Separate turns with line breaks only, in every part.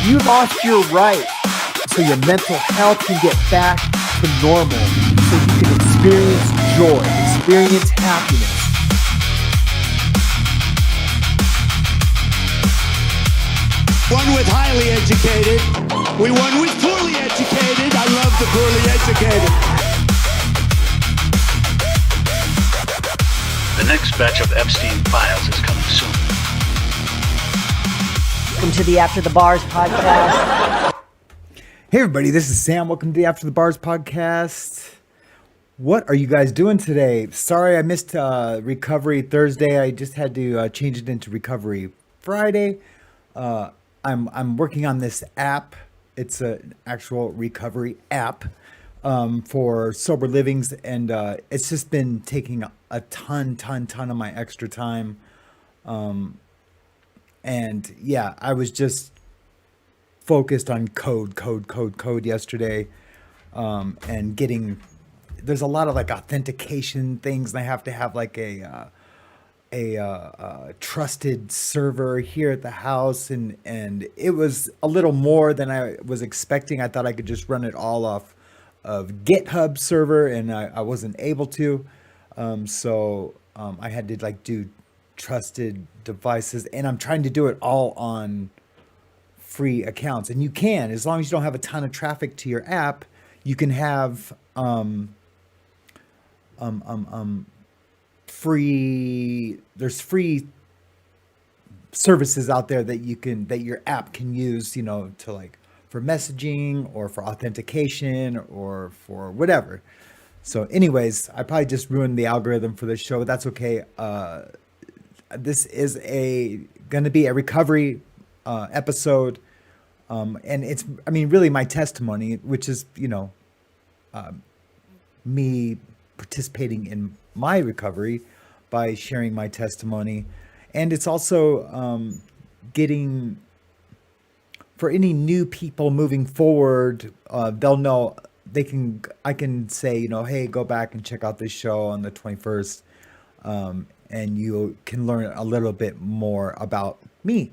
You lost your right so your mental health can get back to normal, so you can experience joy, experience happiness.
One with highly educated, we won with poorly educated. I love the poorly educated.
The next batch of Epstein files is coming soon.
Welcome to the After the Bars podcast.
Hey everybody, this is Sam. Welcome to the After the Bars podcast. What are you guys doing today? Sorry I missed Recovery Thursday. I just had to change it into Recovery Friday. I'm working on this app. It's an actual recovery app for sober livings, and it's just been taking a ton of my extra time. And yeah, I was just focused on code yesterday, and there's a lot of like authentication things, and I have to have like a trusted server here at the house, and it was a little more than I was expecting. I thought I could just run it all off of GitHub server, and I wasn't able to. So I had to like do trusted devices, and I'm trying to do it all on free accounts. And you can, as long as you don't have a ton of traffic to your app, you can have there's free services out there that your app can use, to like for messaging or for authentication or for whatever. So anyways, I probably just ruined the algorithm for this show, but that's okay. This is going to be a recovery episode. And it's, really my testimony, which is, me participating in my recovery by sharing my testimony. And it's also getting, for any new people moving forward, they'll know, I can say, hey, go back and check out this show on the 21st. And you can learn a little bit more about me.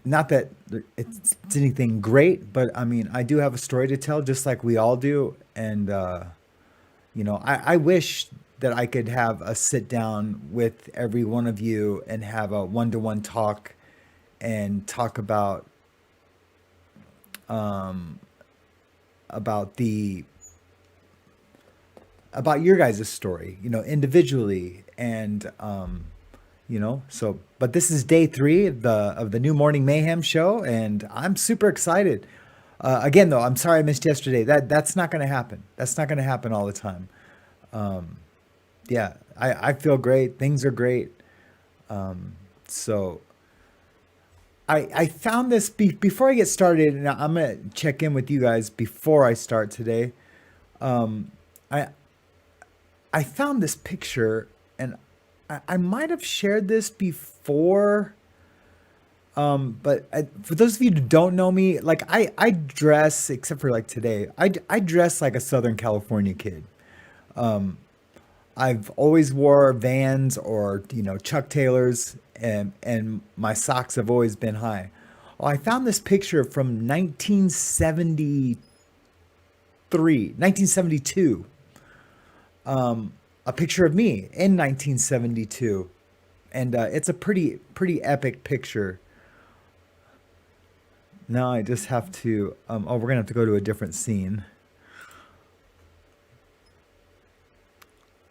Not that it's anything great, but I do have a story to tell, just like we all do. And, I wish that I could have a sit down with every one of you and have a one-to-one talk and talk about your guys' story, individually. And, but this is day 3 of the new Morning Mayhem show, and I'm super excited. Again, though, I'm sorry I missed yesterday. That's not going to happen. That's not going to happen all the time. Yeah, I feel great. Things are great. So I found this before I get started, and I'm going to check in with you guys before I start today. I found this picture, and I might have shared this before. But for those of you who don't know me, like I dress, except for like today, I dress like a Southern California kid. I've always wore Vans or, Chuck Taylors, and my socks have always been high. Well, I found this picture from 1972. A picture of me in 1972. And it's a pretty epic picture. Now I just have to, we're going to have to go to a different scene.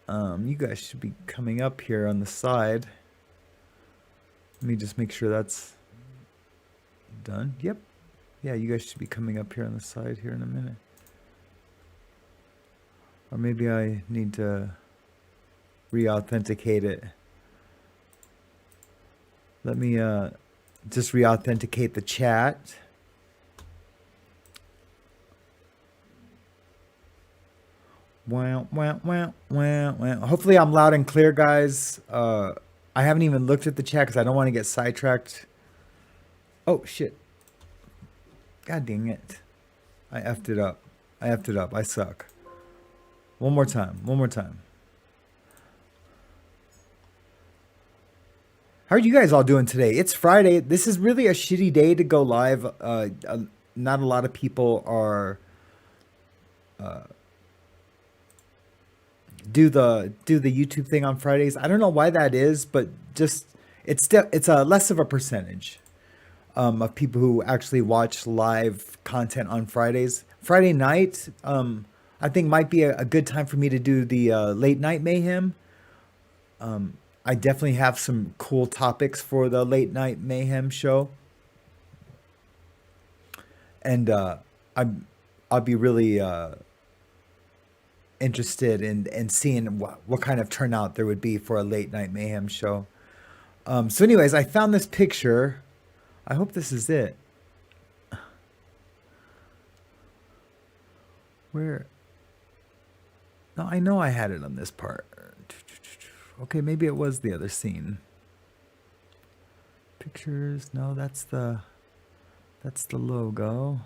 You guys should be coming up here on the side. Let me just make sure that's done. Yep. Yeah, you guys should be coming up here on the side here in a minute. Or maybe I need to re-authenticate it. Let me just re-authenticate the chat. Wow. Hopefully I'm loud and clear, guys. I haven't even looked at the chat because I don't want to get sidetracked. Oh, shit. God dang it. I effed it up. I suck. One more time. How are you guys all doing today? It's Friday. This is really a shitty day to go live. Not a lot of people are do the YouTube thing on Fridays. I don't know why that is, but just it's a less of a percentage of people who actually watch live content on Fridays. Friday night, I think might be a good time for me to do the late night mayhem. I definitely have some cool topics for the late night mayhem show, and I'll be really interested in seeing what kind of turnout there would be for a late night mayhem show. So anyways, I found this picture. I hope this is it. Where? No, I know I had it on this part. Okay, maybe it was the other scene. Pictures. No, that's the logo.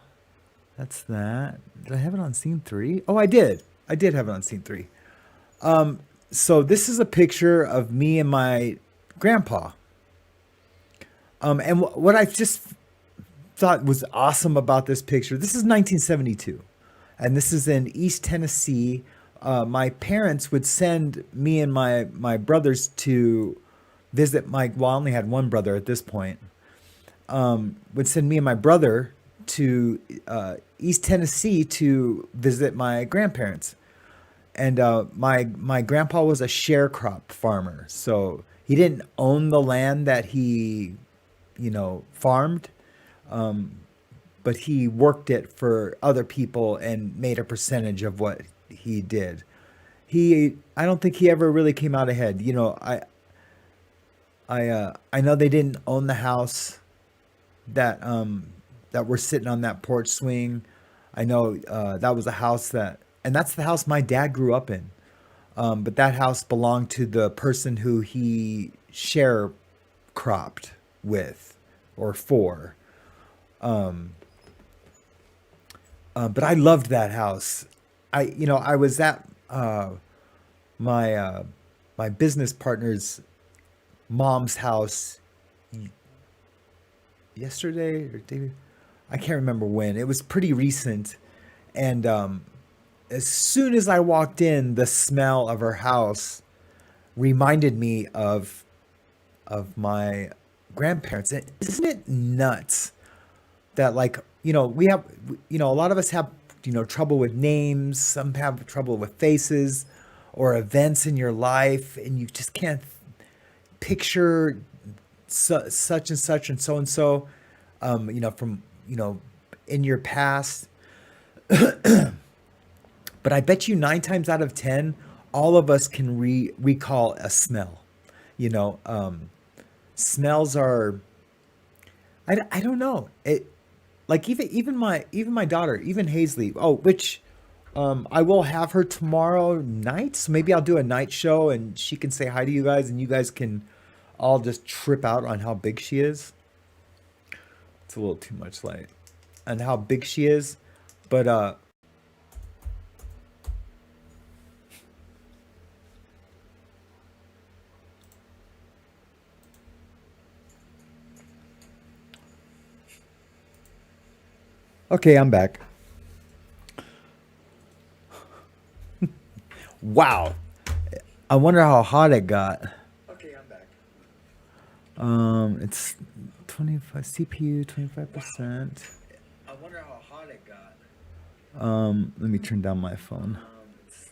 That's that. Did I have it on scene 3? Oh, I did. I did have it on scene 3. So this is a picture of me and my grandpa. And what I just thought was awesome about this picture, this is 1972, and this is in East Tennessee. My parents would send me and my brothers to visit well, I only had one brother at this point, would send me and my brother to East Tennessee to visit my grandparents. And my grandpa was a sharecrop farmer, so he didn't own the land that he, farmed, but he worked it for other people and made a percentage of what he did. I don't think he ever really came out ahead. I know they didn't own the house that we're sitting on that porch swing. I know that was a house and that's the house my dad grew up in. But that house belonged to the person who he sharecropped with or for. But I loved that house. I was at my business partner's mom's house yesterday or day. I can't remember when. It was pretty recent, and as soon as I walked in, the smell of her house reminded me of my grandparents. Isn't it nuts that, like, we have, a lot of us have, trouble with names. Some have trouble with faces or events in your life, and you just can't picture such and such and so and so, from, in your past. But I bet you 9 times out of 10, all of us can recall a smell. Smells are, I don't know. Like even my daughter, even Hazley. Oh, which I will have her tomorrow night. So maybe I'll do a night show and she can say hi to you guys, and you guys can all just trip out on how big she is. It's a little too much light on how big she is, but okay, I'm back. Wow. I wonder how hot it got. Okay, I'm back. It's 25 CPU, 25%. I wonder how hot it got. Let me turn down my phone. It's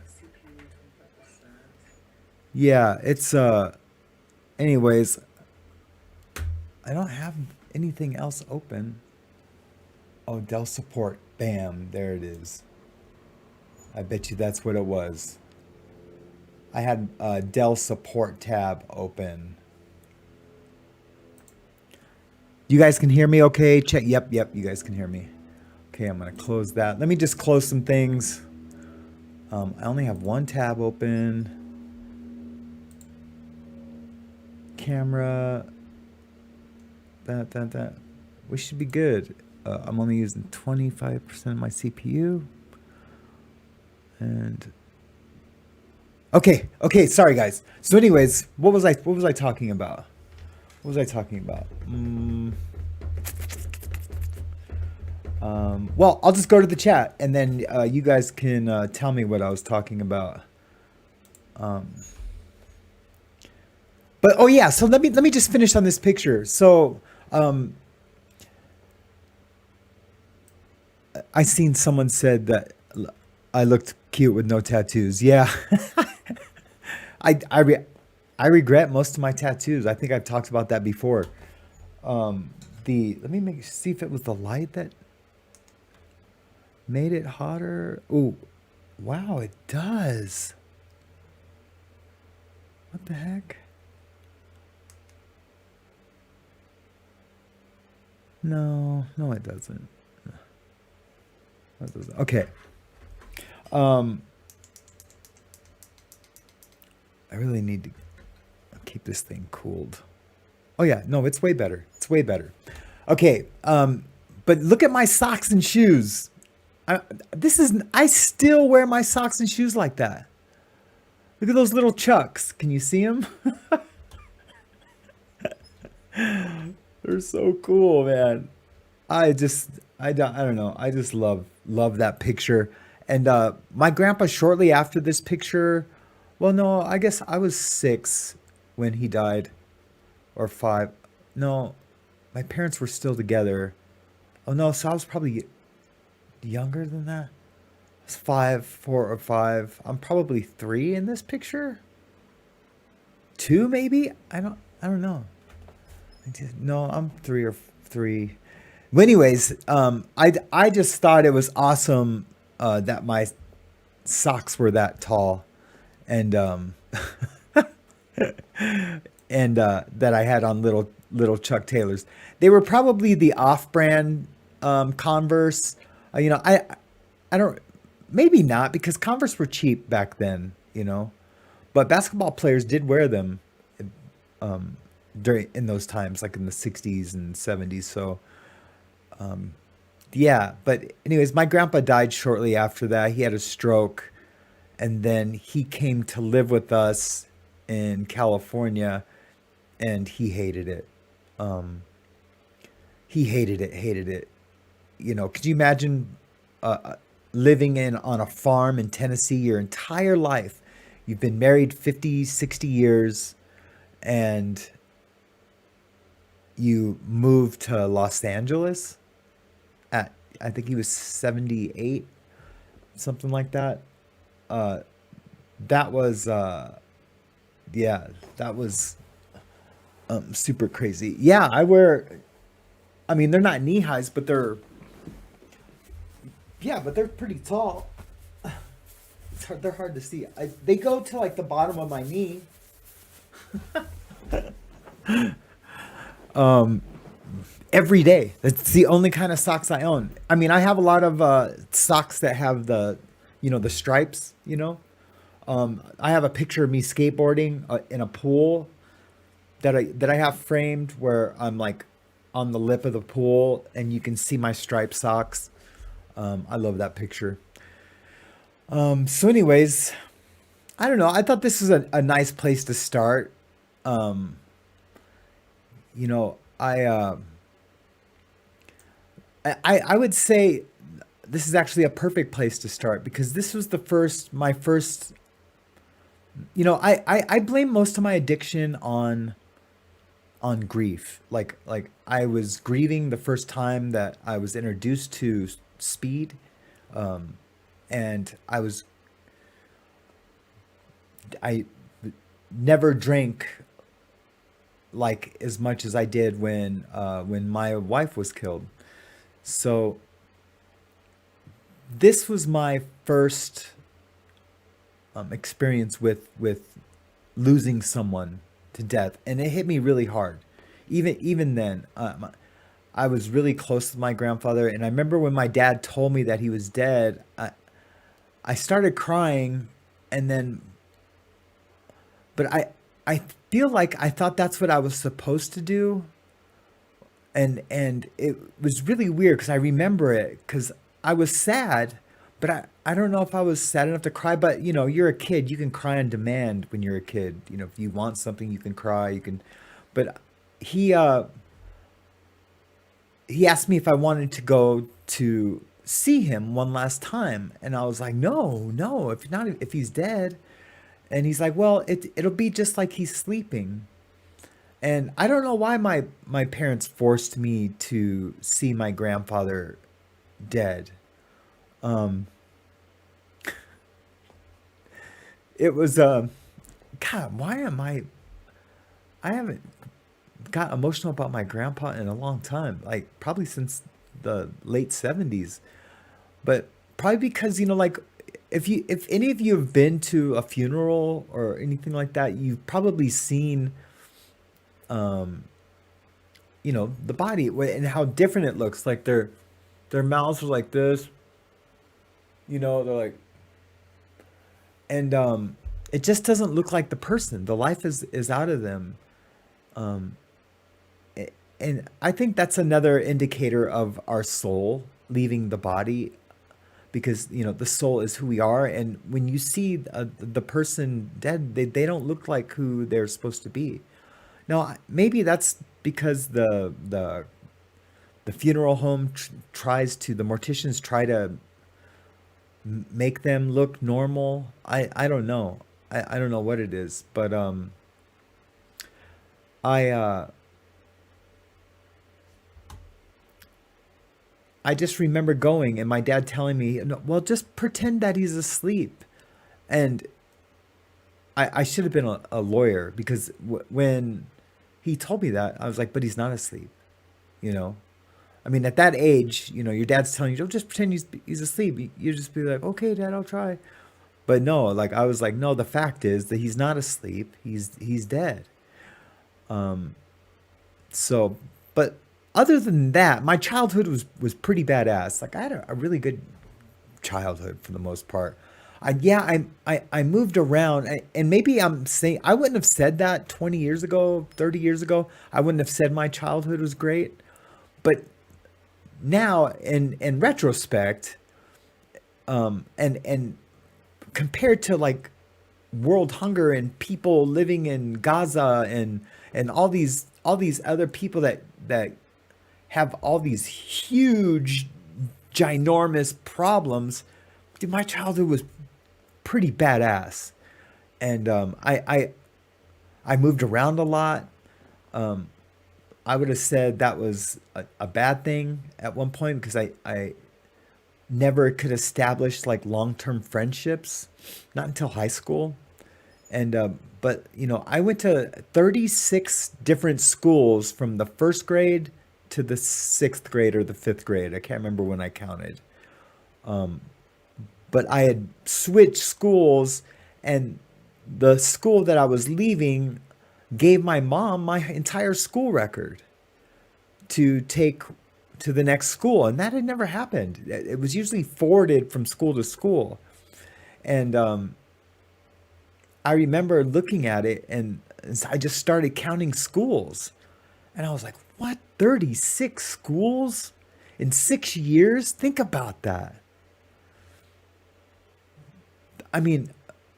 25 CPU, 25%. Yeah, it's anyways, I don't have anything else open. Oh, Dell support. Bam, there it is. I bet you that's what it was. I had a Dell support tab open. You guys can hear me okay? Check. Yep, you guys can hear me. Okay, I'm going to close that. Let me just close some things. I only have one tab open. Camera. That. We should be good. I'm only using 25% of my CPU. And Okay. Sorry, guys. So, anyways, what was I talking about? What was I talking about? Well, I'll just go to the chat, and then you guys can tell me what I was talking about. But oh yeah, so let me just finish on this picture. So I seen someone said that I looked cute with no tattoos. Yeah, I regret most of my tattoos. I think I've talked about that before. Let me see if it was the light that made it hotter. Oh, wow, it does. What the heck? No, it doesn't. That doesn't. Okay. I really need to keep this thing cooled. Oh yeah, no, it's way better. It's way better. Okay. But look at my socks and shoes. I still wear my socks and shoes like that. Look at those little chucks. Can you see them? They're so cool, man. I don't know. I just love that picture. And my grandpa, shortly after this picture, well, no, I guess I was 6 when he died, or 5. No, my parents were still together. Oh no, so I was probably younger than that. I was 5, 4 or 5. I'm probably 3 in this picture. 2 maybe? I don't know. No, I'm 3 or 3. Well, anyways, I just thought it was awesome that my socks were that tall, and that I had on little Chuck Taylors. They were probably the off-brand Converse. I don't, maybe not, because Converse were cheap back then, but basketball players did wear them in those times, like in the 60s and 70s. So yeah, but anyways, my grandpa died shortly after that. He had a stroke, and then he came to live with us in California, and he hated it. He hated it. Could you imagine living on a farm in Tennessee your entire life? You've been married 50, 60 years, and you moved to Los Angeles at, I think he was 78, something like that. That was super crazy. Yeah, I mean, they're not knee highs, but they're pretty tall. They're hard to see. They go to like the bottom of my knee. Every day. That's the only kind of socks I own. I mean, I have a lot of socks that have the stripes. I have a picture of me skateboarding in a pool that I have framed, where I'm like on the lip of the pool and you can see my striped socks. I love that picture. So anyways, I don't know. I thought this was a nice place to start. I would say this is actually a perfect place to start, because this was my first, I blame most of my addiction on grief. Like I was grieving the first time that I was introduced to speed. And I never drank like as much as I did when my wife was killed. So this was my first experience with losing someone to death, and it hit me really hard. Even then, I was really close to my grandfather, and I remember when my dad told me that he was dead, I started crying, and then, but I feel like I thought that's what I was supposed to do. And it was really weird, because I remember it, because I was sad, but I don't know if I was sad enough to cry. But you know, you're a kid. You can cry on demand when you're a kid. You know, if you want something, you can cry. You can. But he uh he asked me if I wanted to go to see him one last time, and I was like, no, no. If he's dead, and he's like, well, it'll be just like he's sleeping. And I don't know why my parents forced me to see my grandfather dead. Um, it was God, why am I haven't got emotional about my grandpa in a long time, like probably since the late 70s. But probably because, you know, like if any of you have been to a funeral or anything like that, you've probably seen um you know, the body and how different it looks. Like their mouths are like this, you know, they're like, and it just doesn't look like the person. The life is out of them. Um and I think that's another indicator of our soul leaving the body, because you know the soul is who we are, and when you see the person dead, they don't look like who they're supposed to be. Now maybe that's because the funeral home tries to, the morticians try to make them look normal. I don't know. I don't know what it is, but I I just remember going and my dad telling me, "No, well, just pretend that he's asleep." And I should have been a lawyer, because when he told me that, I was like, but he's not asleep, you know? I mean, at that age, you know, your dad's telling you, don't just pretend he's asleep. You just be like, okay, dad, I'll try. But no, like I was like, no, the fact is that he's not asleep. He's dead. Um, so, but other than that, my childhood was pretty badass. Like I had a really good childhood for the most part. I moved around, and maybe I'm saying I wouldn't have said that 20 years ago, 30 years ago. I wouldn't have said my childhood was great, but now in retrospect, and compared to like world hunger and people living in Gaza and all these other people that have all these huge ginormous problems, dude, my childhood was pretty badass. And I moved around a lot. Um, I would have said that was a bad thing at one point, because I never could establish like long-term friendships, not until high school. And but you know, I went to 36 different schools from the first grade to the sixth grade or the fifth grade. I can't remember when I counted. But I had switched schools, and the school that I was leaving gave my mom my entire school record to take to the next school, and that had never happened. It was usually forwarded from school to school. And I remember looking at it, and I just started counting schools, and I was like, what, 36 schools in 6 years? Think about that. I mean,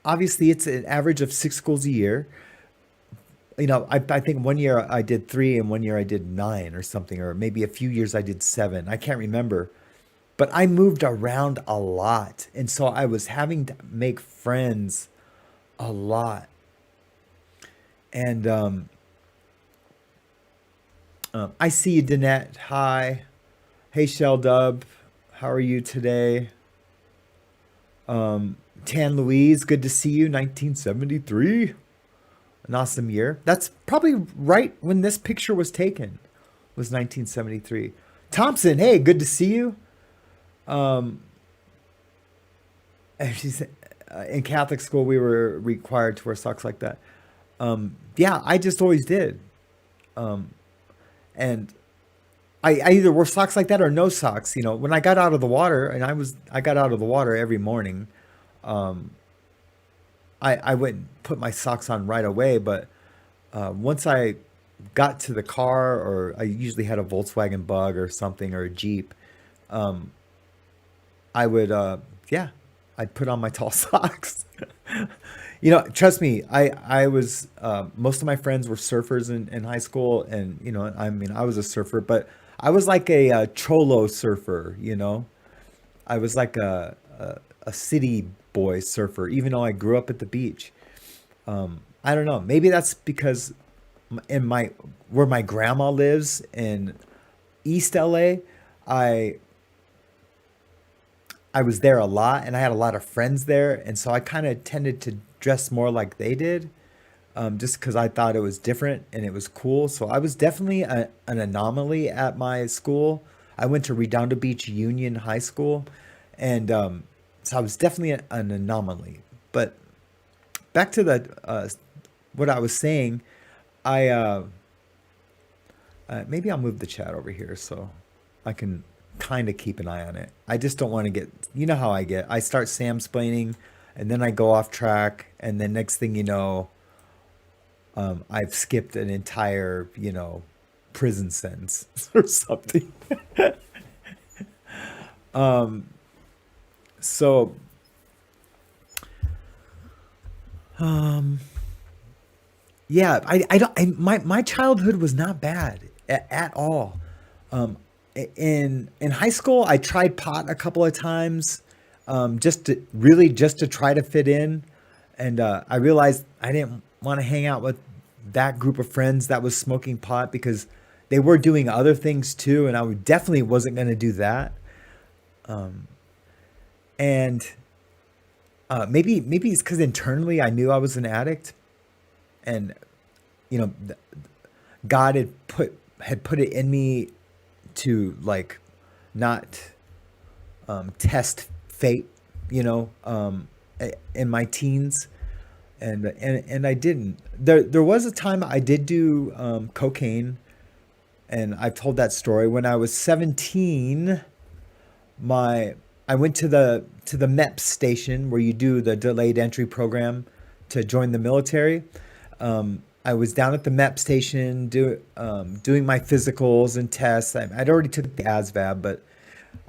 obviously it's an average of six schools a year. You know, I think one year I did three and one year I did nine or something, or maybe a few years I did seven. I can't remember. But I moved around a lot. And so I was having to make friends a lot. And I see you, Danette. Hi. Hey, Sheldub. How are you today? Tan Louise, good to see you. 1973. An awesome year. That's probably right when this picture was taken, was 1973. Thompson, hey, good to see you. And she's in Catholic school, we were required to wear socks like that. Yeah, I just always did. And I either wore socks like that or no socks. You know, when I got out of the water, and I got out of the water every morning. I wouldn't put my socks on right away, but once I got to the car, or I usually had a Volkswagen Bug or something, or a Jeep, I would yeah, I'd put on my tall socks. Trust me, I was most of my friends were surfers in high school, and I mean, I was a surfer, but I was like a cholo surfer. I was like a city boy surfer, even though I grew up at the beach. I don't know. Maybe that's because in my where my grandma lives in East LA, I I was there a lot, and I had a lot of friends there, and so I kind of tended to dress more like they did, just because I thought it was different and it was cool. So I was definitely an anomaly at my school. I went to Redondo Beach Union High School, and so I was definitely an anomaly. But back to the what I was saying, I maybe I'll move the chat over here so I can kind of keep an eye on it. I just don't want to get, you know how I get. I start Sam-splaining, and then I go off track, and then next thing you know, I've skipped an entire, prison sentence or something. So, yeah, I don't, my childhood was not bad at all. In high school, I tried pot a couple of times, just to try to fit in, and I realized I didn't want to hang out with that group of friends that was smoking pot because they were doing other things too, and definitely wasn't going to do that. And maybe it's because internally I knew I was an addict, and God had put it in me to like not test fate, in my teens, and I didn't. There was a time I did do cocaine, and I've told that story. When I was 17, I went to the MEPS station where you do the delayed entry program to join the military. I was down at the MEP station doing my physicals and tests. I'd already took the ASVAB, but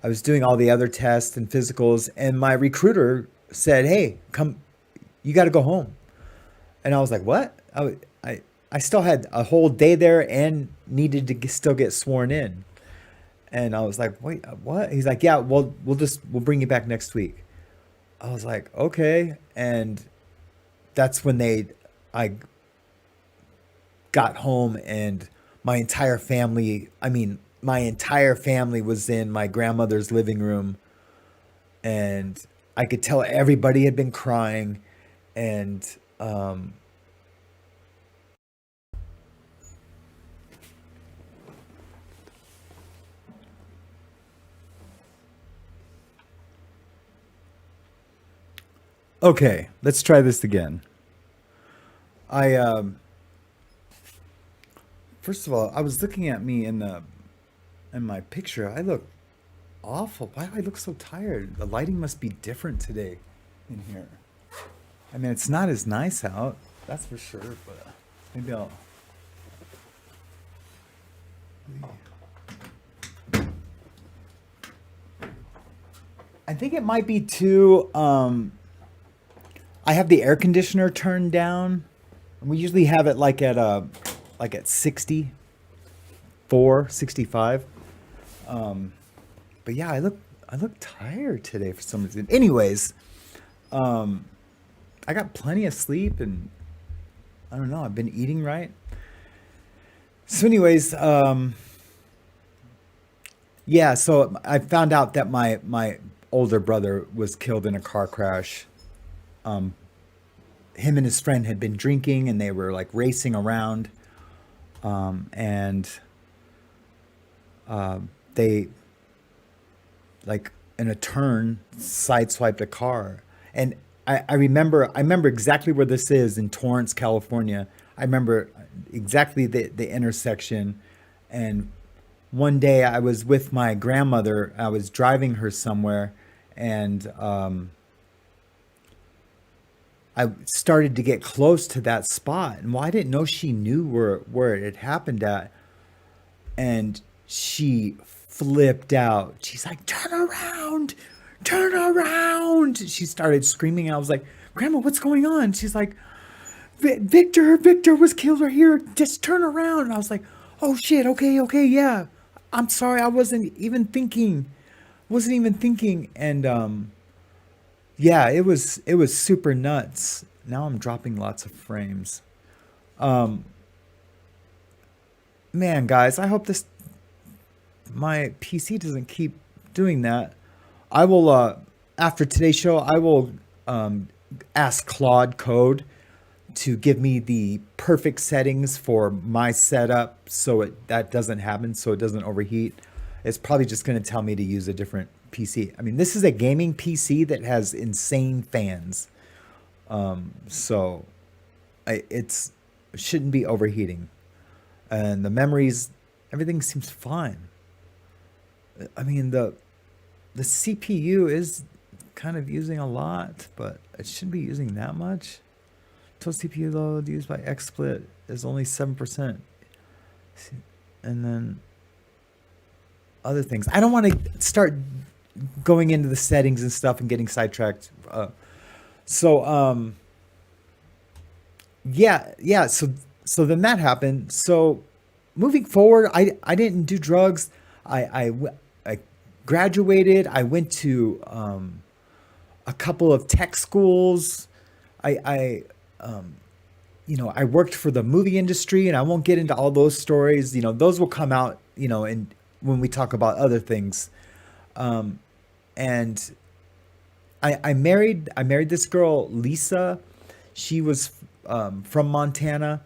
I was doing all the other tests and physicals. And my recruiter said, "Hey, come, you got to go home." And I was like, "What?" I still had a whole day there and needed to still get sworn in. And I was like, "Wait, what?" He's like, "Yeah, well, we'll bring you back next week." I was like, "Okay." And that's when I got home, and my entire family was in my grandmother's living room, and I could tell everybody had been crying, and okay, let's try this again. I First of all, I was looking at me in my picture. I look awful. Why do I look so tired? The lighting must be different today in here. I mean, it's not as nice out, that's for sure, but maybe I'll. I think it might be too. I have the air conditioner turned down. We usually have it like at 64, 65. But yeah, I look tired today for some reason. Anyways, I got plenty of sleep, and I don't know, I've been eating right. So anyways, yeah, so I found out that my older brother was killed in a car crash. Him and his friend had been drinking, and they were like racing around, and they, like in a turn, sideswiped a car. And I remember exactly where this is, in Torrance, California. I remember exactly the intersection. And one day I was with my grandmother. I was driving her somewhere, and I started to get close to that spot. And I didn't know she knew where it had happened at. And she flipped out. She's like, "Turn around, turn around. She started screaming. I was like, Grandma, what's going on? She's like, Victor was killed right here. Just turn around. And I was like, oh shit. Okay. Yeah. I'm sorry. I wasn't even thinking. And, yeah, it was super nuts. Now I'm dropping lots of frames. Man, guys, I hope my PC doesn't keep doing that. I will, after today's show, I will ask Claude Code to give me the perfect settings for my setup so that doesn't happen, so it doesn't overheat. It's probably just going to tell me to use a different PC. I mean, this is a gaming PC that has insane fans. So it shouldn't be overheating. And the memories, everything seems fine. I mean, the CPU is kind of using a lot, but it shouldn't be using that much. Total CPU load used by XSplit is only 7%. And then other things. I don't want to start going into the settings and stuff and getting sidetracked. Yeah. So then that happened. So moving forward, I didn't do drugs. I graduated. I went to a couple of tech schools. I worked for the movie industry, and I won't get into all those stories. Those will come out, and when we talk about other things. And I married this girl, Lisa. She was from Montana.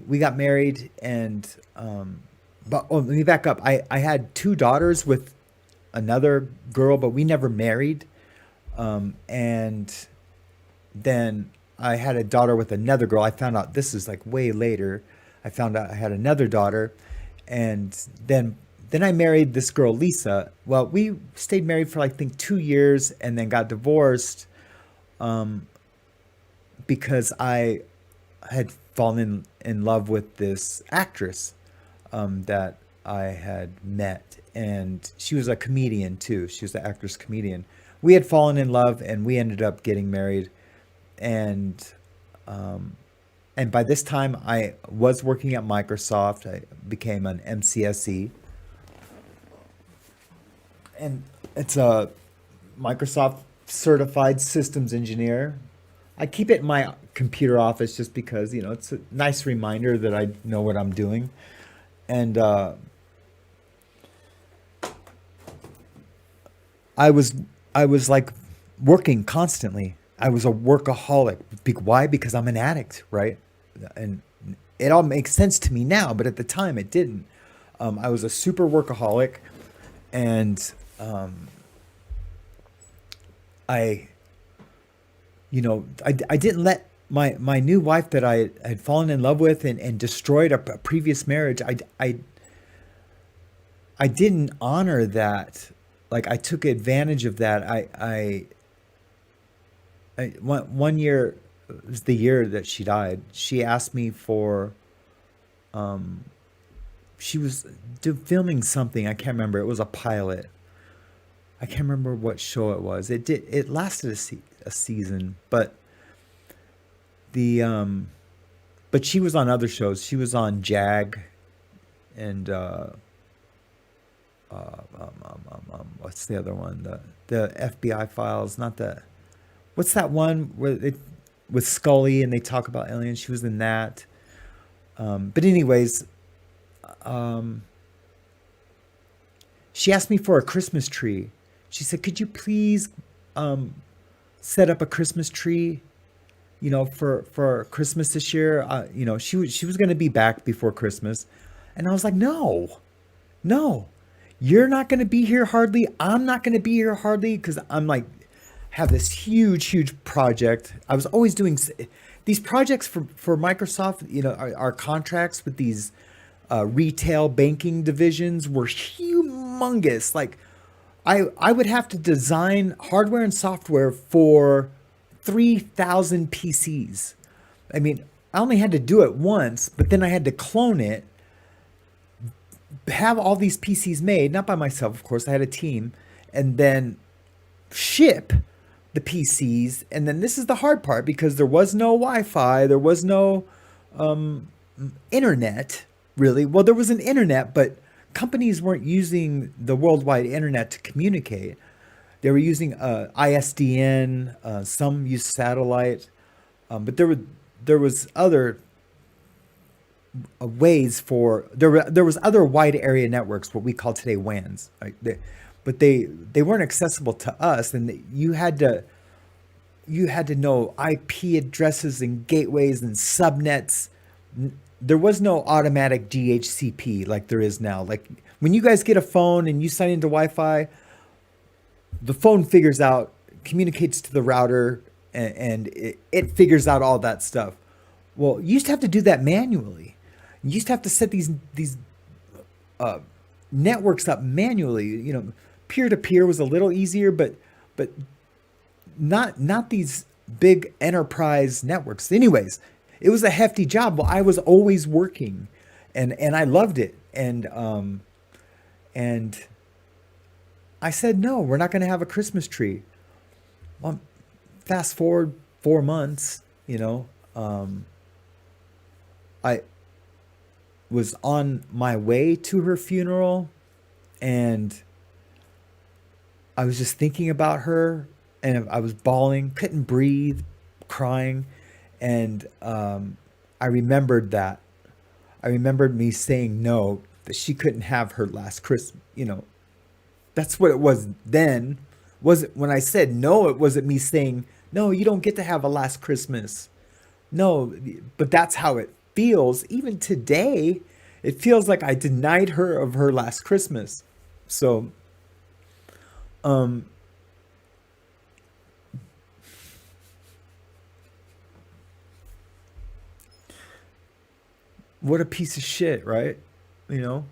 We got married, and let me back up. I had 2 daughters with another girl, but we never married. And then I had a daughter with another girl. I found out this is like way later. I found out I had another daughter, and then I married this girl, Lisa. Well, we stayed married for I think 2 years, and then got divorced because I had fallen in love with this actress that I had met, and she was a comedian too. She was an actress comedian. We had fallen in love, and we ended up getting married, and by this time I was working at Microsoft. I became an MCSE, and it's a Microsoft certified systems engineer. I keep it in my computer office just because, it's a nice reminder that I know what I'm doing. And I was like working constantly. I was a workaholic. Why? Because I'm an addict, right? And it all makes sense to me now, but at the time it didn't. I was a super workaholic, and I didn't let my new wife that I had fallen in love with and destroyed a previous marriage. I didn't honor that. Like, I took advantage of that. One year, it was the year that she died. She asked me for, she was filming something. I can't remember. It was a pilot. I can't remember what show it was. It lasted a season, but but she was on other shows. She was on JAG, and what's the other one? The FBI Files, not the. What's that one with Scully and they talk about aliens? She was in that. But anyways, she asked me for a Christmas tree. She said, "Could you please set up a Christmas tree, for Christmas this year?" She was going to be back before Christmas, and I was like, "No, you're not going to be here hardly. I'm not going to be here hardly because I'm like." Have this huge project. I was always doing these projects for Microsoft. Our contracts with these retail banking divisions were humongous. Like, I would have to design hardware and software for 3,000 PCs. I mean, I only had to do it once, but then I had to clone it, have all these PCs made, not by myself, of course. I had a team, and then ship the PCs. And then this is the hard part, because there was no Wi-Fi, there was no internet, really. Well, there was an internet, but companies weren't using the worldwide internet to communicate. They were using ISDN. Some used satellite, but there was other ways for there was other wide area networks, what we call today WANs. Right? But they weren't accessible to us, and you had to know IP addresses and gateways and subnets. There was no automatic DHCP like there is now. Like when you guys get a phone and you sign into Wi-Fi, the phone communicates to the router, and it figures out all that stuff. Well, you used to have to do that manually. You used to have to set these networks up manually. You know, peer to peer was a little easier, but not these big enterprise networks. Anyways, it was a hefty job. Well, I was always working, and I loved it. And I said, no, we're not going to have a Christmas tree. Well, fast forward 4 months, I was on my way to her funeral, and I was just thinking about her, and I was bawling, couldn't breathe, crying. And I remembered that. I remembered me saying no, that she couldn't have her last Christmas, That's what it was then. When I said no, it wasn't me saying, no, you don't get to have a last Christmas. No, but that's how it feels. Even today, it feels like I denied her of her last Christmas. So, what a piece of shit, right? It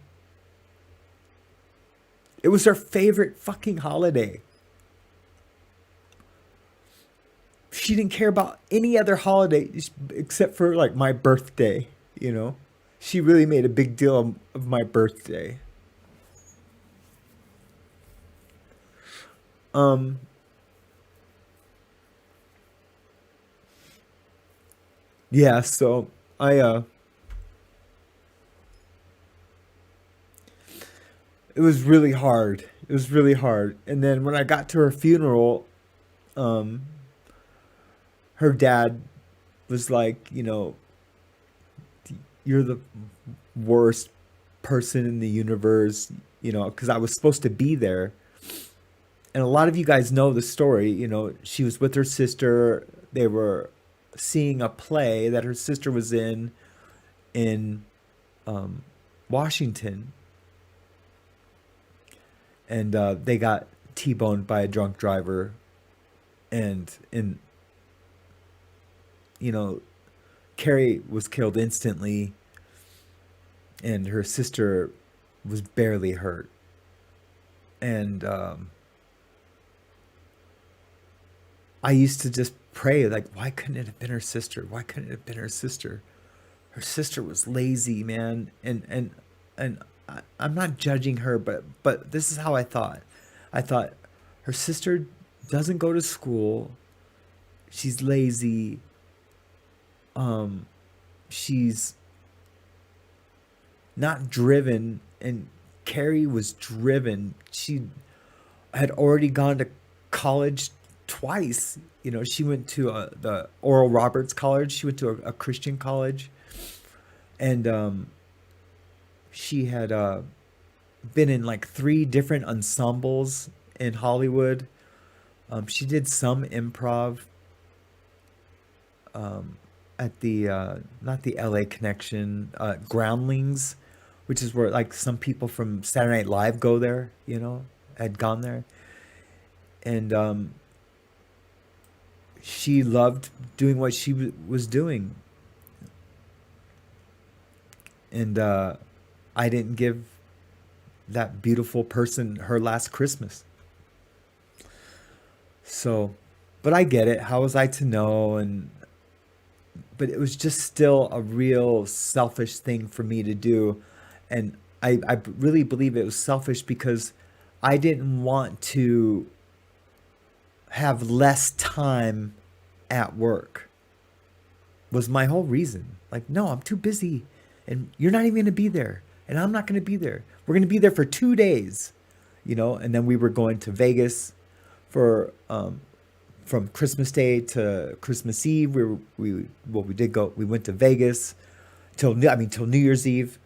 was her favorite fucking holiday. She didn't care about any other holiday except for like my birthday, She really made a big deal of my birthday. Yeah, so it was really hard. It was really hard. And then when I got to her funeral, her dad was like, you're the worst person in the universe, because I was supposed to be there. And a lot of you guys know the story. She was with her sister. They were seeing a play that her sister was in Washington. And they got T-boned by a drunk driver. And Carrie was killed instantly, and her sister was barely hurt. And I used to just pray, like, why couldn't it have been her sister? Why couldn't it have been her sister? Her sister was lazy, man. And I'm not judging her, but this is how I thought. I thought, her sister doesn't go to school. She's lazy. She's not driven, and Carrie was driven. She had already gone to college twice. She went to the Oral Roberts College. She went to a Christian college, and she had been in like 3 different ensembles in Hollywood. She did some improv at the not the LA Connection, Groundlings, which is where like some people from Saturday Night Live go there, had gone there. And she loved doing what she was doing. And I didn't give that beautiful person her last Christmas. So, but I get it. How was I to know? But it was just still a real selfish thing for me to do. And I really believe it was selfish because I didn't want to have less time at work was my whole reason. Like, no, I'm too busy and you're not even going to be there and I'm not going to be there. We're going to be there for 2 days, and then we were going to Vegas for, from Christmas Day to Christmas Eve. We went to Vegas till New Year's Eve.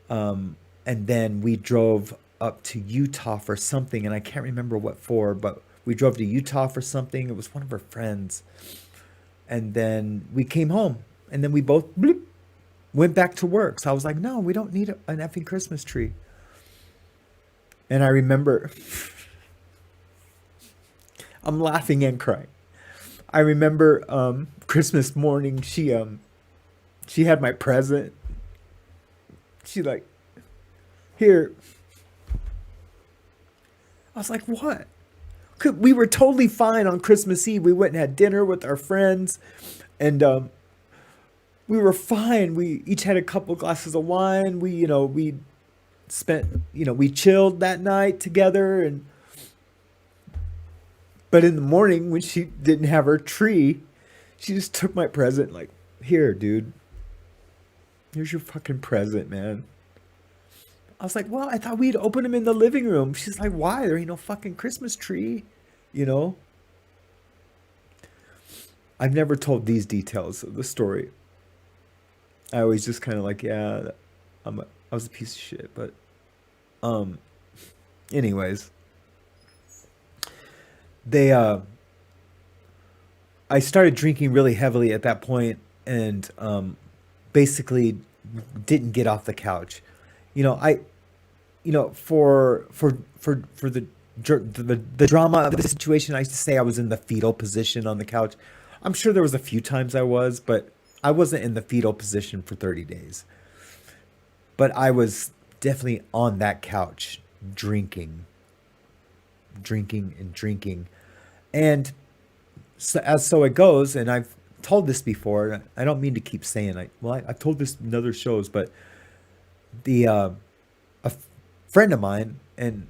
And then we drove up to Utah for something, and I can't remember what for, but we drove to Utah for something. It was one of our friends. And then we came home, and then we both went back to work. So I was like, no, we don't need an effing Christmas tree. And I remember, I'm laughing and crying. I remember Christmas morning, she had my present. She like, here. I was like, what? We were totally fine on Christmas Eve. We went and had dinner with our friends, and we were fine. We each had a couple glasses of wine. We spent, we chilled that night together. But in the morning, when she didn't have her tree, she just took my present, like, here, dude. Here's your fucking present, man. I was like, well, I thought we'd open them in the living room. She's like, why? There ain't no fucking Christmas tree, I've never told these details of the story. I always just kind of like, yeah, I was a piece of shit. But, anyways, I started drinking really heavily at that point, and basically didn't get off the couch. For the drama of the situation, I used to say I was in the fetal position on the couch. I'm sure there was a few times I was, but I wasn't in the fetal position for 30 days. But I was definitely on that couch drinking. And so it goes, and I've told this before. I don't mean to keep saying I've told this in other shows, but a friend of mine, and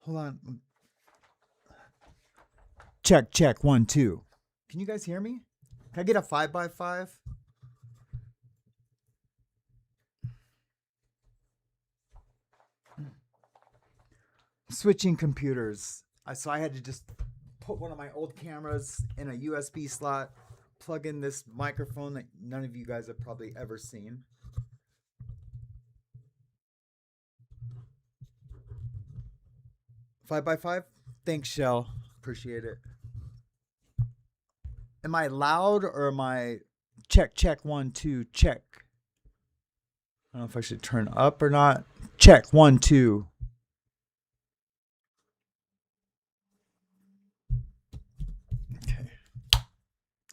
hold on. Check 1 2. Can you guys hear me? Can I get a 5x5? Switching computers. So I had to just put one of my old cameras in a USB slot, plug in this microphone that none of you guys have probably ever seen. 5x5? Thanks, Shell. Appreciate it. Am I loud or am I check 1 2 check? I don't know if I should turn up or not. Check 1 2.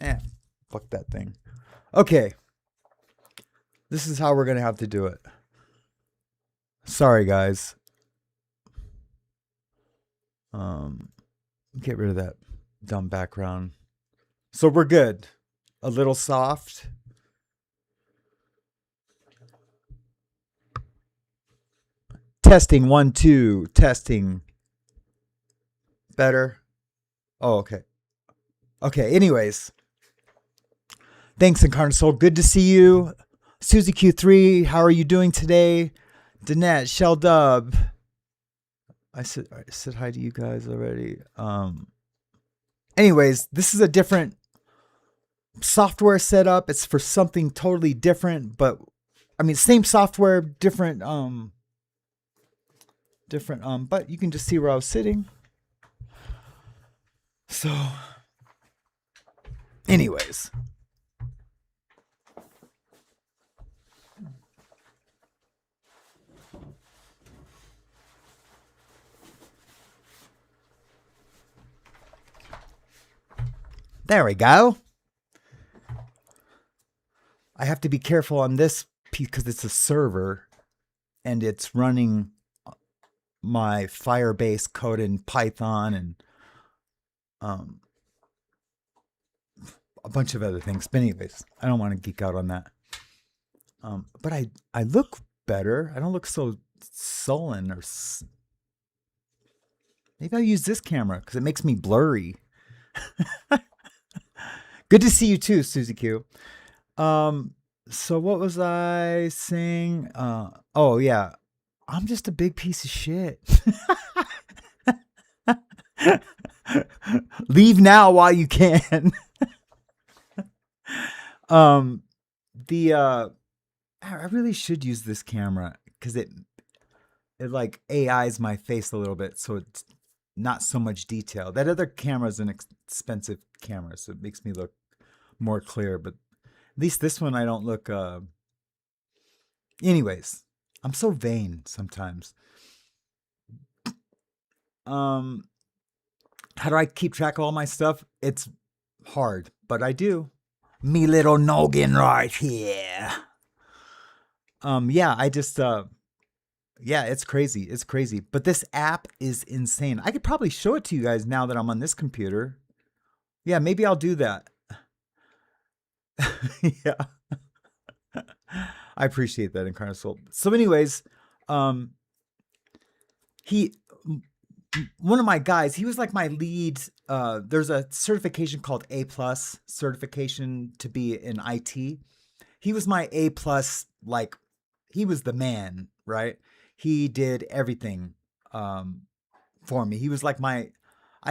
Okay. Fuck that thing. Okay. This is how we're going to have to do it. Sorry, guys. Get rid of that dumb background. So we're good. A little soft. Testing 1 2. Testing. Better. Oh, okay. Okay, anyways. Thanks, Incarnate Soul. Good to see you. Susie Q3, how are you doing today? Danette, Shell Dub. I said hi to you guys already. Anyways, this is a different software setup. It's for something totally different, but same software, different, but you can just see where I was sitting. So, anyways. There we go. I have to be careful on this piece because it's a server and it's running my Firebase code in Python and a bunch of other things. But anyways, I don't want to geek out on that. But I look better. I don't look so sullen or... Maybe I'll use this camera because it makes me blurry. Good to see you too, Susie Q. So what was I saying? Oh yeah, I'm just a big piece of shit. Leave now while you can. I really should use this camera because it like AIs my face a little bit, so it's not so much detail. That other camera is an expensive camera, so it makes me look more clear, but at least this one I don't look anyways, I'm so vain sometimes. How do I keep track of all my stuff? It's hard, but I do. Me little noggin right here. Yeah, I just yeah, it's crazy. It's crazy. But this app is insane. I could probably show it to you guys now that I'm on this computer. Yeah, maybe I'll do that. Yeah. I appreciate that, Incarnate Soul. So anyways, one of my guys, he was like my lead. There's a certification called A+ certification to be in IT. He was my A+, like he was the man, right? He did everything for me. He was like I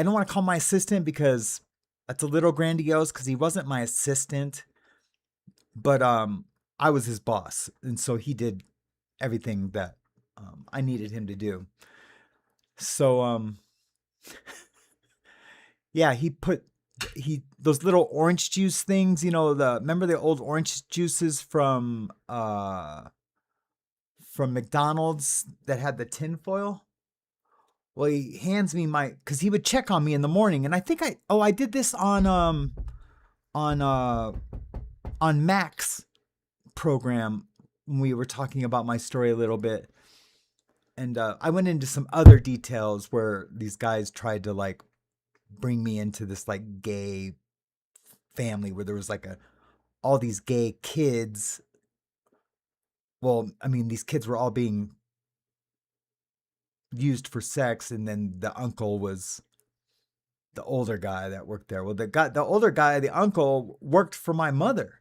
don't want to call him my assistant because that's a little grandiose because he wasn't my assistant, but I was his boss. And so he did everything that I needed him to do. So, yeah, those little orange juice things, you know, remember the old orange juices from McDonald's that had the tin foil? Well, he hands me cause he would check on me in the morning. And I think I did this on Mac's program when we were talking about my story a little bit. And I went into some other details where these guys tried to like bring me into this like gay family where there was like all these gay kids. Well, I mean, these kids were all being used for sex, and then the uncle was the older guy that worked there. Well, the older guy, the uncle, worked for my mother,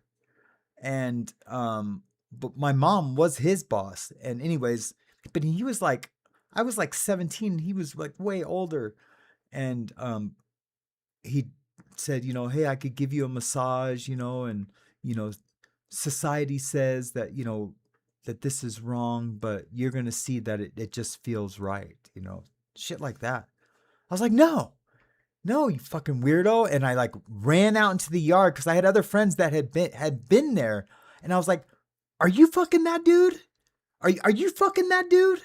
and but my mom was his boss. And anyways, but he was like, I was like 17, he was like way older, and he said, you know, hey, I could give you a massage, you know, and you know, society says that, you know, that this is wrong, but you're going to see that it just feels right, you know, shit like that. I was like, no, you fucking weirdo. And I like ran out into the yard because I had other friends that had been there. And I was like, are you fucking that dude? Are you fucking that dude?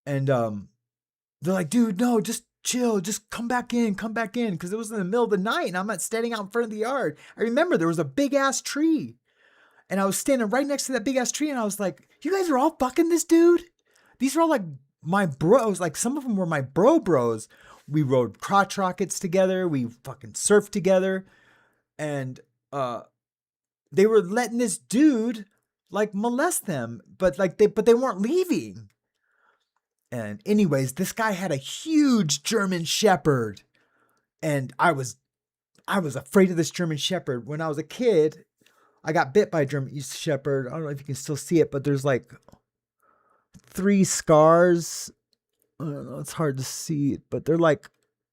And they're like, dude, no, just chill. Just come back in. Because it was in the middle of the night and I'm not standing out in front of the yard. I remember there was a big ass tree. And I was standing right next to that big ass tree, and I was like, you guys are all fucking this dude? These are all like my bros. Like some of them were my bros. We rode crotch rockets together. We fucking surfed together. And they were letting this dude like molest them, but they weren't leaving. And anyways, this guy had a huge German Shepherd. And I was afraid of this German Shepherd. When I was a kid, I got bit by a German Shepherd. I don't know if you can still see it, but there's like 3 scars. I don't know, it's hard to see it, but they're like,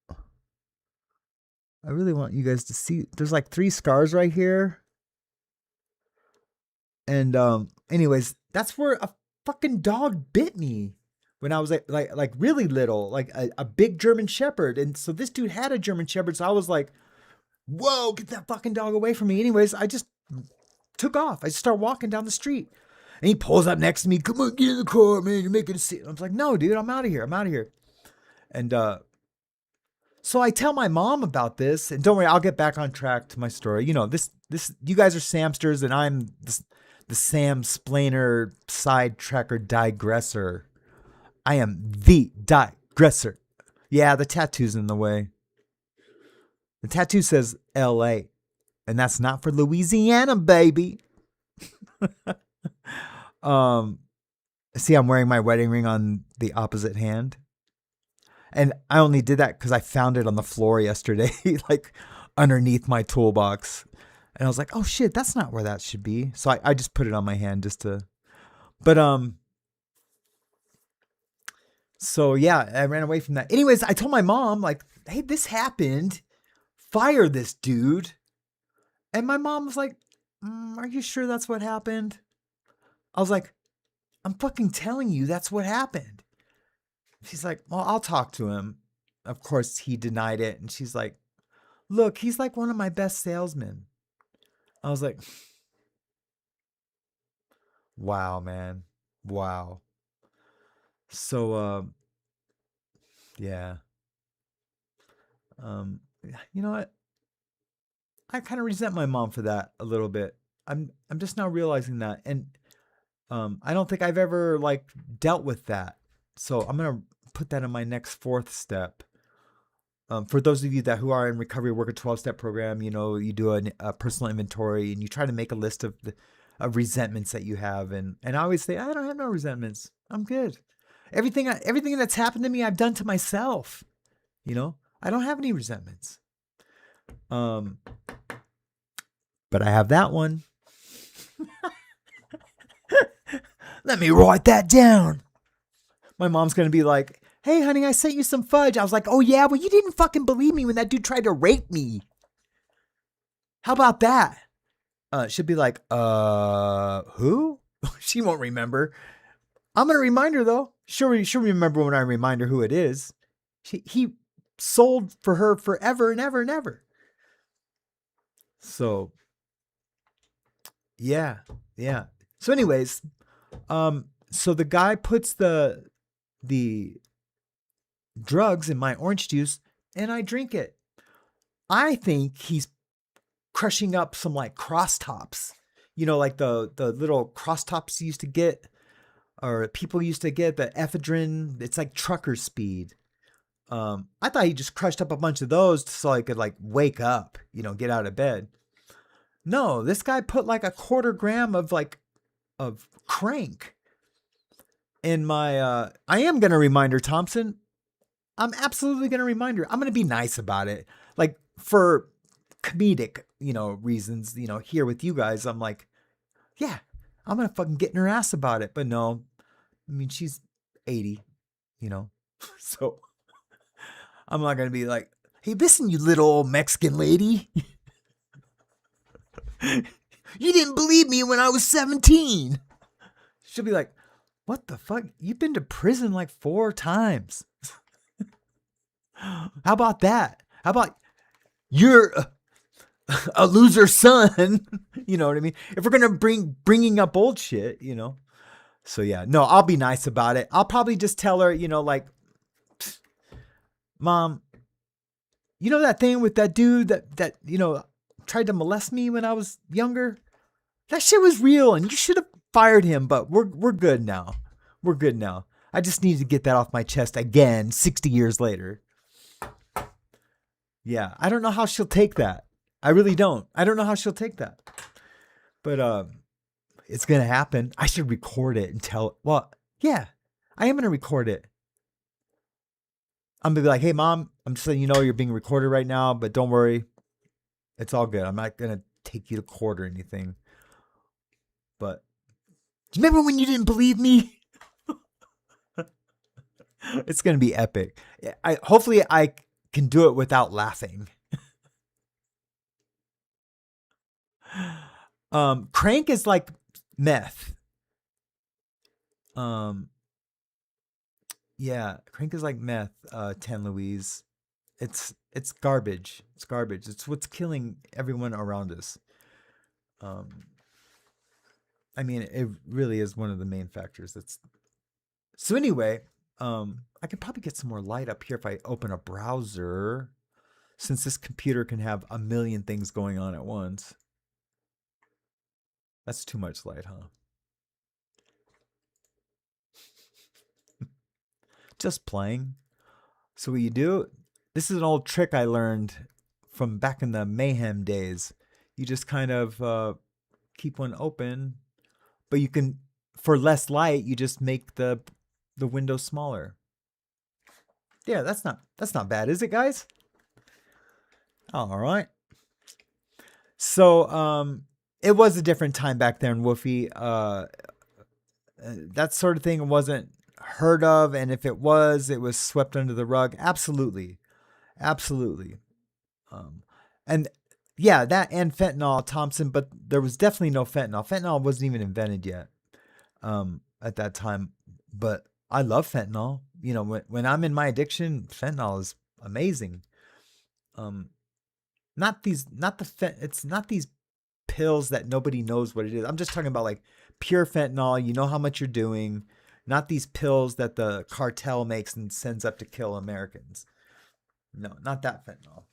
I really want you guys to see. There's like 3 scars right here. And anyways, that's where a fucking dog bit me when I was like really little, like a big German Shepherd. And so this dude had a German Shepherd. So I was like, whoa, get that fucking dog away from me. Anyways, I just took off. I just start walking down the street, and he pulls up next to me. Come on, get in the car, man. You're making a scene. I was like, no, dude, I'm out of here. And So I tell my mom about this, and don't worry, I'll get back on track to my story. You know, this, you guys are Samsters, and I'm the Sam Splainer, sidetracker, digressor. I am the digressor. Yeah, the tattoo's in the way. The tattoo says L.A., and that's not for Louisiana, baby. See, I'm wearing my wedding ring on the opposite hand. And I only did that because I found it on the floor yesterday, like underneath my toolbox. And I was like, oh shit, that's not where that should be. So I just put it on my hand just to, but, so yeah, I ran away from that. Anyways, I told my mom, like, hey, this happened. Fire this dude. And my mom was like, are you sure that's what happened? I was like, I'm fucking telling you that's what happened. She's like, well, I'll talk to him. Of course, he denied it. And she's like, look, he's like one of my best salesmen. I was like, wow, man. Wow. So, yeah. You know what? I kind of resent my mom for that a little bit. I'm just now realizing that. And I don't think I've ever like dealt with that. So I'm going to put that in my next fourth step. For those of you who are in recovery, work a 12-step program, you know, you do a personal inventory and you try to make a list of resentments that you have. And I always say, I don't have no resentments. I'm good. Everything that's happened to me, I've done to myself. You know, I don't have any resentments. But I have that one. Let me write that down. My mom's going to be like, hey, honey, I sent you some fudge. I was like, oh, yeah, well, you didn't fucking believe me when that dude tried to rape me. How about that? She'll be like, who? She won't remember. I'm going to remind her, though. She'll remember when I remind her who it is. He sold for her forever and ever and ever. So, yeah. So anyways, so the guy puts the drugs in my orange juice and I drink it. I think he's crushing up some like cross tops, you know, like the little cross tops you used to get, or people used to get, the ephedrine. It's like trucker speed. I thought he just crushed up a bunch of those so I could like wake up, you know, get out of bed. No, this guy put like 1/4 gram of crank in my, I am going to remind her, Thompson. I'm absolutely going to remind her. I'm going to be nice about it. Like for comedic, you know, reasons, you know, here with you guys, I'm like, yeah, I'm going to fucking get in her ass about it. But no, I mean, she's 80, you know, so I'm not going to be like, hey, listen, you little old Mexican lady. You didn't believe me when I was 17. She'll be like, what the fuck? You've been to prison like 4 times. How about that? How about you're a loser son? You know what I mean? If we're going to bringing up old shit, you know? So yeah, no, I'll be nice about it. I'll probably just tell her, you know, like, Mom, you know that thing with that dude that, you know, tried to molest me when I was younger? That shit was real and you should have fired him, but we're good now. We're good now. I just need to get that off my chest again 60 years later. Yeah, I don't know how she'll take that. I really don't. I don't know how she'll take that. But it's going to happen. I should record it and tell, well, yeah, I am going to record it. I'm going to be like, hey, Mom, I'm just letting you know you're being recorded right now, but don't worry. It's all good. I'm not going to take you to court or anything. But do you remember when you didn't believe me? It's going to be epic. Hopefully I can do it without laughing. Crank is like meth. Yeah, crank is like meth, 10 Louise. It's garbage. It's garbage. It's what's killing everyone around us. I mean, it really is one of the main factors. So anyway, I could probably get some more light up here if I open a browser, since this computer can have a million things going on at once. That's too much light, huh? Just playing. So what you do, this is an old trick I learned from back in the MAYHEM days. You just kind of keep one open, but you can, for less light, you just make the window smaller. Yeah, that's not bad, is it, guys? All right. So it was a different time back then, Woofy. That sort of thing wasn't heard of, and if it was swept under the rug. Absolutely. And yeah, that and fentanyl, Thompson, but there was definitely no fentanyl. Fentanyl wasn't even invented yet at that time. But I love fentanyl. You know, when I'm in my addiction, fentanyl is amazing. It's not these pills that nobody knows what it is. I'm just talking about like pure fentanyl. You know how much you're doing. Not these pills that the cartel makes and sends up to kill Americans. No, not that fentanyl.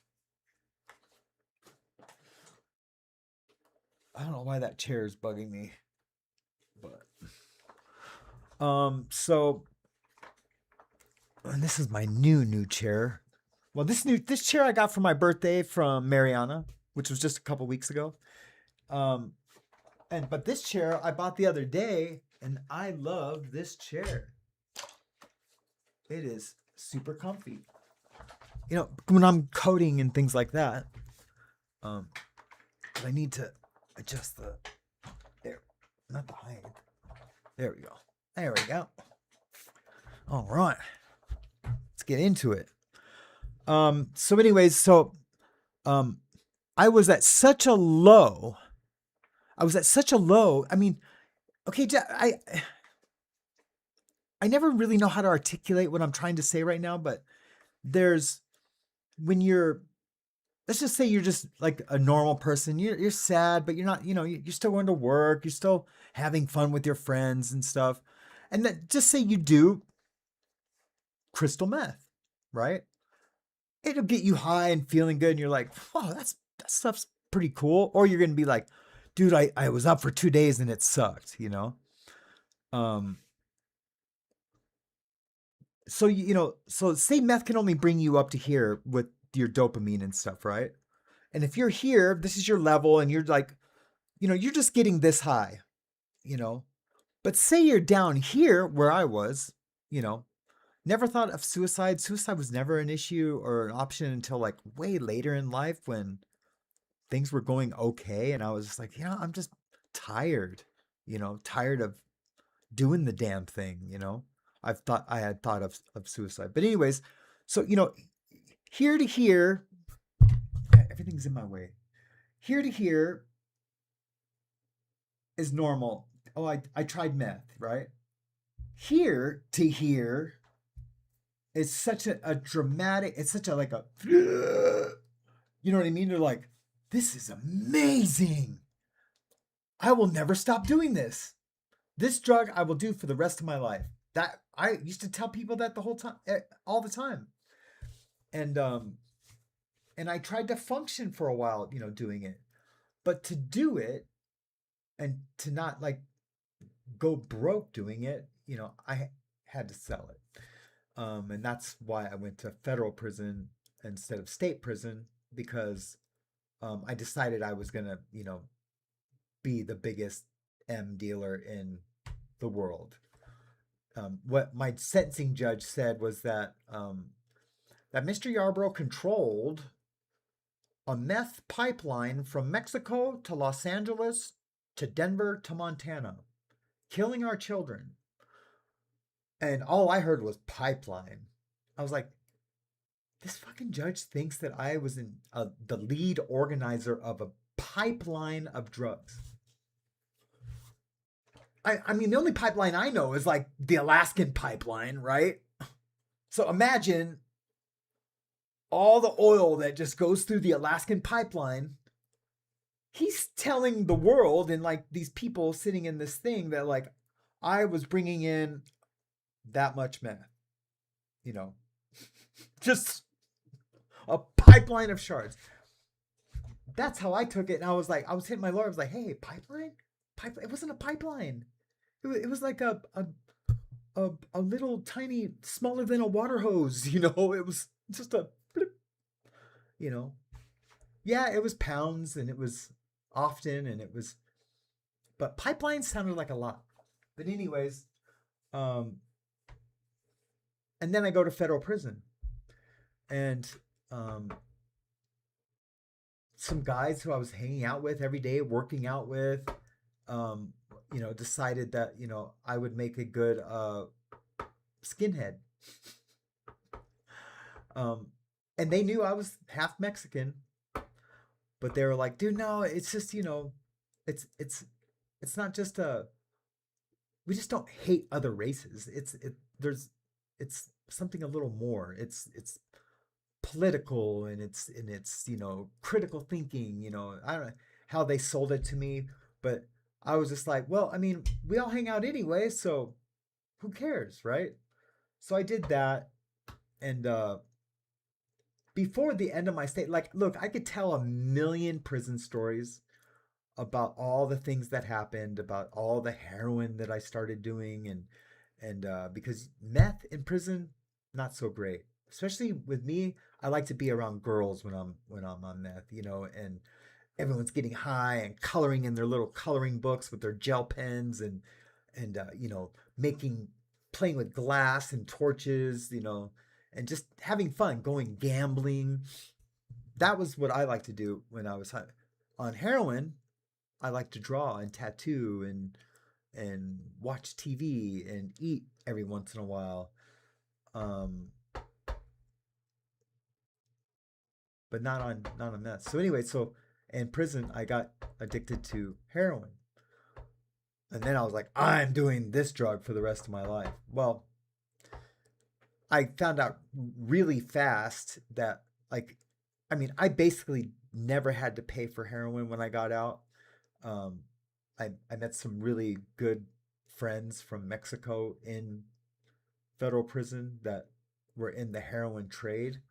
I don't know why that chair is bugging me. But so and this is my new chair. Well, this chair I got for my birthday from Mariana, which was just a couple weeks ago. But this chair I bought the other day, and I love this chair. It is super comfy. You know, when I'm coding and things like that, I need to adjust not the height. There we go. All right, let's get into it. So anyways, I was at such a low. I mean, okay, I never really know how to articulate what I'm trying to say right now, but let's just say you're just like a normal person. You're sad, but you're not, you're still going to work. You're still having fun with your friends and stuff. And then just say you do crystal meth, right? It'll get you high and feeling good. And you're like, oh, that stuff's pretty cool. Or you're going to be like, dude, I was up for 2 days and it sucked, So say meth can only bring you up to here with your dopamine and stuff, right? And if you're here, this is your level and you're like, you're just getting this high, but say you're down here where I was, never thought of suicide. Suicide was never an issue or an option until like way later in life when things were going okay. And I was just like, I'm just tired, tired of doing the damn thing, I had thought of suicide. But anyways, so, here to here, everything's in my way. Here to here is normal. Oh, I tried meth, right? Here to here is such a dramatic, it's such a like a, you know what I mean? They're like, this is amazing. I will never stop doing this. This drug I will do for the rest of my life. That I used to tell people that the whole time, all the time. And I tried to function for a while, doing it, but to do it and to not like go broke doing it, I had to sell it. And that's why I went to federal prison instead of state prison, because I decided I was going to, be the biggest M dealer in the world. What my sentencing judge said was that that Mr. Yarbrough controlled a meth pipeline from Mexico to Los Angeles to Denver to Montana, killing our children. And all I heard was pipeline. I was like, this fucking judge thinks that I was the lead organizer of a pipeline of drugs. I mean, the only pipeline I know is like the Alaskan pipeline, right? So imagine all the oil that just goes through the Alaskan pipeline. He's telling the world and like these people sitting in this thing that like I was bringing in that much meth. you know, just a pipeline of shards. That's how I took it. And I was hitting my lawyer. I was like, hey, pipeline? Pipeline? It wasn't a pipeline. It was like a little tiny, smaller than a water hose, you know? It was just a, blip, you know? Yeah, it was pounds and it was often and it was, but pipeline sounded like a lot. But anyways, and then I go to federal prison and, some guys who I was hanging out with every day, working out with, decided that, I would make a good skinhead. And they knew I was half Mexican, but they were like, dude, no, it's just, it's not just we just don't hate other races. It's something a little more. It's political and it's critical thinking. I don't know how they sold it to me, but I was just like, well, I mean, we all hang out anyway, so who cares, right? So I did that, and before the end of my stay, like, look, I could tell a million prison stories about all the things that happened, about all the heroin that I started doing, and because meth in prison, not so great. Especially with me, I like to be around girls when I'm on meth, and everyone's getting high and coloring in their little coloring books with their gel pens and playing with glass and torches, and just having fun, going gambling. That was what I like to do when I was on heroin. I like to draw and tattoo and watch TV and eat every once in a while. But not on meth. So anyway, so in prison, I got addicted to heroin. And then I was like, I'm doing this drug for the rest of my life. Well, I found out really fast that, I basically never had to pay for heroin when I got out. I met some really good friends from Mexico in federal prison that were in the heroin trade.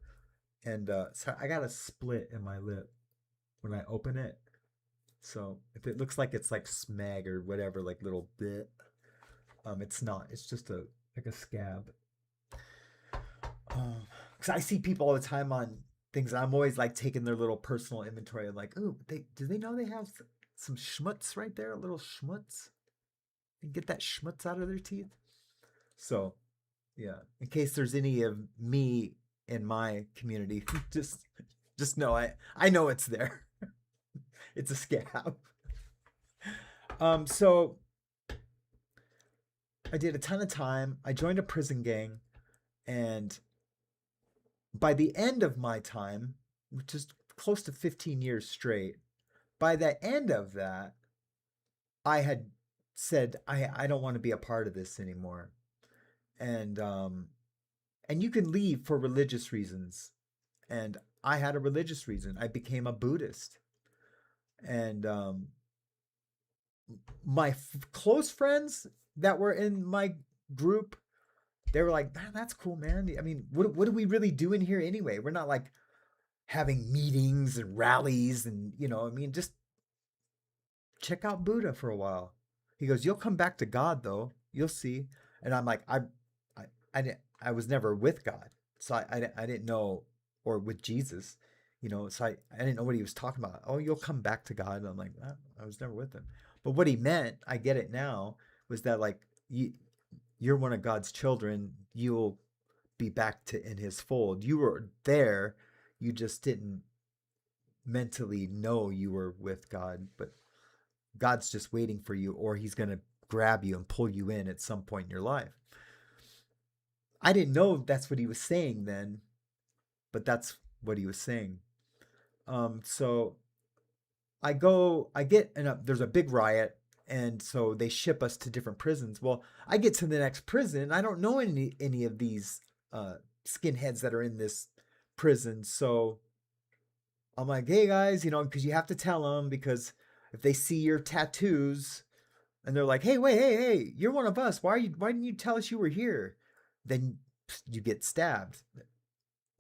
And so I got a split in my lip when I open it. So if it looks like it's like smeg or whatever, like little bit, it's not. It's just like a scab. Because I see people all the time on things, and I'm always like taking their little personal inventory. I'm like, oh, do they know they have some schmutz right there? A little schmutz? And get that schmutz out of their teeth. So, yeah. In case there's any of me in my community, just know I know it's there. It's a scab. So I did a ton of time. I joined a prison gang, and by the end of my time, which is close to 15 years straight, by the end of that, I had said I don't want to be a part of this anymore. And you can leave for religious reasons. And I had a religious reason. I became a Buddhist. And my close friends that were in my group, they were like, that's cool, man. I mean, what do we really do in here anyway? We're not like having meetings and rallies and, just check out Buddha for a while. He goes, you'll come back to God though. You'll see. And I'm like, I was never with God. So I didn't know, or with Jesus, so I didn't know what he was talking about. Oh, you'll come back to God. And I'm like, I was never with him. But what he meant, I get it now, was that like, you're one of God's children. You'll be back in his fold. You were there. You just didn't mentally know you were with God, but God's just waiting for you, or he's going to grab you and pull you in at some point in your life. I didn't know that's what he was saying then, but that's what he was saying. So there's a big riot, and so they ship us to different prisons. Well, I get to the next prison. I don't know any of these skinheads that are in this prison. So I'm like, hey guys, because you have to tell them, because if they see your tattoos and they're like, hey, wait, hey, you're one of us. Why didn't you tell us you were here? Then you get stabbed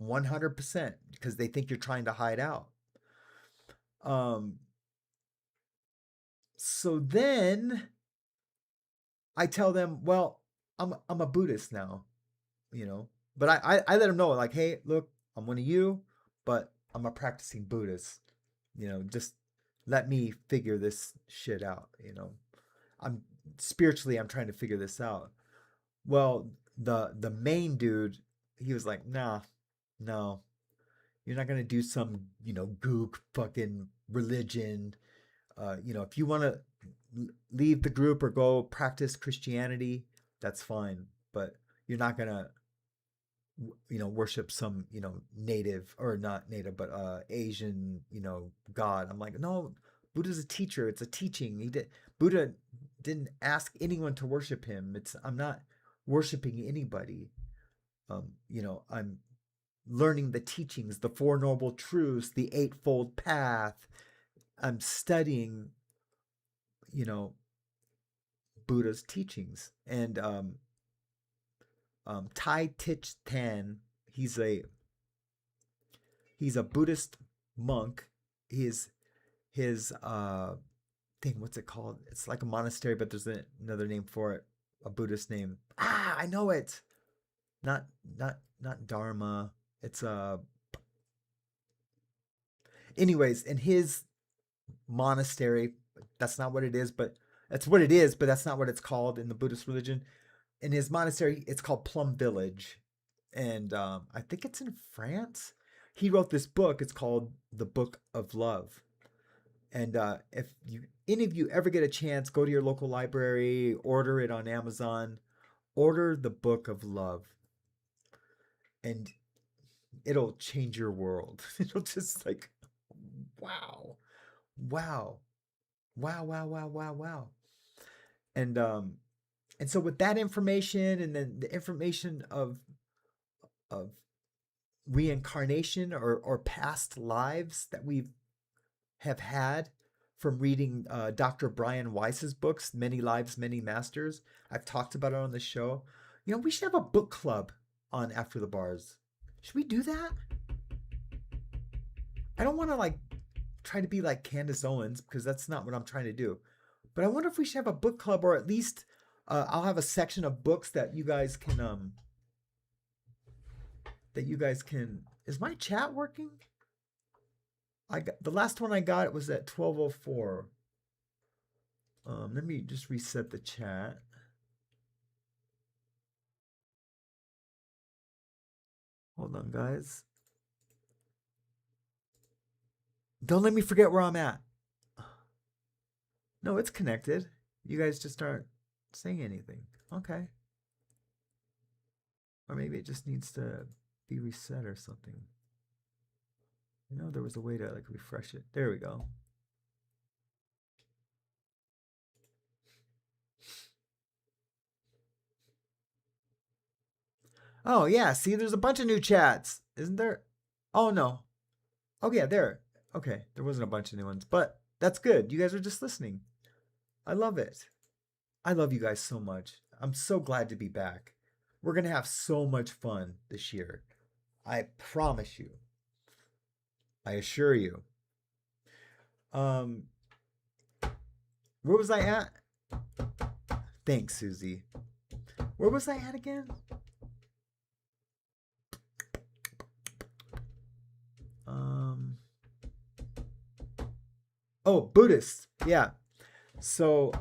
100% because they think you're trying to hide out. So then I tell them, well, I'm a Buddhist now, you know. But I let them know, like, hey, look, I'm one of you, but I'm a practicing Buddhist. You know, just let me figure this shit out, you know. I'm trying to figure this out. Well, the main dude, he was like, nah, no, you're not gonna do some, you know, gook fucking religion. You know, if you want to leave the group or go practice Christianity, that's fine. But you're not gonna, you know, worship some, you know, native or not native, but Asian, you know, God. I'm like, no, Buddha's a teacher. It's a teaching. Buddha didn't ask anyone to worship him. I'm not worshiping anybody. You know, I'm learning the teachings, the Four Noble Truths, the Eightfold Path. I'm studying, you know, Buddha's teachings. And Tai Thich Tan, he's a Buddhist monk. His thing, what's it called? It's like a monastery, but there's another name for it, a Buddhist name. I know it. Not Dharma. It's anyways, in his monastery, that's not what it is, but that's what it is, but that's not what it's called in the Buddhist religion. In his monastery, it's called Plum Village, and I think it's in France. He wrote this book. It's called The Book of Love. And if any of you ever get a chance, go to your local library, order it on Amazon, order The Book of Love, and it'll change your world. It'll just like, wow, wow, wow, wow, wow, wow, wow. And so with that information, and then the information of reincarnation or past lives that we have had from reading Dr. Brian Weiss's books, Many Lives, Many Masters. I've talked about it on the show. You know, we should have a book club on After the Bars. Should we do that? I don't want to like try to be like Candace Owens, because that's not what I'm trying to do. But I wonder if we should have a book club, or at least I'll have a section of books that you guys can is my chat working? The last one I got, it was at 12:04. Let me just reset the chat. Hold on, guys. Don't let me forget where I'm at. No, it's connected. You guys just aren't saying anything. Okay. Or maybe it just needs to be reset or something. You know, there was a way to like refresh it. There we go. Oh, yeah. See, there's a bunch of new chats. Isn't there? Oh, no. Oh, yeah, there. Okay. There wasn't a bunch of new ones, but that's good. You guys are just listening. I love it. I love you guys so much. I'm so glad to be back. We're going to have so much fun this year. I promise you. I assure you. Where was I at? Thanks, Susie. Where was I at again? Oh, Buddhist. Yeah. So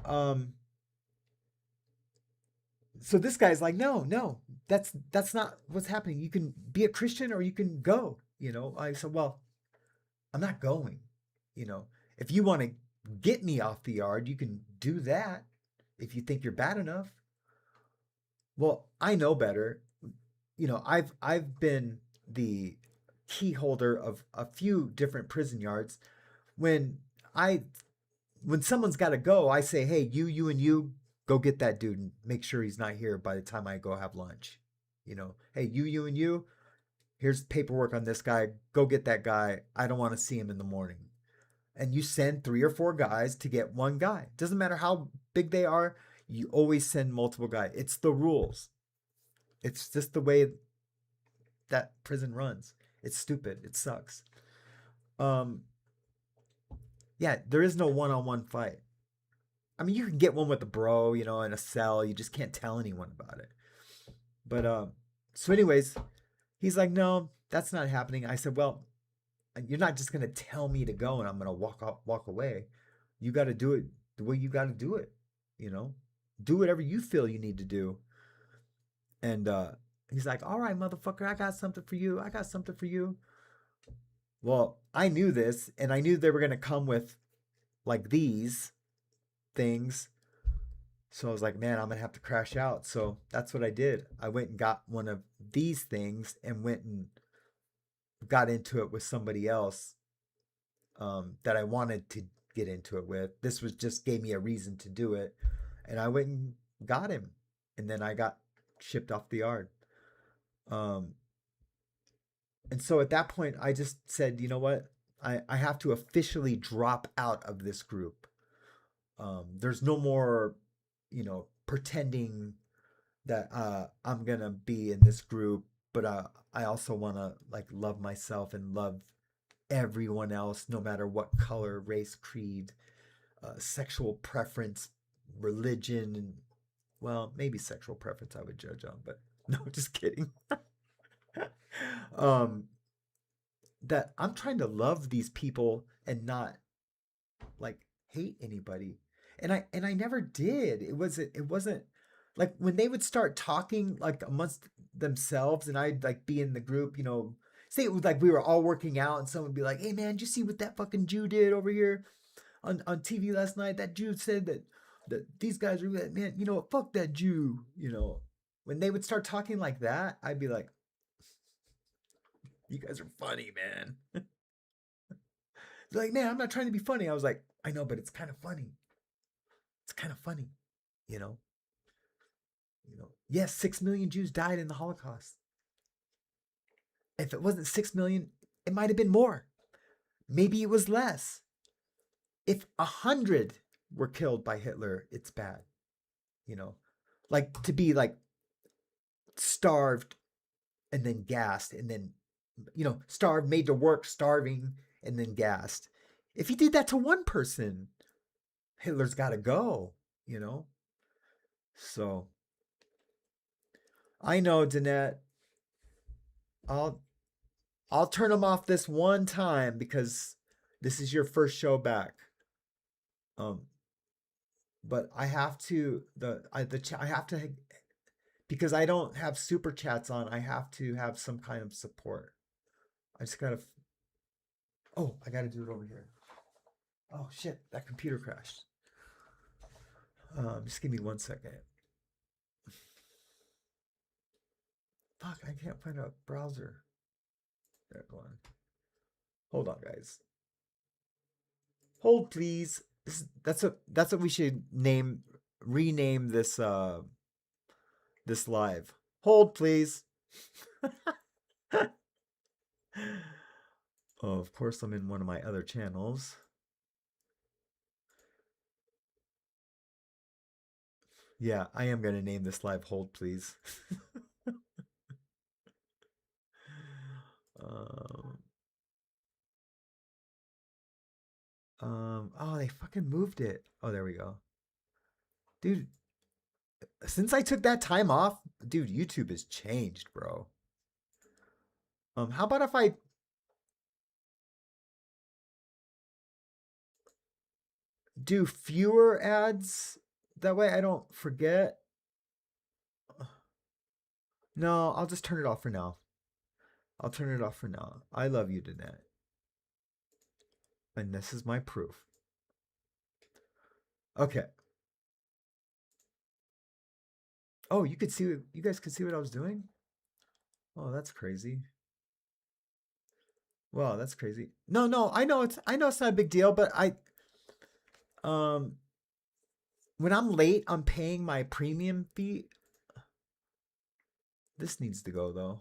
this guy's like, no, that's not what's happening. You can be a Christian or you can go, you know. I said, well, I'm not going, you know. If you want to get me off the yard, you can do that if you think you're bad enough. Well, I know better. You know, I've been the key holder of a few different prison yards. When someone's got to go, I say, hey, you and you go get that dude and make sure he's not here by the time I go have lunch. You know, hey, you and you, here's paperwork on this guy. Go get that guy. I don't want to see him in the morning. And you send 3 or 4 guys to get one guy. Doesn't matter how big they are. You always send multiple guys. It's the rules. It's just the way that prison runs. It's stupid. It sucks. Um, yeah, there is no one-on-one fight. I mean, you can get one with a bro, you know, in a cell. You just can't tell anyone about it. But so anyways, he's like, no, that's not happening. I said, well, you're not just gonna tell me to go and I'm gonna walk away. You got to do it the way you got to do it. You know, do whatever you feel you need to do. And he's like, all right, motherfucker, I got something for you. I got something for you. Well, I knew this, and I knew they were gonna come with like these things. So I was like, man, I'm gonna have to crash out. So that's what I did. I went and got one of these things and went and got into it with somebody else that I wanted to get into it with. This was just gave me a reason to do it. And I went and got him. And then I got shipped off the yard. And so at that point, I just said, you know what? I have to officially drop out of this group. There's no more, you know, pretending that I'm going to be in this group. But I also want to like love myself and love everyone else, no matter what color, race, creed, sexual preference, religion, and well, maybe sexual preference I would judge on, but no, just kidding. That I'm trying to love these people and not like hate anybody. And I never did. It wasn't like when they would start talking like amongst themselves and I'd like be in the group, you know, say it was like we were all working out and someone would be like, hey man, did you see what that fucking Jew did over here on TV last night? That Jew said that these guys are like, man, you know what, fuck that Jew, you know. When they would start talking like that, I'd be like, you guys are funny, man. They're like, man, I'm not trying to be funny. I was like, I know, but it's kind of funny. It's kind of funny, you know. Yes, 6 million Jews died in the Holocaust. If it wasn't 6 million, it might have been more. Maybe it was less. If 100 were killed by Hitler, it's bad. You know, like to be like starved and then gassed and then, you know, starved, made to work, starving and then gassed. If he did that to one person, Hitler's got to go, you know. So I know, Danette. I'll turn them off this one time because this is your first show back. But I have to I have to, because I don't have super chats on. I have to have some kind of support. I just gotta. Oh, I gotta do it over here. Oh shit! That computer crashed. Just give me 1 second. Fuck! I can't find a browser. There, go on. Hold on, guys. Hold, please. That's what we should rename this this live. Hold, please. Oh, of course, I'm in one of my other channels. Yeah, I am gonna name this live. Hold, please. Oh, they fucking moved it. Oh, there we go. Dude, since I took that time off, dude, YouTube has changed, bro. How about if I do fewer ads? That way I don't forget. No, I'll just turn it off for now. I'll turn it off for now. I love you, Danette. And this is my proof. Okay. Oh, you guys could see what I was doing? Oh, that's crazy. Wow, that's crazy. No, I know it's not a big deal, but when I'm late on paying my premium fee, this needs to go though.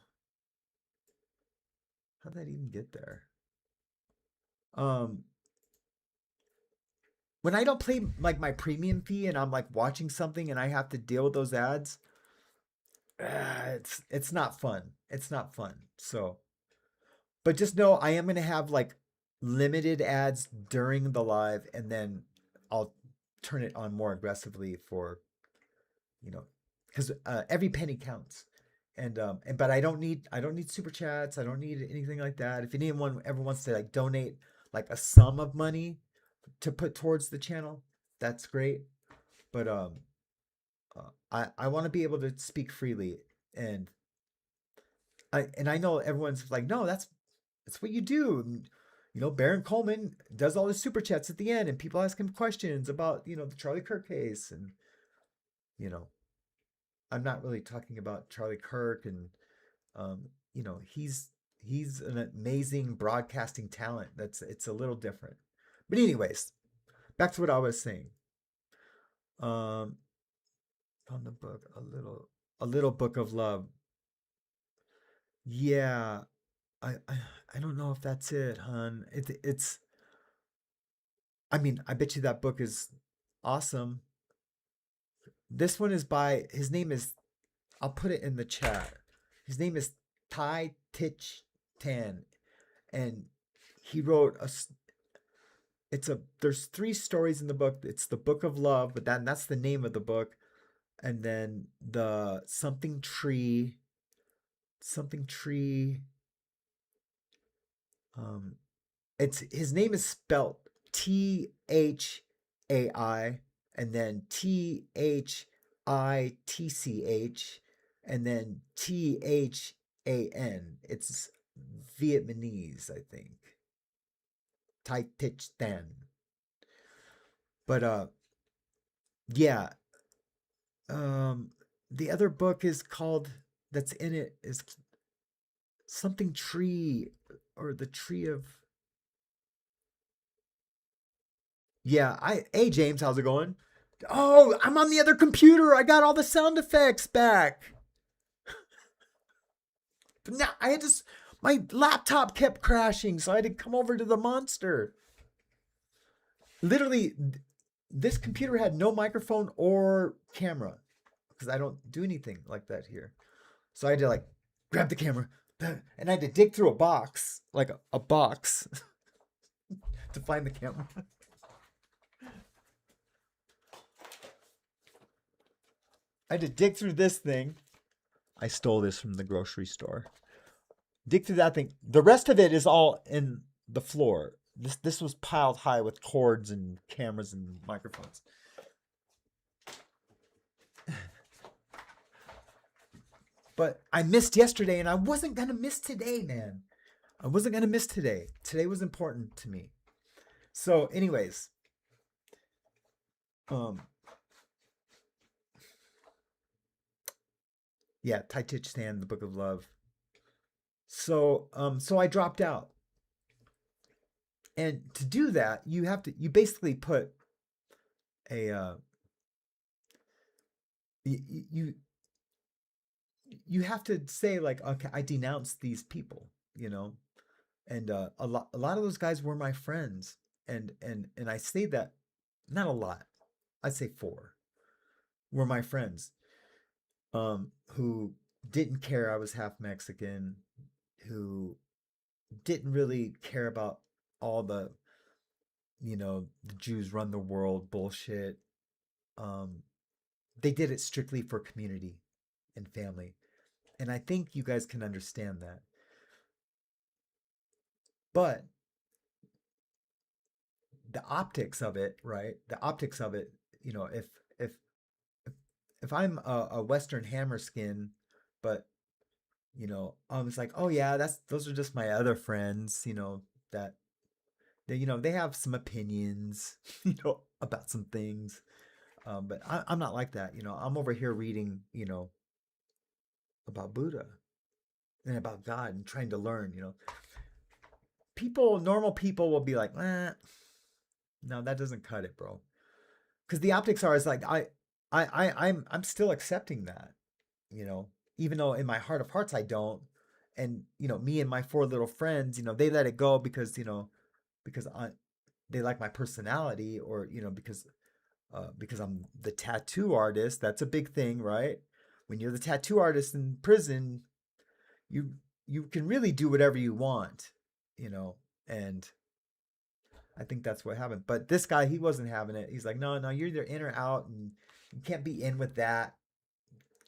How'd that even get there? When I don't pay like my premium fee and I'm like watching something and I have to deal with those ads, it's not fun. It's not fun. So, but just know I am gonna have like limited ads during the live, and then I'll turn it on more aggressively for, you know, because every penny counts. And but I don't need super chats. I don't need anything like that. If anyone ever wants to like donate like a sum of money to put towards the channel, that's great. But I want to be able to speak freely, and I know everyone's like, no, that's what you do. And, you know, Baron Coleman does all his super chats at the end, and people ask him questions about, you know, the Charlie Kirk case, and you know, I'm not really talking about Charlie Kirk, and you know, he's an amazing broadcasting talent. It's a little different. But anyways, back to what I was saying. Um, on the book, a little book of love. Yeah, I don't know if that's it, hon. It's. I mean, I bet you that book is awesome. This one is by his name is. I'll put it in the chat. His name is Tai Tich Tan, and he wrote there's 3 stories in the book. It's the Book of Love, but that's the name of the book, and then the something tree. Um, it's his name is spelt Thai, and then Thitch, and then Than. It's Vietnamese, I think. Thai Tich Tan. But yeah. The other book is called that's in it is something tree, or the tree of. Yeah, hey James, how's it going? Oh, I'm on the other computer. I got all the sound effects back. But now my laptop kept crashing, so I had to come over to the monster. Literally, this computer had no microphone or camera, because I don't do anything like that here. So I had to like grab the camera, and I had to dig through a box, like a box, to find the camera. I had to dig through this thing. I stole this from the grocery store. Dig through that thing. The rest of it is all in the floor. This was piled high with cords and cameras and microphones. But I missed yesterday, and I wasn't gonna miss today, man. I wasn't gonna miss today. Today was important to me. So, anyways, yeah, Tai Tich Stan, the Book of Love. So I dropped out. And to do that, you basically put a you have to say like, okay, I denounce these people, you know. And a lot of those guys were my friends, and I say that, not a lot, I'd say 4 were my friends, who didn't care I was half Mexican, who didn't really care about all the, you know, the Jews run the world bullshit. They did it strictly for community and family. And I think you guys can understand that. But the optics of it, right? The optics of it, you know, if I'm a Western Hammerskin, but you know, it's like, oh yeah, those are just my other friends, you know, that they, you know, they have some opinions, you know, about some things. But I'm not like that, you know. I'm over here reading, you know, about Buddha and about God, and trying to learn, you know. Normal people will be like, no, that doesn't cut it, bro. Because the optics are, is like, I'm still accepting that, you know, even though in my heart of hearts I don't. And you know, me and my 4 little friends, you know, they let it go because, you know, because they like my personality, or you know, because I'm the tattoo artist. That's a big thing, right? when you're the tattoo artist in prison, you can really do whatever you want, you know, and I think that's what happened. But this guy, he wasn't having it. He's like, no, you're either in or out, and you can't be in with that.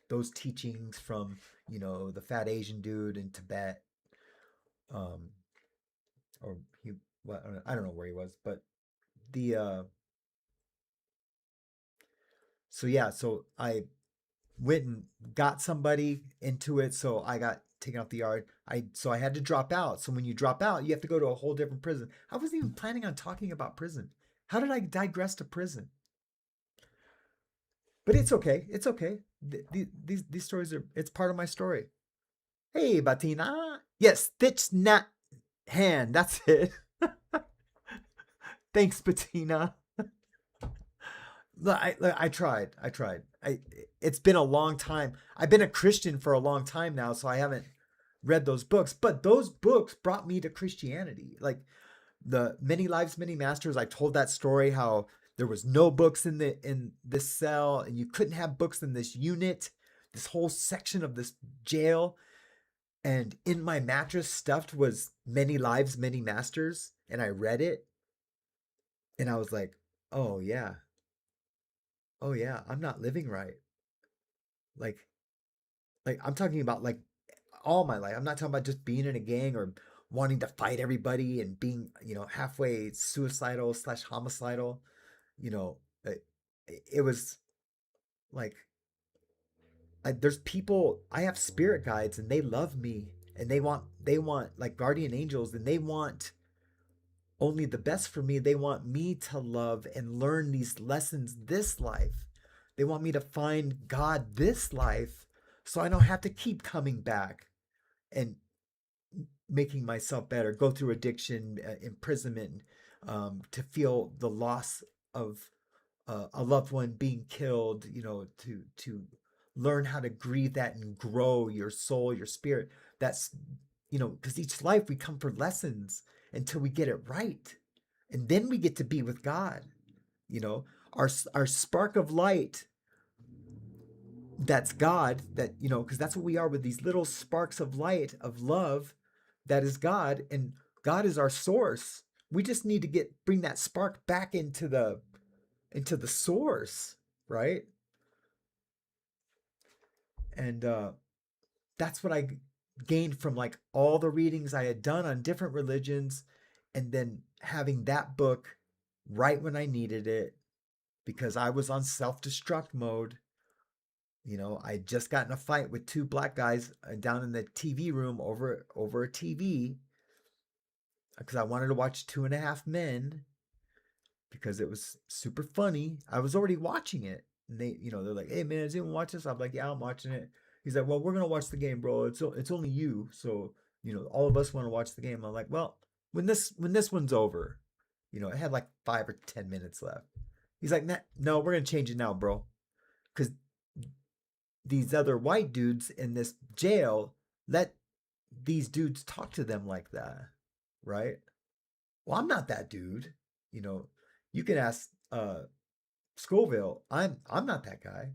Those teachings from, the fat Asian dude in Tibet, um, or he, well, I don't know where he was, but the, so yeah, so I went and got somebody into it, so I got taken off the yard. So I had to drop out. So when you drop out, you have to go to a whole different prison. I wasn't even planning on talking about prison. How did I digress to prison? But it's okay. It's okay. These stories it's part of my story. Hey, Batina. Yes, stitch nat hand. That's it. Thanks, Batina. I tried. It's been a long time. I've been a Christian for a long time now, so I haven't read those books. But those books brought me to Christianity. Like the Many Lives, Many Masters. I told that story how there was no books in this cell, and you couldn't have books in this unit, this whole section of this jail. And in my mattress stuffed was Many Lives, Many Masters, and I read it, and I was like, oh yeah, I'm not living right. Like I'm talking about like all my life. I'm not talking about just being in a gang or wanting to fight everybody and being, halfway suicidal / homicidal. It was like, there's people, I have spirit guides and they love me and they want like guardian angels, and they want only the best for me. They want me to love and learn these lessons this life. They want me to find God this life so I don't have to keep coming back and making myself better, go through addiction, imprisonment, to feel the loss of a loved one being killed, to learn how to grieve that and grow your soul, your spirit. That's, because each life we come for lessons until we get it right. And then we get to be with God, our spark of light. That's God, that, because that's what we are, with these little sparks of light, of love. That is God, and God is our source. We just need to bring that spark back into the source, right? And that's what I gained from like all the readings I had done on different religions, and then having that book right when I needed it, because I was on self-destruct mode. I just got in a fight with two black guys down in the TV room over a TV, because I wanted to watch 2.5 Men because it was super funny. I was already watching it, and they're like, "Hey man, does anyone watch this?" I'm like, "Yeah, I'm watching it." He's like, "Well, we're gonna watch the game, bro. It's only you, so all of us want to watch the game." I'm like, "Well, when this one's over, it had like 5 or 10 minutes left." He's like, "Nah, no, we're gonna change it now, bro, because these other white dudes in this jail let these dudes talk to them like that, right? Well, I'm not that dude. You can ask Scoville. I'm not that guy.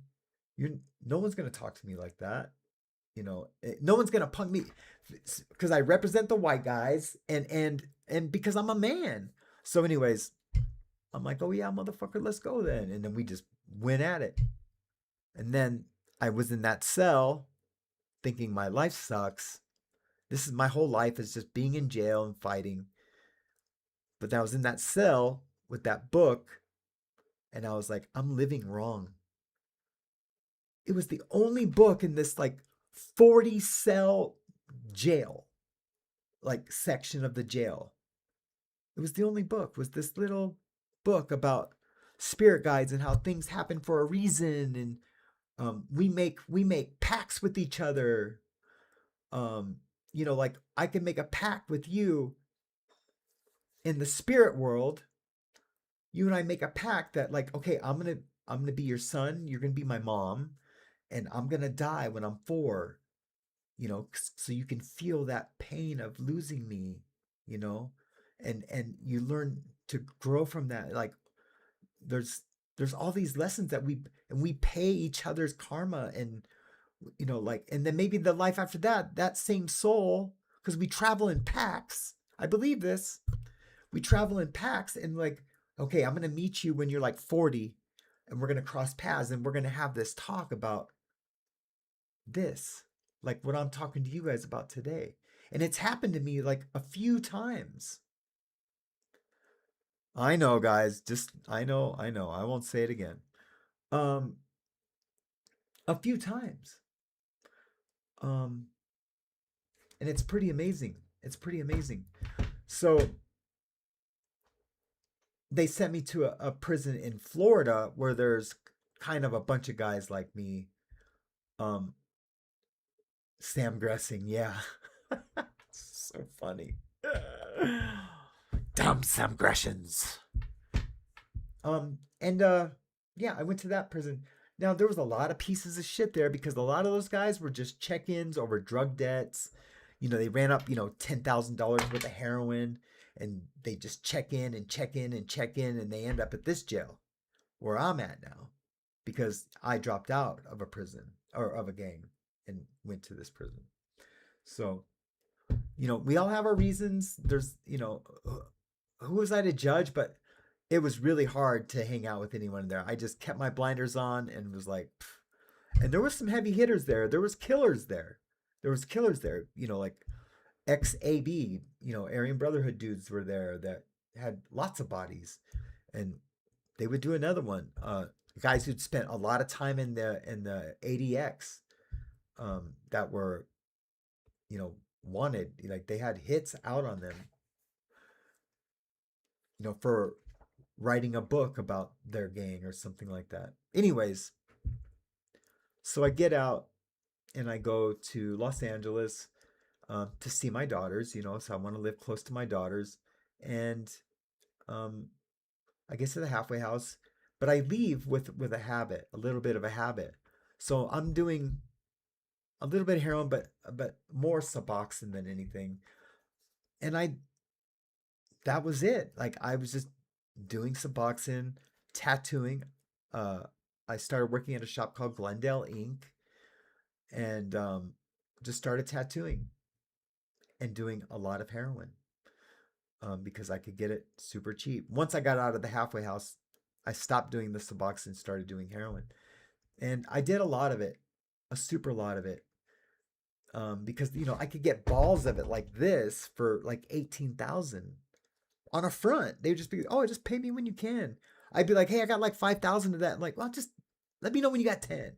No one's gonna talk to me like that. No one's gonna punk me because I represent the white guys, and because I'm a man." So anyways, I'm like, "Oh yeah, motherfucker, let's go then." And then we just went at it. And then I was in that cell thinking my life sucks. This is my whole life, is just being in jail and fighting. But then I was in that cell with that book, and I was like, I'm living wrong. It was the only book in this like 40 cell jail, like section of the jail. It was the only book, was this little book about spirit guides and how things happen for a reason, and we make pacts with each other. Like I can make a pact with you in the spirit world. You and I make a pact that like, okay, I'm gonna be your son, you're gonna be my mom, and I'm gonna die when I'm 4. So you can feel that pain of losing me, and you learn to grow from that. Like there's all these lessons that we pay each other's karma, and like, and then maybe the life after that, that same soul, because we travel in packs. I believe this. We travel in packs, and like, okay, I'm going to meet you when you're like 40, and we're going to cross paths, and we're going to have this talk about this, like what I'm talking to you guys about today. And it's happened to me like a few times. I know, guys. Just I know. I won't say it again. Um, a few times. Um, and it's pretty amazing. It's pretty amazing. So they sent me to a prison in Florida where there's kind of a bunch of guys like me. Um, Sam Gressing, yeah. So funny. Dumb Sam Gressians. And yeah, I went to that prison. Now there was a lot of pieces of shit there because a lot of those guys were just check-ins over drug debts. They ran up, $10,000 worth of heroin, and they just check in and check in and check in, and they end up at this jail where I'm at now because I dropped out of a prison or of a gang and went to this prison. So, we all have our reasons. There's, who was I to judge? But it was really hard to hang out with anyone there. I just kept my blinders on and was like, pff. And there was some heavy hitters there. There was killers there. Like ex-AB, Aryan Brotherhood dudes were there that had lots of bodies. And they would do another one. Guys who'd spent a lot of time in the ADX that were, wanted. Like they had hits out on them, for writing a book about their gang or something like that. Anyways, so I get out and I go to Los Angeles to see my daughters, so I want to live close to my daughters. And I get to the halfway house, but I leave with a habit, a little bit of a habit. So I'm doing a little bit of heroin, but more Suboxone than anything. And that was it. Like I was just doing Suboxone, tattooing. I started working at a shop called Glendale Inc. and just started tattooing and doing a lot of heroin because I could get it super cheap. Once I got out of the halfway house, I stopped doing the Suboxone and started doing heroin. And I did a lot of it, a super lot of it. Because I could get balls of it like this for like 18,000 on a front. They'd just be, oh, just pay me when you can. I'd be like, hey, I got like 5,000 of that. I'm like, well, just let me know when you got 10.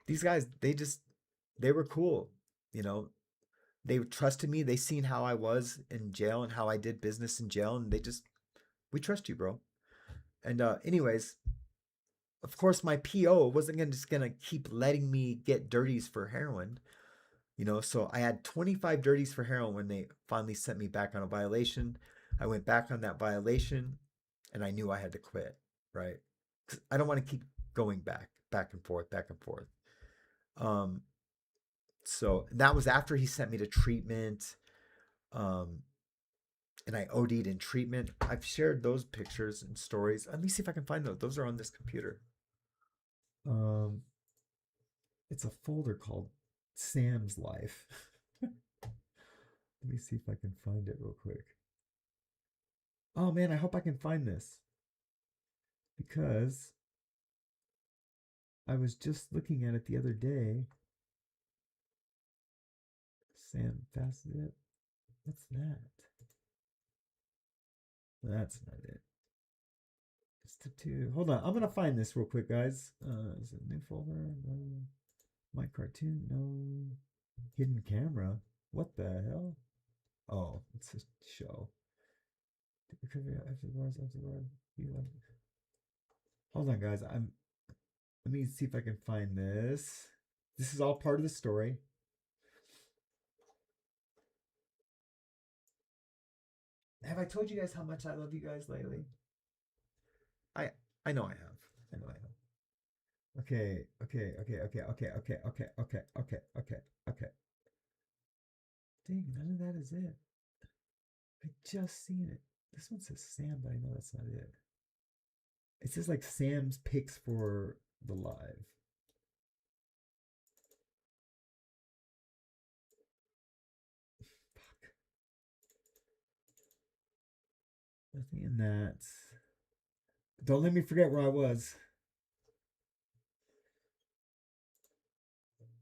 These guys, they were cool. They trusted me. They seen how I was in jail and how I did business in jail, and we trust you, bro. And anyways, of course, my PO wasn't just gonna keep letting me get dirties for heroin. So I had 25 dirties for heroin when they finally sent me back on a violation. I went back on that violation and I knew I had to quit, right? 'Cause I don't want to keep going back and forth, back and forth. So that was after he sent me to treatment. And I OD'd in treatment. I've shared those pictures and stories. Let me see if I can find those. Those are on this computer. It's a folder called Sam's Life. Let me see if I can find it real quick. Oh man, I hope I can find this because I was just looking at it the other day. Sam Facet. What's that? That's not it. It's tattoo. Hold on. I'm going to find this real quick, guys. Is it new folder? No. My cartoon? No. Hidden camera? What the hell? Oh, it's a show. Hold on, guys. Let me see if I can find this. This is all part of the story. Have I told you guys how much I love you guys lately? I know I have. I know I have. Okay. Dang, none of that is it. I just seen it. This one says Sam, but I know that's not it. It says like Sam's picks for the live. Nothing in that. Don't let me forget where I was.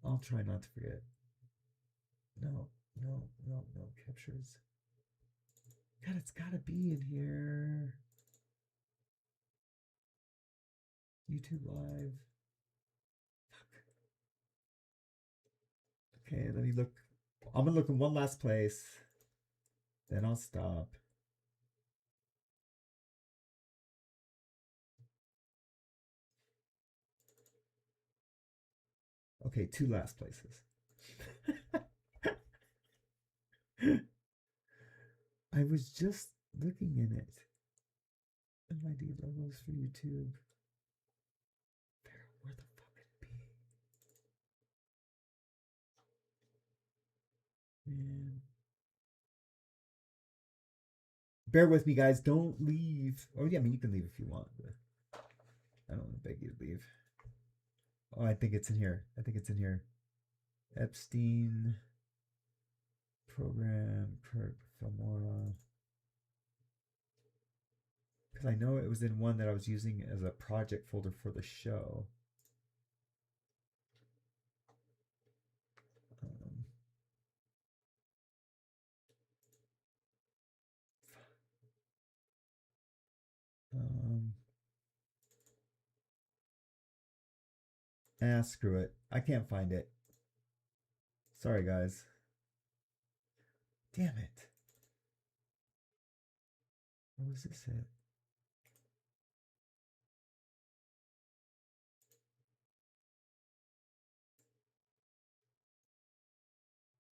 I'll try not to forget. No, no, no, no captures. God, it's gotta be in here. YouTube Live. Okay, let me look. I'm gonna look in one last place. Then I'll stop. Okay, 2 last places. I was just looking in it. MID logos for YouTube. Where the fuck could it be? Man. Bear with me, guys. Don't leave. Oh, yeah, I mean, you can leave if you want, but I don't want to beg you to leave. Oh, I think it's in here. I think it's in here. Epstein program, Kurt Filmora. Because I know it was in one that I was using as a project folder for the show. Screw it. I can't find it. Sorry, guys. Damn it. What was this at?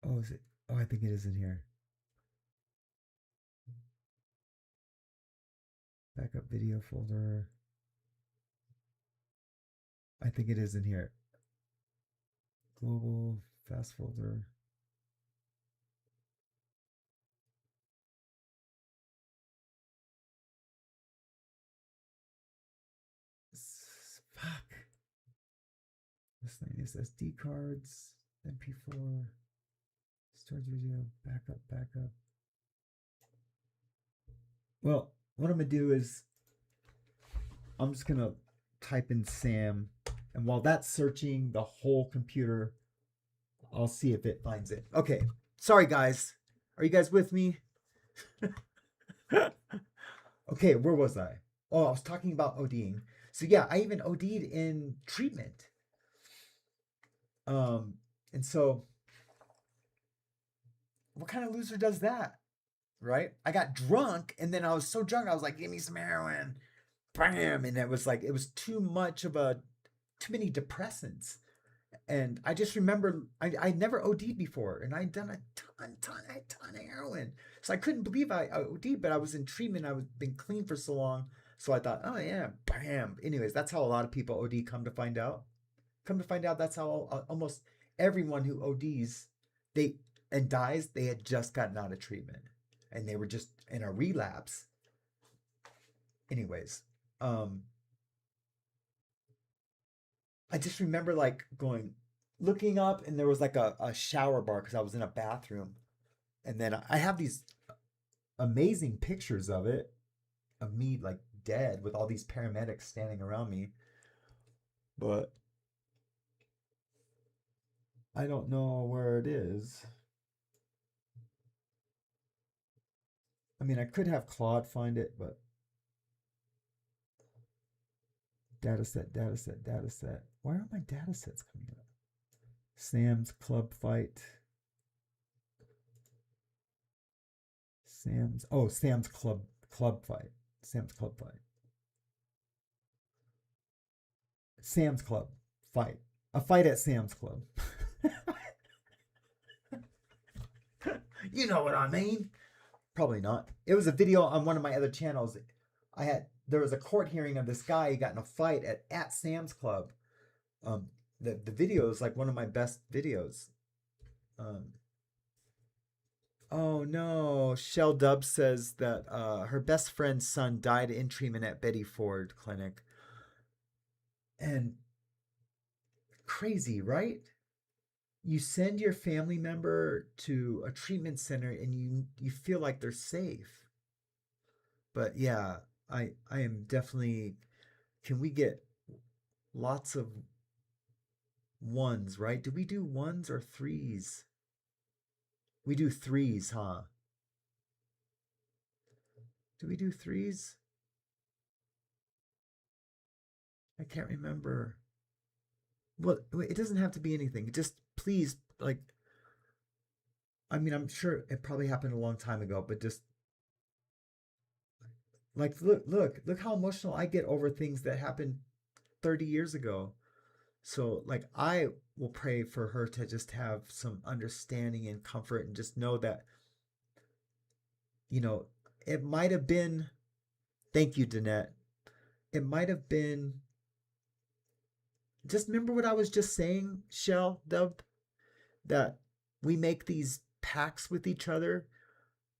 Oh, is it? Oh, I think it is in here. Backup video folder. I think it is in here. Global fast folder. Fuck. This thing is SD cards, MP4, storage video, backup. Well, what I'm gonna do is I'm just gonna type in Sam, and while that's searching the whole computer, I'll see if it finds it. Okay, sorry guys. Are you guys with me? Okay, where was I? Oh, I was talking about ODing. So yeah, I even OD'd in treatment. And so what kind of loser does that? Right? I got drunk, and then I was so drunk, I was like, give me some heroin. Bam! And it was too many depressants. And I just remember I never OD'd before, and I'd done a ton of heroin. So I couldn't believe I OD'd, but I was in treatment. I was been clean for so long. So I thought, oh yeah, bam. Anyways, that's how a lot of people OD, come to find out. Come to find out, that's how almost everyone who ODs dies, they had just gotten out of treatment. And they were just in a relapse. Anyways, I just remember looking up, and there was like a shower bar because I was in a bathroom. And then I have these amazing pictures of me like dead with all these paramedics standing around me. But I don't know where it is. I mean, I could have Claude find it, but dataset. Why aren't my datasets coming up? Sam's Club fight. Sam's Club fight. Sam's Club fight. Sam's Club fight. A fight at Sam's Club. You know what I mean? Probably not. It was a video on one of my other channels. There was a court hearing of this guy. He got in a fight at Sam's Club. The video is like one of my best videos. Oh no, Shell Dub says that her best friend's son died in treatment at Betty Ford Clinic. And crazy, right? You send your family member to a treatment center and you feel like they're safe. But yeah, I am definitely. Can we get lots of ones, right? Do we do ones or threes? We do threes, huh? Do we do threes? I can't remember. Well, it doesn't have to be anything. Just please, like, I mean, I'm sure it probably happened a long time ago, but just like, look how emotional I get over things that happened 30 years ago. So, like, I will pray for her to just have some understanding and comfort and just know that, you know, it might have been, thank you, Danette. It might have been, just remember what I was just saying, Shell, Dub, that we make these pacts with each other,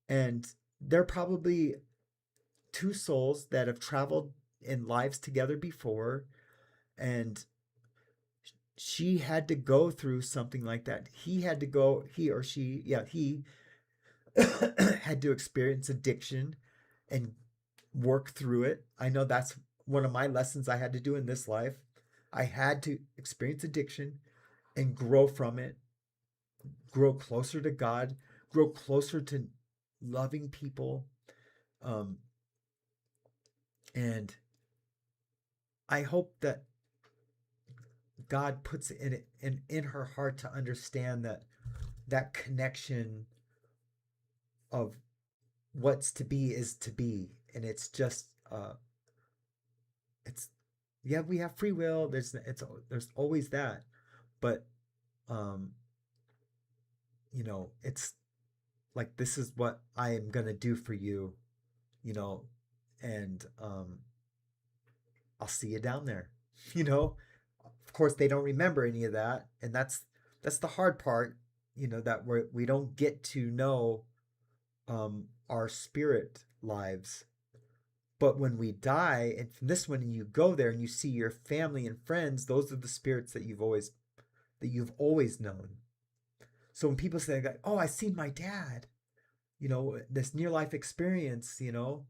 and they're probably two souls that have traveled in lives together before, and she had to go through something like that. He had to go, he or she, yeah, he had to experience addiction and work through it. I know that's one of my lessons I had to do in this life. I had to experience addiction and grow from it, grow closer to God, grow closer to loving people. Um, and I hope that God puts it in her heart to understand that connection of what's to be is to be, and it's just it's yeah, we have free will. There's always that, but um, you know, it's like, this is what I am gonna do for you, you know, and I'll see you down there, you know. Of course, they don't remember any of that, and that's the hard part, you know, that we don't get to know our spirit lives. But when we die, and from this one, you go there and you see your family and friends, those are the spirits that you've always known. So when people say, like, "Oh, I seen my dad," you know, this near life experience, you know,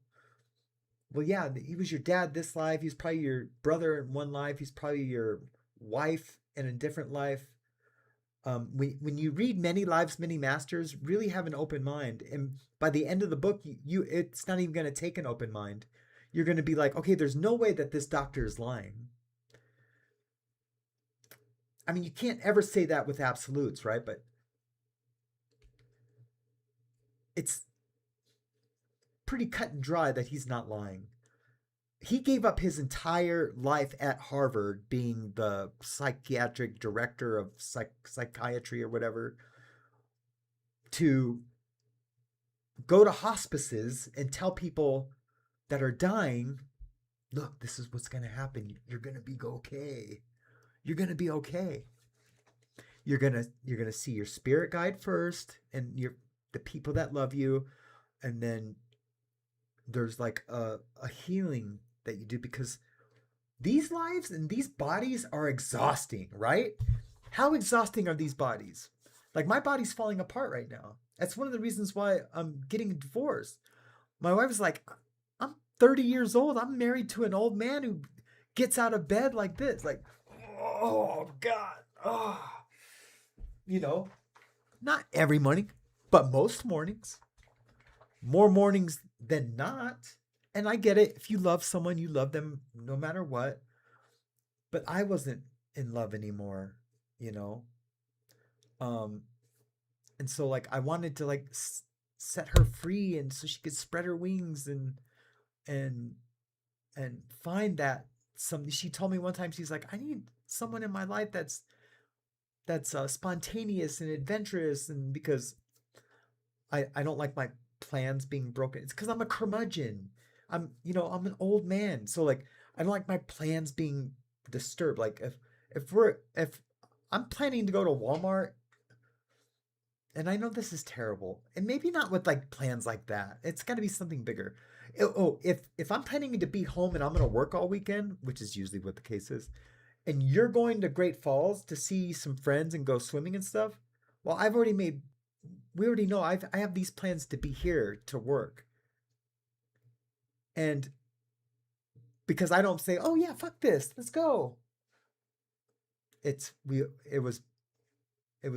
well, yeah, he was your dad this life. He's probably your brother in one life. He's probably your wife in a different life. When you read Many Lives, Many Masters, really have an open mind. And by the end of the book, it's not even going to take an open mind. You're going to be like, okay, there's no way that this doctor is lying. I mean, you can't ever say that with absolutes, right? But it's pretty cut and dry that he's not lying. He gave up his entire life at Harvard being the psychiatric director of psychiatry or whatever to go to hospices and tell people that are dying, look, this is what's going to happen. You're going to be okay. You're going to be okay. You're going to see your spirit guide first, and the people that love you, and then there's like a healing that you do, because these lives and these bodies are exhausting, right? How exhausting are these bodies? Like, my body's falling apart right now. That's one of the reasons why I'm getting a divorce. My wife is like, I'm 30 years old. I'm married to an old man who gets out of bed like this. Like, oh, God. Oh. You know, not every morning, but most mornings. More mornings than not. And I get it. If you love someone, you love them no matter what. But I wasn't in love anymore, you know? And so, like, I wanted to, like, set her free, and so she could spread her wings and find that something. She told me one time, she's like, I need someone in my life that's spontaneous and adventurous, and because I don't like my plans being broken. It's because I'm a curmudgeon. I'm an old man, so, like, I don't like my plans being disturbed. Like, if I'm planning to go to Walmart, and I know this is terrible, and maybe not with, like, plans like that. It's got to be something bigger. If I'm planning to be home and I'm going to work all weekend, which is usually what the case is, and you're going to Great Falls to see some friends and go swimming and stuff, well, we already know I have these plans to be here to work. And because I don't say, oh yeah, fuck this, let's go. It was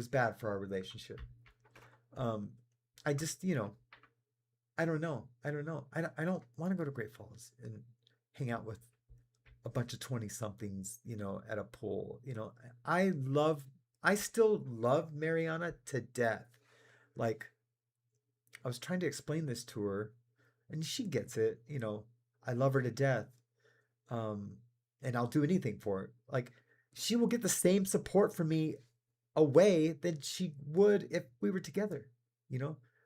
bad for our relationship. I just, I don't know. I don't want to go to Great Falls and hang out with a bunch of 20 somethings, at a pool. I still love Mariana to death. Like, I was trying to explain this to her and she gets it. I love her to death. And I'll do anything for her. Like, she will get the same support from me away than she would if we were together.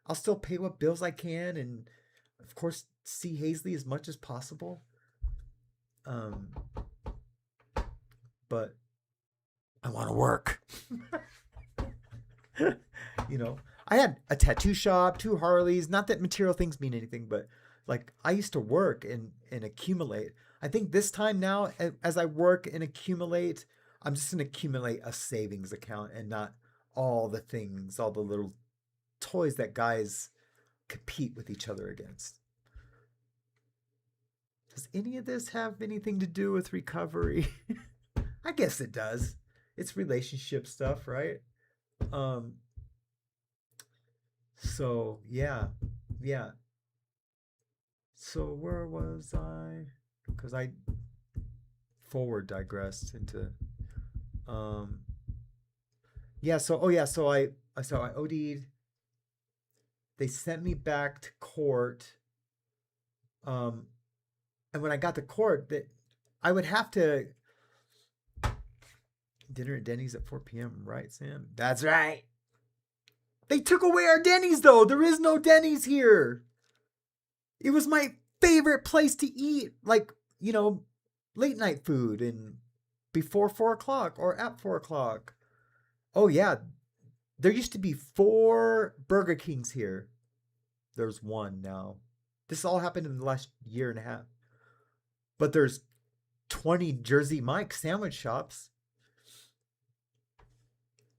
I'll still pay what bills I can, and of course see Hazley as much as possible. But I want to work. I had a tattoo shop, 2 Harleys. Not that material things mean anything, but like, I used to work and accumulate. I think this time now, as I work and accumulate, I'm just going to accumulate a savings account and not all the things, all the little toys that guys compete with each other against. Does any of this have anything to do with recovery? I guess it does. It's relationship stuff, right? So yeah. So where was I? Because I forward digressed into so I OD'd. They sent me back to court. And when I got to court, that I would have to dinner at Denny's at 4 p.m., right, Sam? That's right. They took away our Denny's though. There is no Denny's here. It was my favorite place to eat, like, late night food and before 4 o'clock or at 4 o'clock. Oh yeah. There used to be 4 Burger Kings here. There's 1 now. This all happened in the last year and a half. But there's 20 Jersey Mike sandwich shops.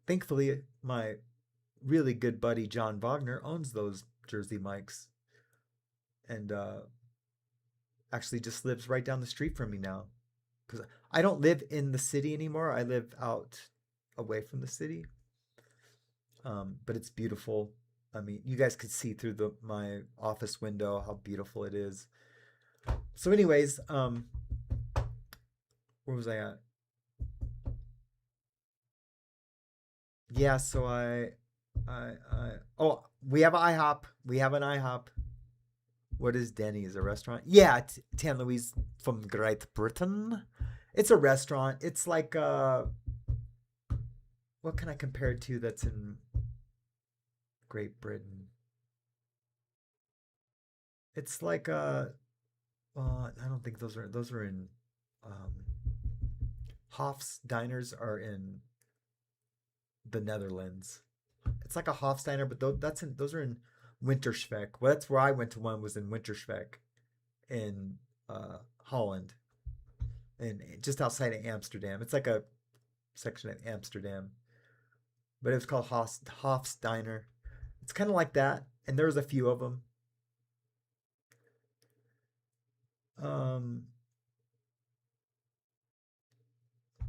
Thankfully, my really good buddy John Wagner owns those Jersey Mikes. And actually just lives right down the street from me now. Because I don't live in the city anymore. I live out away from the city. But it's beautiful. I mean, you guys could see through my office window how beautiful it is. So anyways, where was I at? Yeah, so we have IHOP. We have an IHOP. What is Denny's? A restaurant? Yeah, Tan Louise from Great Britain. It's a restaurant. It's like what can I compare it to that's in Great Britain? It's like I don't think those are in Hof's diners are in the Netherlands. It's like a Hof's diner, but those are in Winterswijk. Well, that's where I went to. One was in Winterswijk in Holland, and just outside of Amsterdam. It's like a section of Amsterdam, but it was called Hof's Diner. It's kind of like that, and there's a few of them.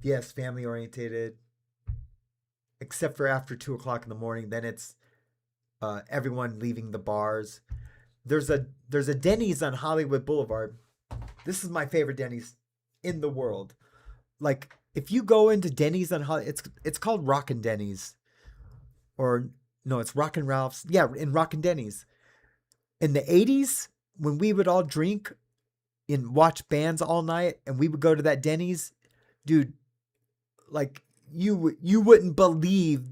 Yes, family orientated, except for after 2 o'clock in the morning. Then it's everyone leaving the bars. There's a Denny's on Hollywood Boulevard. This is my favorite Denny's in the world. Like, if you go into Denny's on Hollywood, it's called Rockin' Denny's, or no, it's Rockin' Ralph's. Yeah, in Rockin' Denny's. In the 80s, when we would all drink and watch bands all night, and we would go to that Denny's, dude, like, you wouldn't believe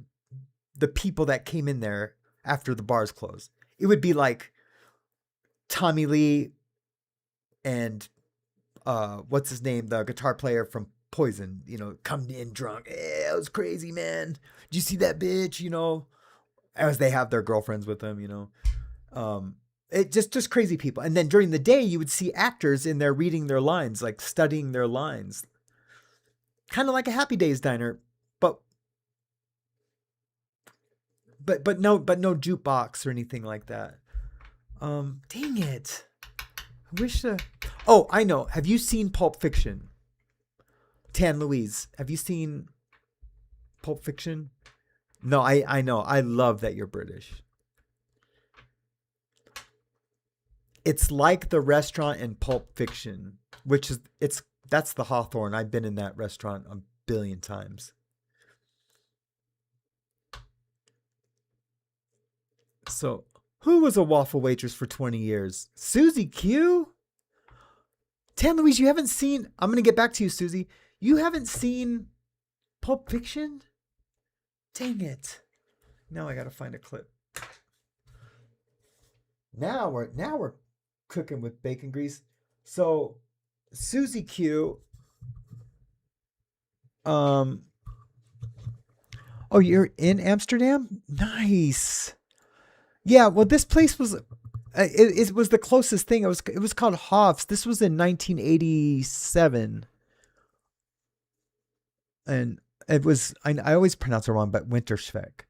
the people that came in there after the bars closed. It would be like Tommy Lee and what's his name, the guitar player from Poison, come in drunk. Hey, it was crazy, man. Did you see that bitch? As they have their girlfriends with them, it just crazy people. And then during the day, you would see actors in there reading their lines, like studying their lines, kind of like a Happy Days diner, but no jukebox or anything like that. Dang it. I wish. Oh, I know. Have you seen Pulp Fiction? Tan Louise, have you seen Pulp Fiction? No, I know. I love that you're British. It's like the restaurant in Pulp Fiction, which is that's the Hawthorne. I've been in that restaurant a billion times. So, who was a waffle waitress for 20 years? Susie Q? Tan Louise, you haven't seen... I'm going to get back to you, Susie. You haven't seen Pulp Fiction? Dang it. Now I got to find a clip. Now we're cooking with bacon grease. So, Susie Q... Oh, you're in Amsterdam? Nice. Yeah, well, this place was, it was the closest thing. It was called Hof's. This was in 1987. And it was, I always pronounce it wrong, but Wintersweg.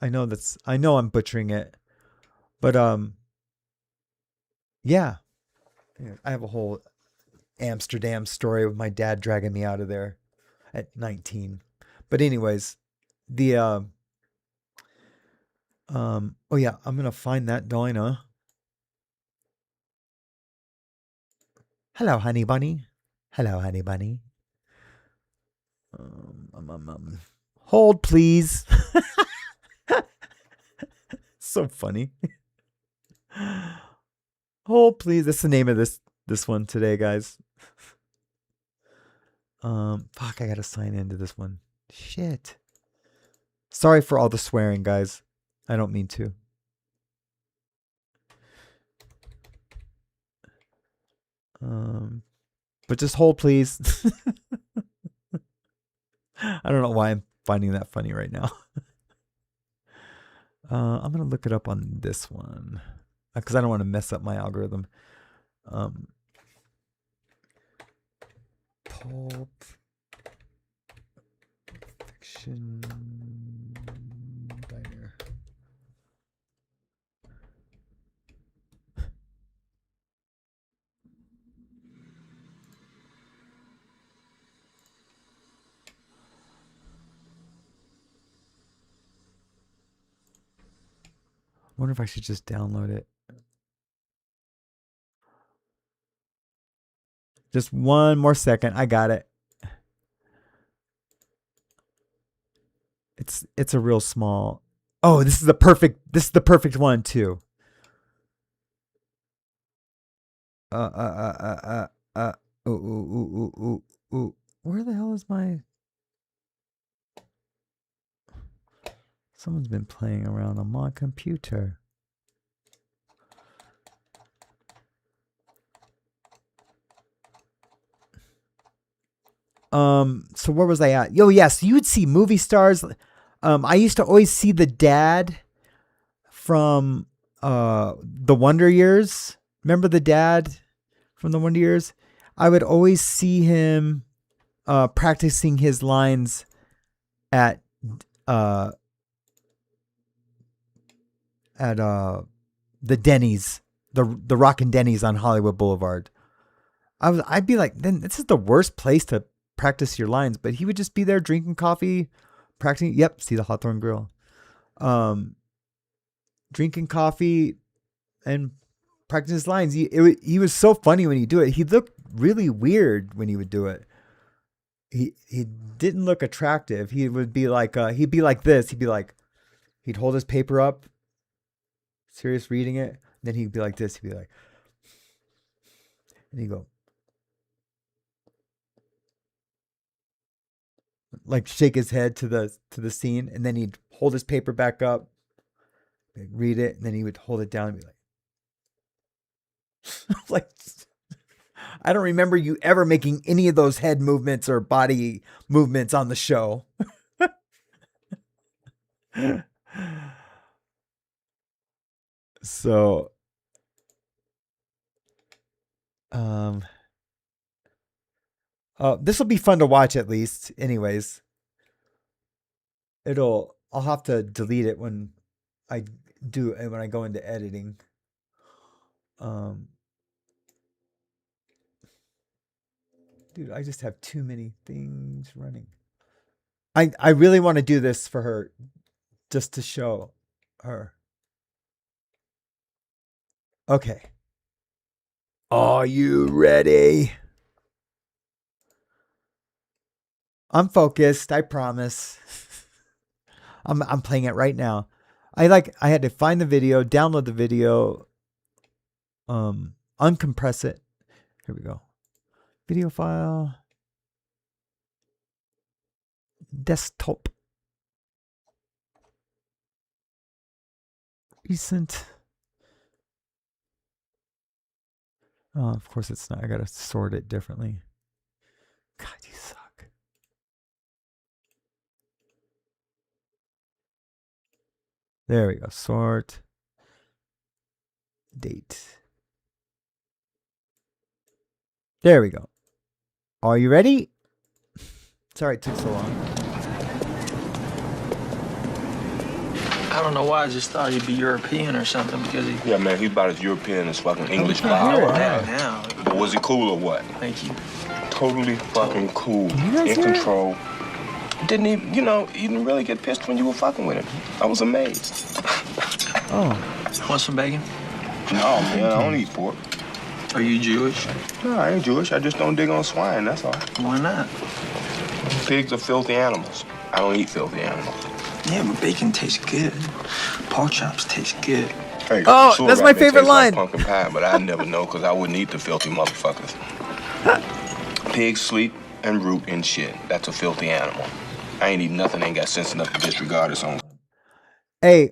I know I'm butchering it, but, yeah. I have a whole Amsterdam story with my dad dragging me out of there at 19. But anyways, oh yeah, I'm gonna find that diner. Hello, honey bunny. Hello, honey bunny. Hold, please. So funny. Hold, please. That's the name of this one today, guys. Fuck, I gotta sign into this one. Shit. Sorry for all the swearing, guys. I don't mean to. But just hold, please. I don't know why I'm finding that funny right now. I'm gonna look it up on this one because I don't want to mess up my algorithm. Pulp Fiction diner. I wonder if I should just download it. Just one more second. I got it. It's a real small. Oh, this is the perfect one too. Ooh. Where the hell is my... Someone's been playing around on my computer. So where was I at? Yo, yes, you would see movie stars. I used to always see the dad from the Wonder Years. Remember the dad from the Wonder Years? I would always see him practicing his lines at the Denny's, the Rockin' Denny's on Hollywood Boulevard. I'd be like, then this is the worst place to practice your lines, but he would just be there drinking coffee, practicing. Yep, see the Hawthorne Grill. Drinking coffee and practicing his lines. He was so funny when he do it. He looked really weird when he would do it. He didn't look attractive. He would be like he'd be like this. He'd hold his paper up, serious reading it. Then he'd be like this. He'd be like, and he'd go, like shake his head to the scene, and then he'd hold his paper back up, read it, and then he would hold it down and be like, like, I don't remember you ever making any of those head movements or body movements on the show. So, this will be fun to watch at least. Anyways, I'll have to delete it when I do when I go into editing. Dude, I just have too many things running. I really want to do this for her just to show her. Okay. Are you ready? I'm focused, I promise. I'm playing it right now. I had to find the video, download the video, uncompress it. Here we go. Video file. Desktop. Recent. Oh, of course it's not. I gotta sort it differently. God, you suck. There we go. Sort. Date. There we go. Are you ready? Sorry it took so long.
I don't know why. I just thought he'd be European or something because he.
Yeah, man, he's about as European as fucking English
can't hear
flower.
it.
Now.
But was he cool or what?
Thank you.
Totally fucking cool.
you guys
In
hear it?
control. Didn't even, he didn't really get pissed when you were fucking with him. I was amazed.
Oh,
Want some bacon?
No, man, I don't eat pork.
Are you Jewish?
No, I ain't Jewish. I just don't dig on swine, that's all.
Why not?
Pigs are filthy animals. I don't eat filthy animals.
Yeah, but bacon tastes good. Pork chops taste good.
Hey,
Oh,
sewer
that's
rat
my
may
favorite
taste like
line.
pumpkin pie, but I'd never know because I wouldn't eat the filthy motherfuckers. Pigs sleep and root in shit. That's a filthy animal. I ain't eating nothing, ain't got sense enough to disregard its own.
hey,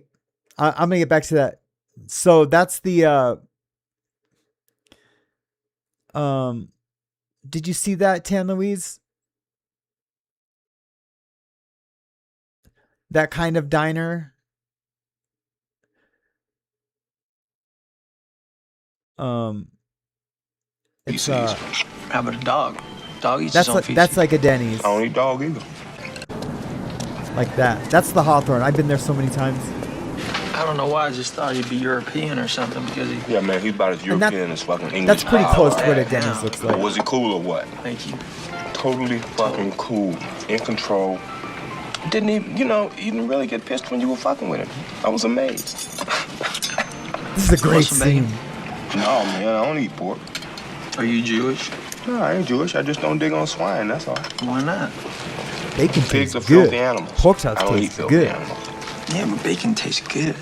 I'm gonna get back to that. So that's the did you see that, Tan Louise? That kind of diner? It's
How about a dog? Dog eats his own feces.
that's like a Denny's.
I don't eat dog either.
Like that. That's the Hawthorne. I've been there so many times.
I don't know why. I just thought he'd be European or something because he.
Yeah, man, he's about as
And that-
European as fucking English
That's pretty
flower.
close to what a
Yeah,
Denny's
yeah.
looks
But
like.
was he cool or what?
Thank you.
Totally fucking cool. In control. Didn't even, he didn't really get pissed when you were fucking with him. I was amazed.
This is a great
some
scene.
bacon?
No, man, I don't eat pork.
Are you Jewish?
No, I ain't Jewish. I just don't dig on swine, that's all.
Why not?
Bacon
Pigs
tastes
are
good.
filthy animals.
Pork chops
I don't eat
taste
filthy
good.
animals.
Yeah, but bacon tastes good.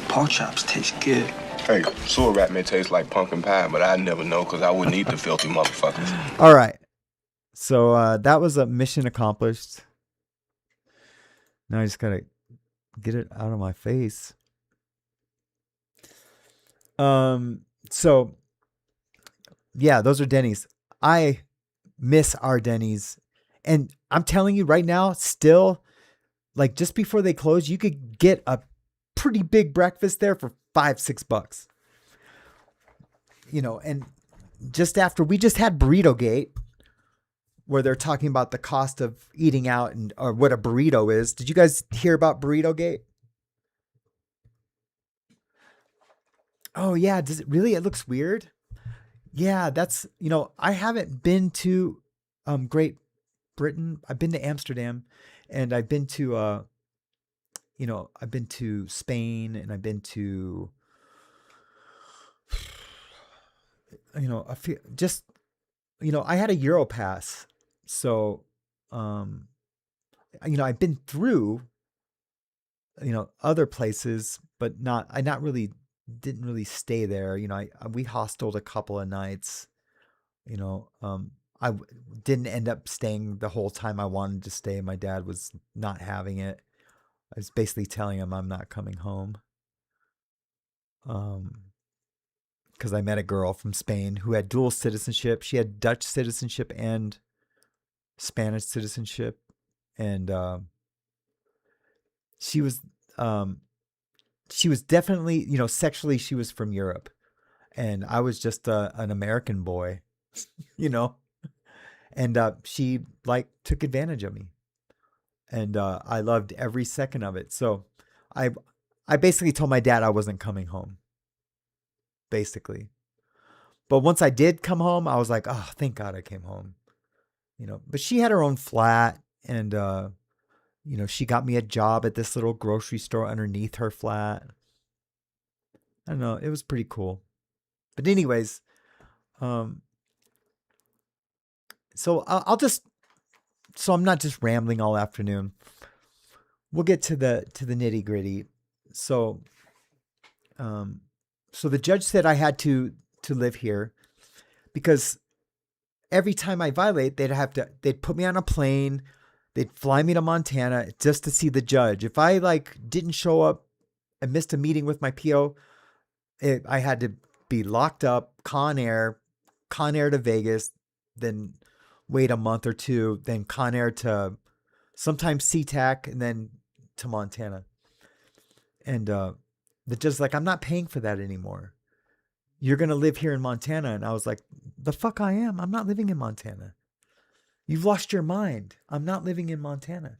Pork chops taste good.
Hey, sewer rat may taste like pumpkin pie, but I'd never know because I wouldn't eat the filthy motherfuckers.
All right. So that was a mission accomplished. Now I just gotta get it out of my face. So yeah, those are Denny's. I miss our Denny's. And I'm telling you right now, still, like just before they close, you could get a pretty big breakfast there for $5-6. And just after we just had Burrito Gate, where they're talking about the cost of eating out or what a burrito is. Did you guys hear about Burrito Gate? Oh yeah, does it really? It looks weird. Yeah, that's, I haven't been to Great Britain. I've been to Amsterdam, and I've been to I've been to Spain, and I've been to a few, just I had a Euro pass. So I've been through other places, but didn't really stay there. We hosteled a couple of nights. Didn't end up staying the whole time I wanted to stay. My dad was not having it. I was basically telling him I'm not coming home. Because I met a girl from Spain who had dual citizenship. She had Dutch citizenship and Spanish citizenship. And she was definitely, sexually, she was from Europe. And I was just an American boy, And she took advantage of me. And I loved every second of it. So I I basically told my dad I wasn't coming home. Basically. But once I did come home, I was like, oh, thank God I came home. But she had her own flat, and she got me a job at this little grocery store underneath her flat. I don't know, it was pretty cool. But anyways, so I'm not just rambling all afternoon. We'll get to the nitty gritty. So the judge said I had to live here because every time I violate, they'd put me on a plane. They'd fly me to Montana just to see the judge. If I didn't show up and missed a meeting with my PO, I had to be locked up, Con Air to Vegas, then wait a month or two, then Con Air to sometimes SeaTac, and then to Montana. And the judge's like, I'm not paying for that anymore. You're going to live here in Montana. And I was like, the fuck I am. I'm not living in Montana. You've lost your mind. I'm not living in Montana.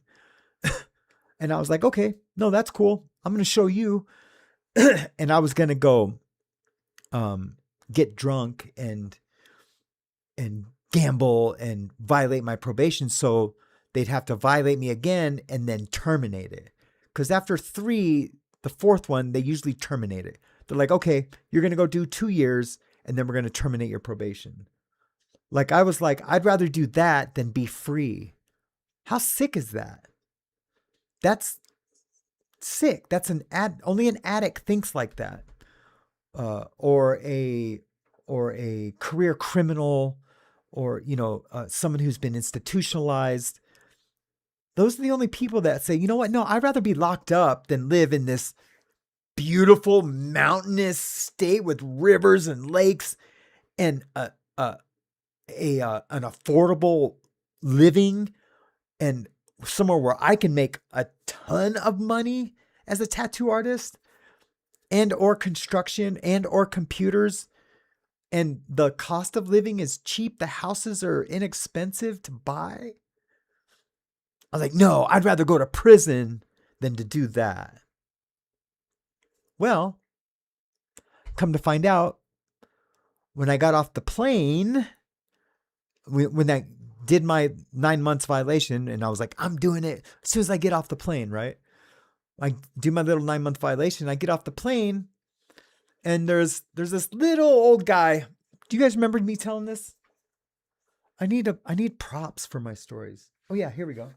And I was like, okay, no, that's cool. I'm going to show you. And I was going to go get drunk and gamble and violate my probation. So they'd have to violate me again and then terminate it. Because after 3, the 4th one, they usually terminate it. They're like, okay, you're going to go do 2 years and then we're going to terminate your probation. I was like, I'd rather do that than be free. How sick is that? That's sick. That's only an addict thinks like that. Or a career criminal, or, someone who's been institutionalized. Those are the only people that say, you know what? No, I'd rather be locked up than live in this beautiful mountainous state with rivers and lakes and an affordable living, and somewhere where I can make a ton of money as a tattoo artist, and or construction, and or computers, and the cost of living is cheap. The houses are inexpensive to buy. I was like, no, I'd rather go to prison than to do that. Well, come to find out, when I got off the plane, when I did my 9 months violation, and I was like, I'm doing it as soon as I get off the plane, right? I do my little 9-month violation. I get off the plane, and there's this little old guy. Do you guys remember me telling this? I need props for my stories. Oh yeah, here we go.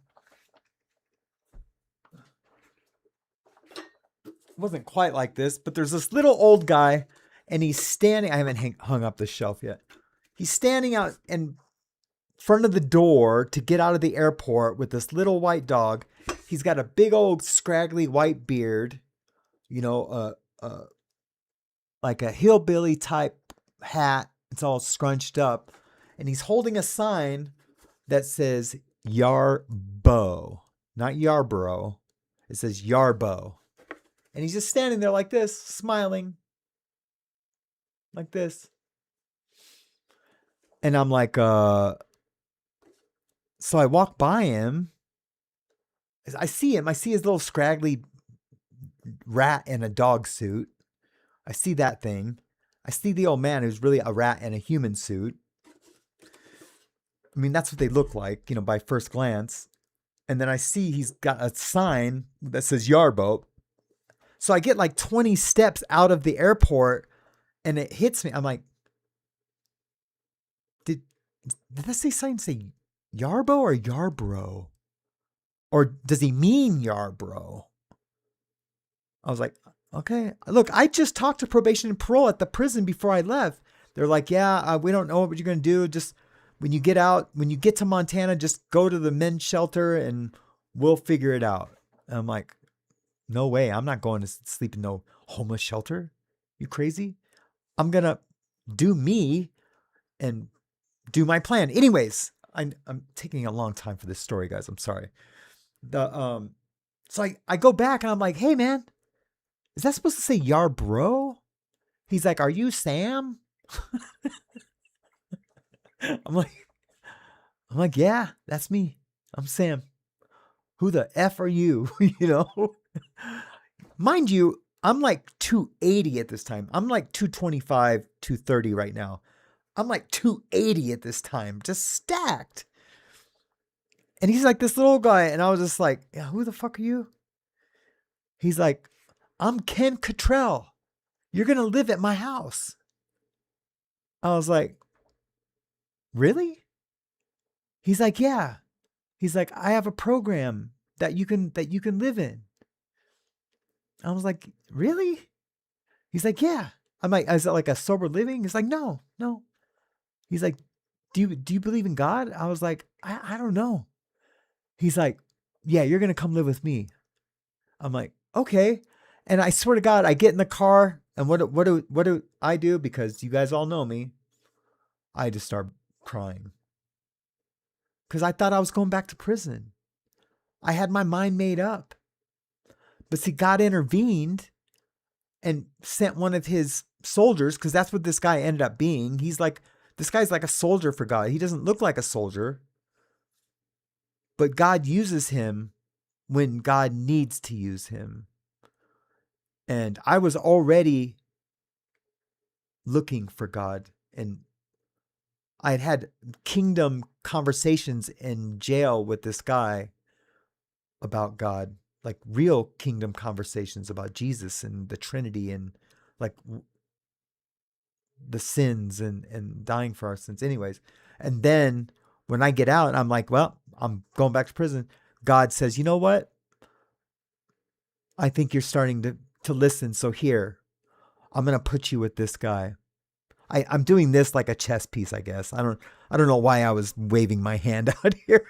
It wasn't quite like this, but there's this little old guy, and he's standing. I haven't hung up the shelf yet. He's standing out in front of the door to get out of the airport with this little white dog. He's got a big old scraggly white beard, like a hillbilly type hat. It's all scrunched up, and he's holding a sign that says Yarbo, not Yarborough. It says Yarbo. And he's just standing there like this, smiling. Like this. And I'm like, so I walk by him. I see him. I see his little scraggly rat in a dog suit. I see that thing. I see the old man who's really a rat in a human suit. I mean, that's what they look like, by first glance. And then I see he's got a sign that says Yarbo. So I get 20 steps out of the airport, and it hits me. I'm like, did that sign say Yarbo or Yarborough? Or does he mean Yarborough? I was like, okay. Look, I just talked to probation and parole at the prison before I left. They're like, yeah, we don't know what you're going to do. Just when you get to Montana, just go to the men's shelter and we'll figure it out. And I'm like, no way. I'm not going to sleep in no homeless shelter. You crazy? I'm going to do me and do my plan. Anyways, I'm taking a long time for this story, guys. I'm sorry. So I go back and I'm like, hey man, is that supposed to say Yarborough? He's like, are you Sam? I'm like, yeah, that's me. I'm Sam. Who the F are you? Mind you, I'm like 280 at this time. I'm like 225, 230 right now. I'm like 280 at this time, just stacked. And he's like this little guy. And I was just like, yeah, who the fuck are you? He's like, I'm Ken Cottrell. You're going to live at my house. I was like, really? He's like, yeah. He's like, I have a program that you can live in. I was like, really? He's like, yeah. I'm like, is it like a sober living? He's like, no. He's like, do you believe in God? I was like, I don't know. He's like, yeah, you're going to come live with me. I'm like, okay. And I swear to God, I get in the car and what do I do? Because you guys all know me. I just start crying. Because I thought I was going back to prison. I had my mind made up. But see, God intervened and sent one of his soldiers, because that's what this guy ended up being. This guy's like a soldier for God. He doesn't look like a soldier. But God uses him when God needs to use him. And I was already looking for God. And I had kingdom conversations in jail with this guy about God, like real kingdom conversations about Jesus and the Trinity and like the sins and dying for our sins. Anyways. And then when I get out, I'm like, well, I'm going back to prison. God says, you know what? I think you're starting to listen. So here, I'm going to put you with this guy. I'm doing this like a chess piece, I guess. I don't know why I was waving my hand out here.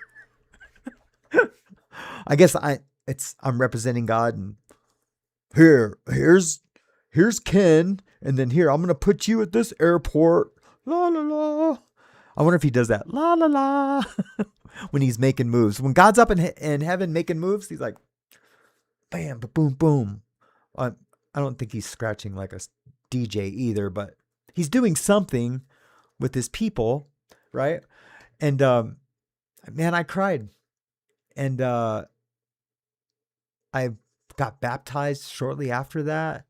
I guess I'm representing God, and here's Ken, and then here I'm gonna put you at this airport. La la la. I wonder if he does that. La la la. When he's making moves. When God's up in heaven making moves, he's like, bam, boom, boom. I don't think he's scratching like a DJ either, but he's doing something with his people, right? And man, I cried. And I got baptized shortly after that.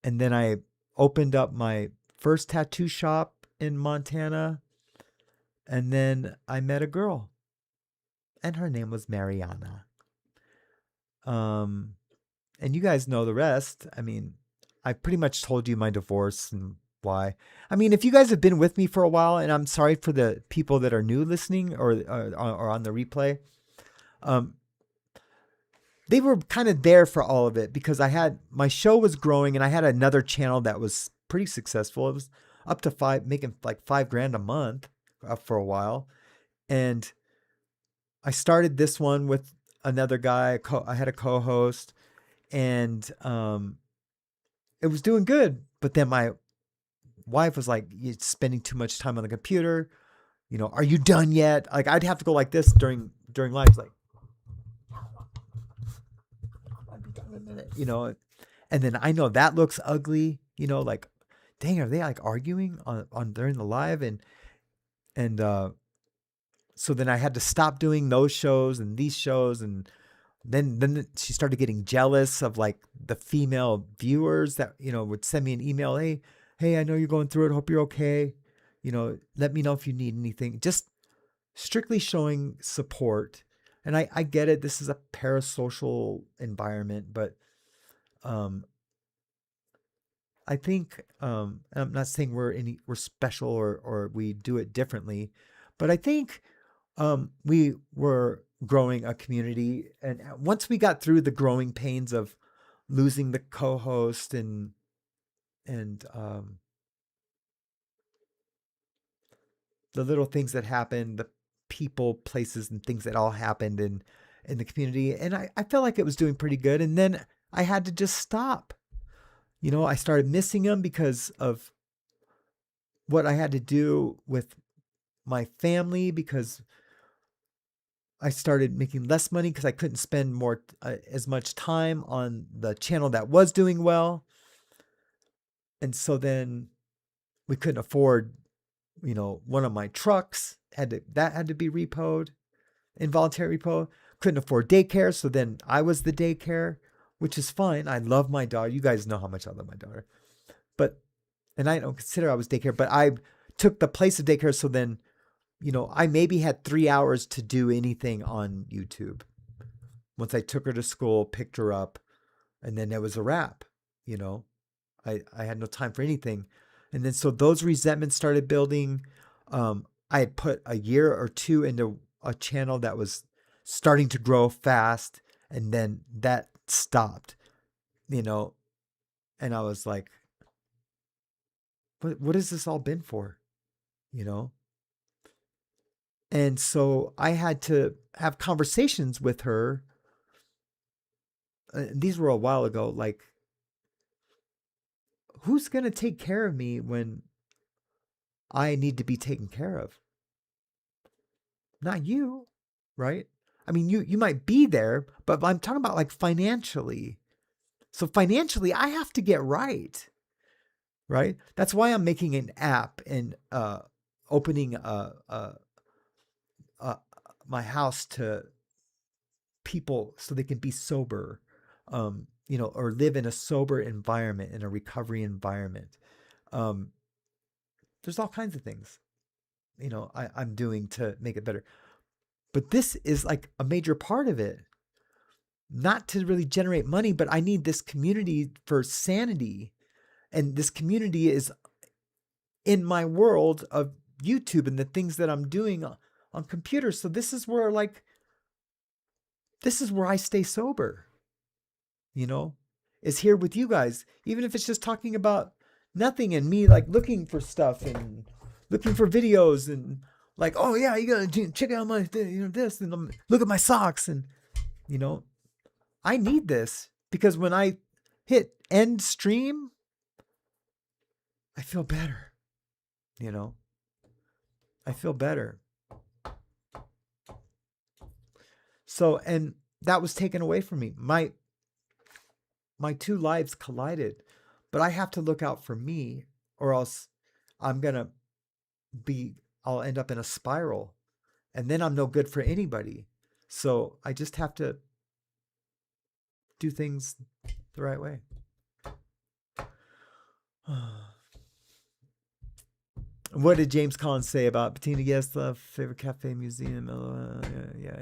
And then I opened up my first tattoo shop in Montana. And then I met a girl. And her name was Mariana. And you guys know the rest. I mean, I pretty much told you my divorce and why. I mean, if you guys have been with me for a while, and I'm sorry for the people that are new listening or on the replay, they were kind of there for all of it because my show was growing and I had another channel that was pretty successful. It was up to making like $5,000 a month for a while. And I started this one with another guy. I had a co-host, and it was doing good. But then my wife was like, "You're spending too much time on the computer. You know, are you done yet?" Like I'd have to go like this during lives, like, "I'll be done in a minute," you know. And then I know that looks ugly, you know, like, dang, are they like arguing on during the live? And so then I had to stop doing those shows and these shows. And then she started getting jealous of like the female viewers that, you know, would send me an email. Hey, I know you're going through it. Hope you're okay. You know, let me know if you need anything. Just strictly showing support. And I get it. This is a parasocial environment, but I think, I'm not saying we're special or we do it differently, but I think we were growing a community. And once we got through the growing pains of losing the co-host and the little things that happened, the people, places, and things that all happened in the community. And I felt like it was doing pretty good. And then I had to just stop. You know, I started missing them because of what I had to do with my family, because I started making less money because I couldn't spend as much time on the channel that was doing well. And so then we couldn't afford, you know, one of my trucks had to be repoed, involuntary repo. Couldn't afford daycare. So then I was the daycare which is fine. I love my daughter. You guys know how much I love my daughter. But, and I don't consider I was daycare, but I took the place of daycare. So then, I maybe had 3 hours to do anything on YouTube. Once I took her to school, picked her up, and then it was a wrap, I had no time for anything. And then, so those resentments started building. I had put a year or two into a channel that was starting to grow fast, and then that stopped, and I was like, what has this all been for? And so I had to have conversations with her. These were a while ago. Like, who's going to take care of me when I need to be taken care of? Not you, right? I mean, you might be there, but I'm talking about like financially. So financially, I have to get right. Right? That's why I'm making an app and opening my house to people so they can be sober, or live in a sober environment, in a recovery environment. There's all kinds of things, I'm doing to make it better. But this is like a major part of it. Not to really generate money, but I need this community for sanity. And this community is in my world of YouTube and the things that I'm doing on computers. So this is where I stay sober, is here with you guys. Even if it's just talking about nothing and me like looking for stuff and looking for videos and like, oh yeah, you gotta check out my, this, and look at my socks. And, I need this because when I hit end stream, I feel better, I feel better. So, and that was taken away from me. My two lives collided, but I have to look out for me or else I'll end up in a spiral and then I'm no good for anybody. So I just have to do things the right way. What did James Collins say about Bettina Gesla, favorite cafe, museum? Yeah.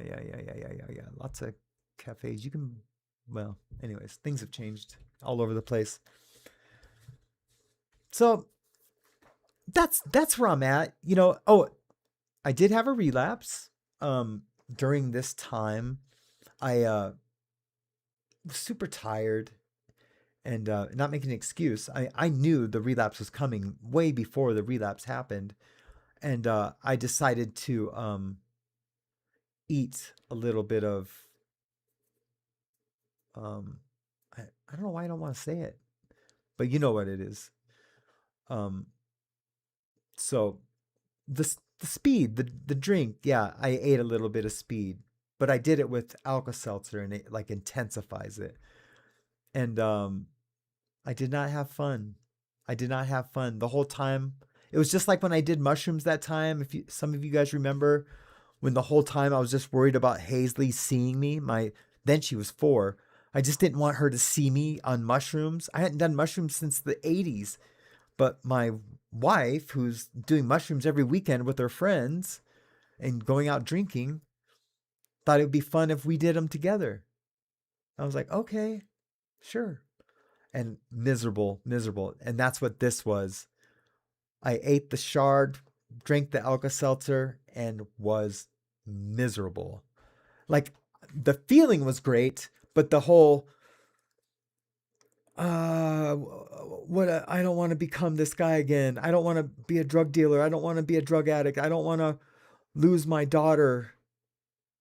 Lots of cafes. Anyways, things have changed all over the place. So that's where I'm at. I did have a relapse during this time. I was super tired. And not making an excuse, I knew the relapse was coming way before the relapse happened. And I decided to eat a little bit of, I don't know why I don't want to say it, but you know what it is. So the speed, the drink, yeah, I ate a little bit of speed, but I did it with Alka-Seltzer and it like intensifies it. And I did not have fun. The whole time. It was just like when I did mushrooms that time. Some of you guys remember when the whole time I was just worried about Hazley seeing me. Then she was 4. I just didn't want her to see me on mushrooms. I hadn't done mushrooms since the 80s, but my wife, who's doing mushrooms every weekend with her friends and going out drinking, thought it would be fun if we did them together. I was like, okay, sure. And miserable. And that's what this was. I ate the shard, drank the Alka-Seltzer, and was miserable. Like, the feeling was great, but the whole, I don't want to become this guy again. I don't want to be a drug dealer. I don't want to be a drug addict. I don't want to lose my daughter.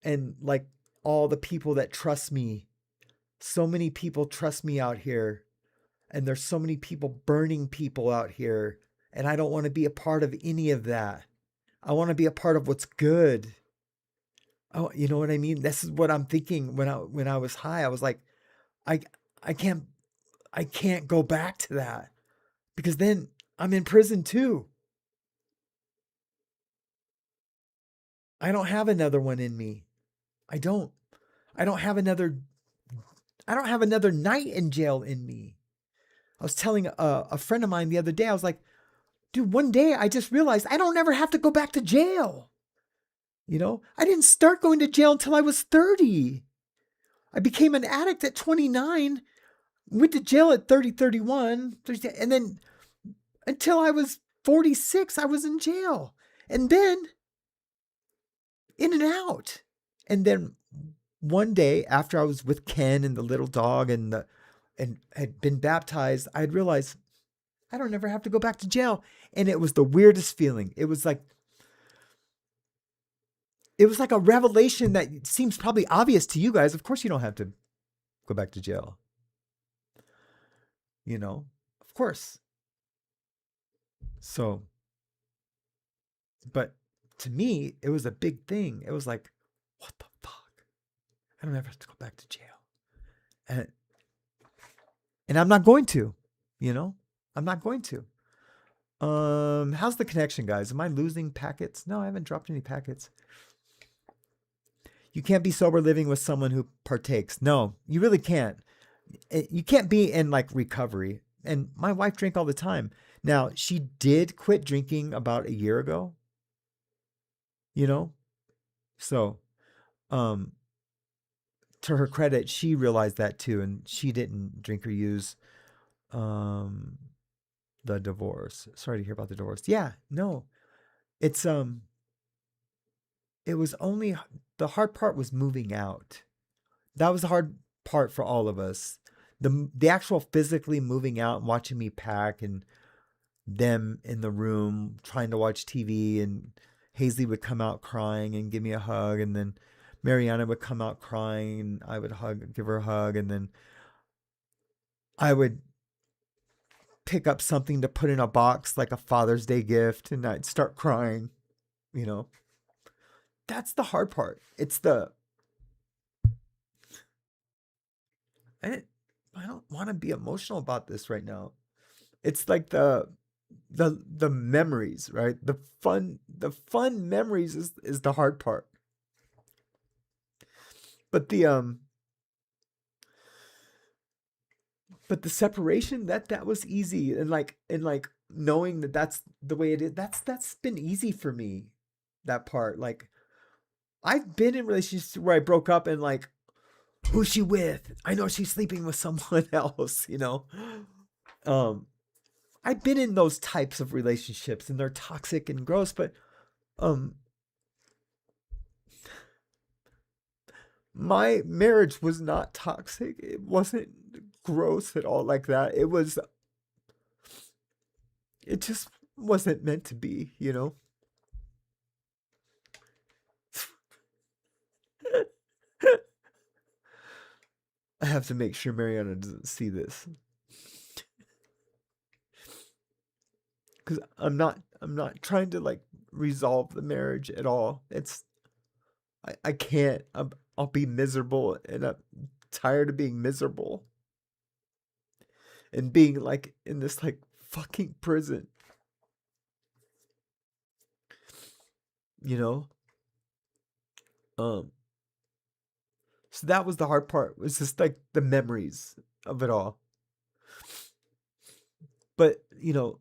And like all the people that trust me. So many people trust me out here. And there's so many people burning people out here. And I don't want to be a part of any of that. I want to be a part of what's good. Oh, you know what I mean? This is what I'm thinking when I was high. I was like, I can't go back to that because then I'm in prison too. I don't have another one in me. I don't have another I don't have another night in jail in me. I was telling a friend of mine the other day, I was like, dude, one day I just realized I don't ever have to go back to jail. You know, I didn't start going to jail until I was 30. I became an addict at 29, went to jail at 30, 31, and then until I was 46, I was in jail. And then in and out. And then one day after I was with Ken and the little dog and had been baptized, I'd realized I don't ever have to go back to jail. And it was the weirdest feeling. It was like a revelation that seems probably obvious to you guys. Of course you don't have to go back to jail. You know, of course. So, but to me, it was a big thing. It was like, what the fuck? I don't ever have to go back to jail. And I'm not going to, you know, I'm not going to. How's the connection, guys? Am I losing packets? No, I haven't dropped any packets. You can't be sober living with someone who partakes. No, you really can't. You can't be in like recovery. And my wife drank all the time. Now, she did quit drinking about a year ago. You know? So, to her credit, she realized that too, and she didn't drink or use the divorce. Sorry to hear about the divorce. Yeah, no. It's it was only the hard part was moving out. That was the hard part for all of us. The actual physically moving out and watching me pack and them in the room trying to watch TV, and Hazley would come out crying and give me a hug, and then Mariana would come out crying and I would give her a hug, and then I would pick up something to put in a box like a Father's Day gift and I'd start crying, you know. That's the hard part. It's I don't want to be emotional about this right now. It's like the memories, right? The fun memories is the hard part. But the separation, that was easy, and like knowing that that's the way it is, that's been easy for me. That part, like I've been in relationships where I broke up and like, who's she with? I know she's sleeping with someone else, you know. I've been in those types of relationships and they're toxic and gross, but my marriage was not toxic. It wasn't gross at all like that. It just wasn't meant to be, you know. I have to make sure Mariana doesn't see this. Cuz I'm not trying to like resolve the marriage at all. I can't. I'll be miserable, and I'm tired of being miserable and being like in this like fucking prison. You know? So that was the hard part, was just like the memories of it all. But, you know,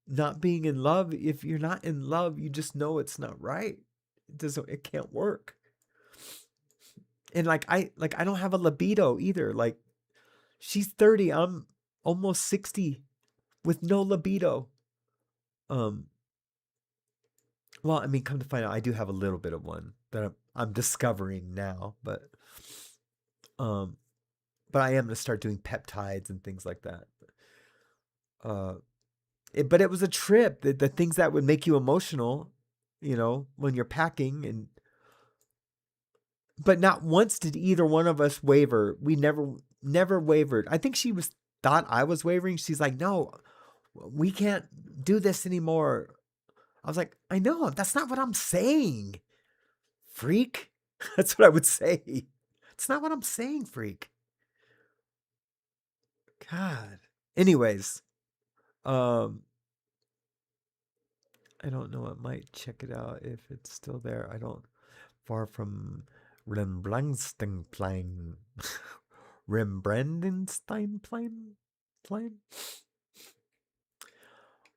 not being in love, if you're not in love, you just know it's not right. It can't work. And like I don't have a libido either. Like she's 30, I'm almost 60 with no libido. Well, I mean, come to find out, I do have a little bit of one that I'm discovering now, but I am gonna start doing peptides and things like that. But it was a trip. The things that would make you emotional, you know, when you're packing, but not once did either one of us waver. We never wavered. I think she thought I was wavering. She's like, no, we can't do this anymore. I was like, I know, that's not what I'm saying, freak. That's what I would say. It's not what I'm saying, freak. God. Anyways, I don't know. I might check it out if it's still there. I don't. Far from Remblangstenplang. Rembrandtstein plane.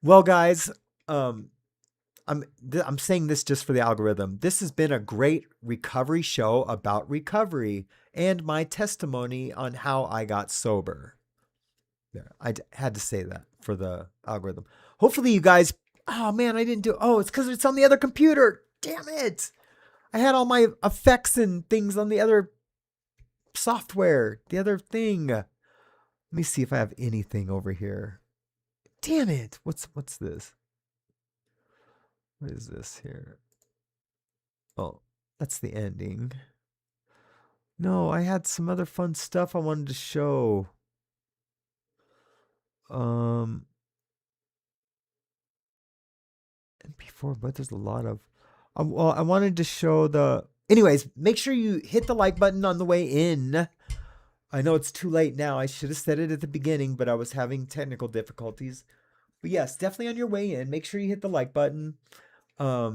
Well, guys, I'm saying this just for the algorithm. This has been a great recovery show about recovery and my testimony on how I got sober. There, had to say that for the algorithm. Hopefully you guys, oh man, I didn't do, oh, it's because it's on the other computer. Damn it. I had all my effects and things on the other software, the other thing. Let me see if I have anything over here. Damn it. What's this? What is this here? Oh, that's the ending. No, I had some other fun stuff I wanted to show. And before, but there's a lot of, well, I wanted to show anyways, make sure you hit the like button on the way in. I know it's too late now. I should have said it at the beginning, but I was having technical difficulties. But yes, definitely on your way in, make sure you hit the like button. I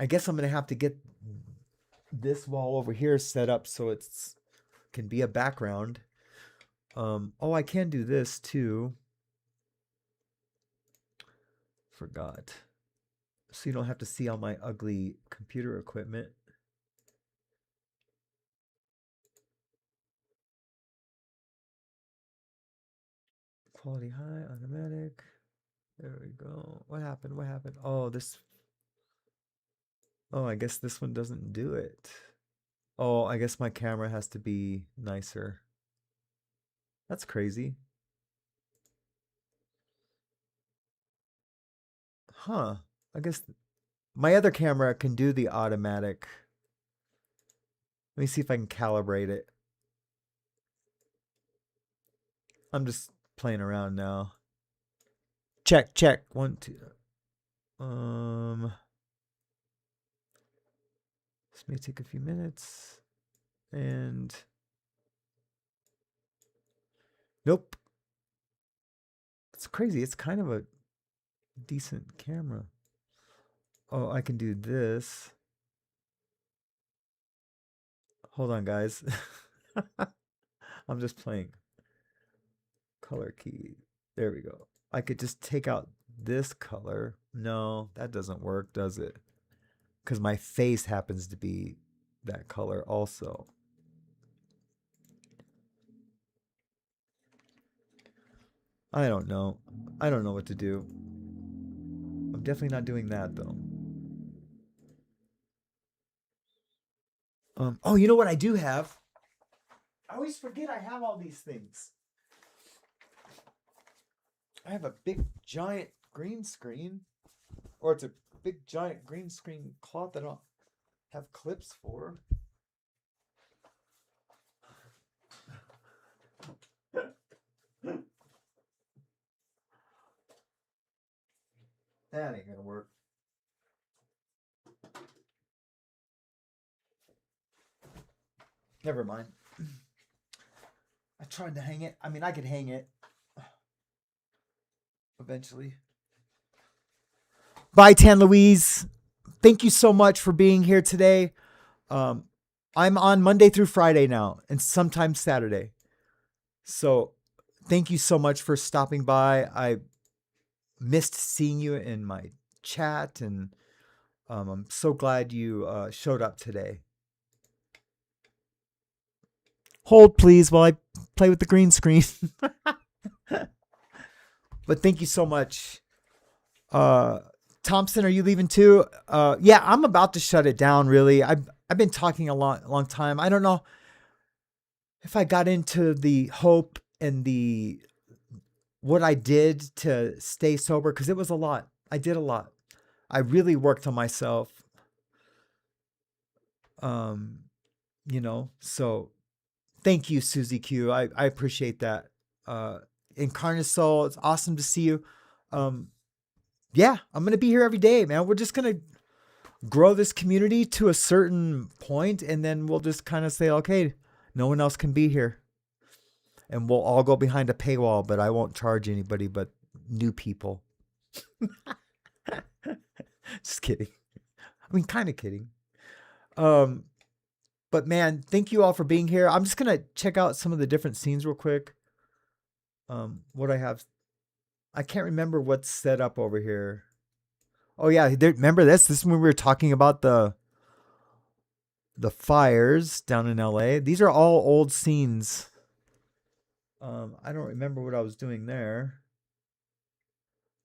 guess I'm going to have to get this wall over here set up so it's can be a background. Oh, I can do this too. Forgot. So you don't have to see all my ugly computer equipment. Quality high, automatic. There we go. What happened? What happened? Oh, this. Oh, I guess this one doesn't do it. Oh, I guess my camera has to be nicer. That's crazy. Huh. I guess my other camera can do the automatic. Let me see if I can calibrate it. I'm just playing around now. Check, check. 1, 2. This may take a few minutes. And nope. It's crazy. It's kind of a decent camera. Oh, I can do this. Hold on, guys. I'm just playing. Color key. There we go. I could just take out this color. No, that doesn't work, does it? Because my face happens to be that color also. I don't know. I don't know what to do. I'm definitely not doing that though. Oh, you know what I do have? I always forget I have all these things. I have a big giant green screen, or it's a big giant green screen cloth that I don't have clips for. That ain't gonna work. Never mind. I tried to hang it. I mean, I could hang it eventually. Bye, Tan Louise. Thank you so much for being here today. I'm on Monday through Friday now, and sometimes Saturday. So thank you so much for stopping by. I missed seeing you in my chat, and I'm so glad you showed up today. Hold, please, while I play with the green screen. But thank you so much. Thompson, are you leaving too? Yeah, I'm about to shut it down, really. I've been talking a long time. I don't know if I got into the hope and what I did to stay sober, because it was a lot. I did a lot. I really worked on myself. So thank you, Susie Q. I appreciate that. Incarnasoul, it's awesome to see you. Yeah, I'm going to be here every day, man. We're just going to grow this community to a certain point, and then we'll just kind of say, okay, no one else can be here. And we'll all go behind a paywall, but I won't charge anybody but new people. Just kidding. I mean, kind of kidding. But But man, thank you all for being here. I'm just gonna check out some of the different scenes real quick. What I have, I can't remember what's set up over here. Oh yeah, remember this? This is when we were talking about the fires down in LA. These are all old scenes. I don't remember what I was doing there.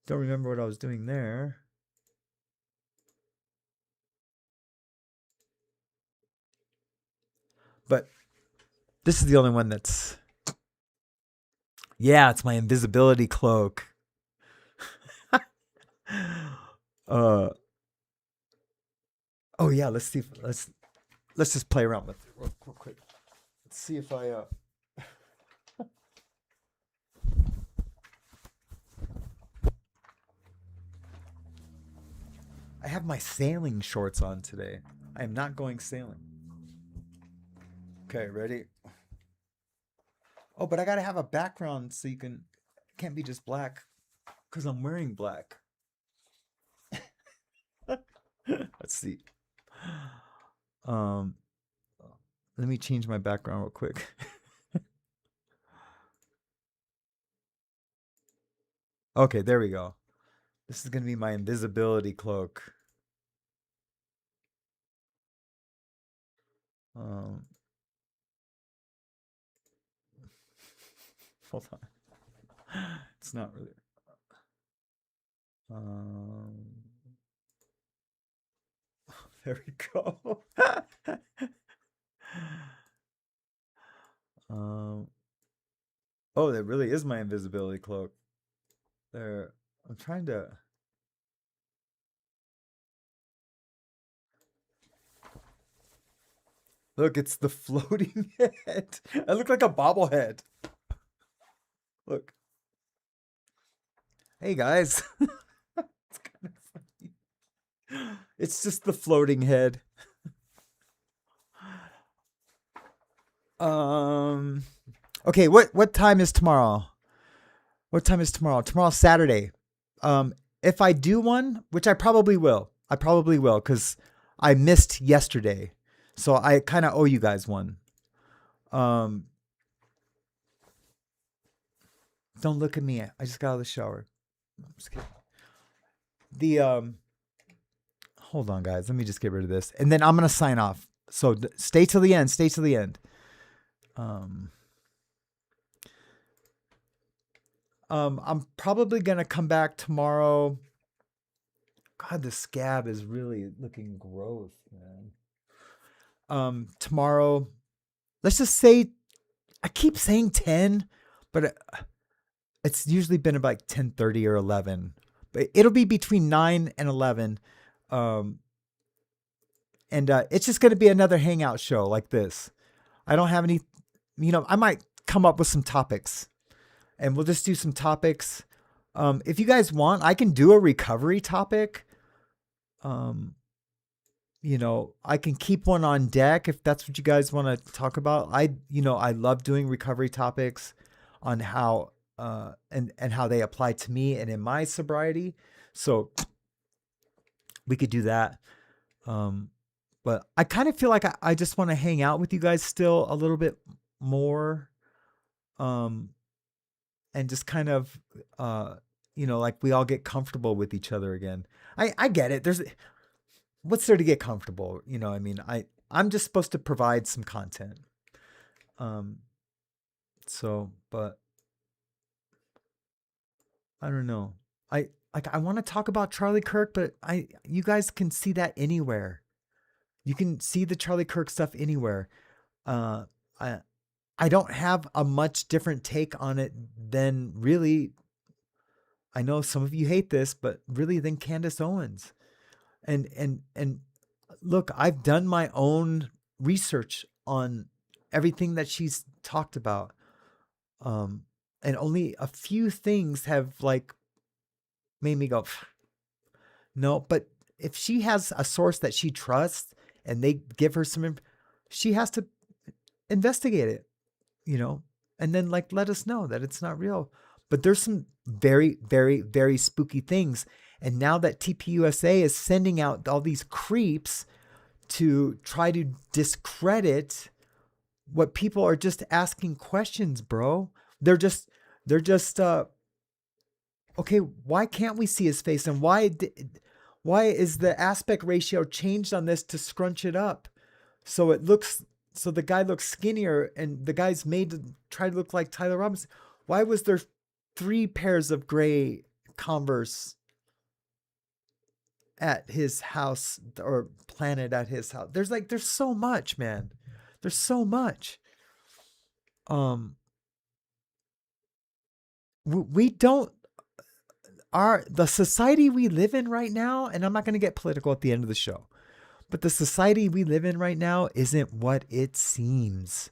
Don't remember what I was doing there. But this is the only one that's... Yeah, it's my invisibility cloak. Oh yeah, let's see. Let's just play around with it real quick. Let's see if I I have my sailing shorts on today. I am not going sailing. Okay, ready? Oh, but I gotta have a background so it can't be just black because I'm wearing black. Let's see. Let me change my background real quick. Okay, there we go. This is gonna be my invisibility cloak. Hold on. It's not really. There we go. Oh, that really is my invisibility cloak. There, I'm trying to. Look, it's the floating head. I look like a bobblehead. Look. Hey guys. It's kind of funny. It's just the floating head. Okay, what time is tomorrow? What time is tomorrow? Tomorrow's Saturday. If I do one, which I probably will because I missed yesterday. So I kind of owe you guys one. Don't look at me. I just got out of the shower. I'm just kidding. Hold on, guys. Let me just get rid of this. And then I'm going to sign off. So stay till the end. Stay till the end. I'm probably going to come back tomorrow. God, the scab is really looking gross, man. Tomorrow, let's just say, I keep saying 10, but it's usually been about 10:30 or 11, but it'll be between 9 and 11. And it's just going to be another hangout show like this. I don't have any, I might come up with some topics and we'll just do some topics. If you guys want, I can do a recovery topic. I can keep one on deck if that's what you guys want to talk about. I love doing recovery topics on how, and how they apply to me and in my sobriety. So we could do that. But I kind of feel like I just want to hang out with you guys still a little bit more. And just kind of, like we all get comfortable with each other again. I get it. What's there to get comfortable? I'm just supposed to provide some content. But I don't know. I want to talk about Charlie Kirk, but you guys can see that anywhere. You can see the Charlie Kirk stuff anywhere. I don't have a much different take on it than really, I know some of you hate this, but really than Candace Owens. And look, I've done my own research on everything that she's talked about. And only a few things have made me go, no, but if she has a source that she trusts and they give her she has to investigate it, and then let us know that it's not real. But there's some very, very, very spooky things. And now that TPUSA is sending out all these creeps to try to discredit what people are just asking questions, bro. They're just okay, why can't we see his face? And why is the aspect ratio changed on this to scrunch it up? So the guy looks skinnier and the guy's made to try to look like Tyler Robinson. Why was there 3 pairs of gray Converse at his house or planted at his house? There's so much, man. There's so much. We don't, the society we live in right now, and I'm not going to get political at the end of the show, but the society we live in right now isn't what it seems.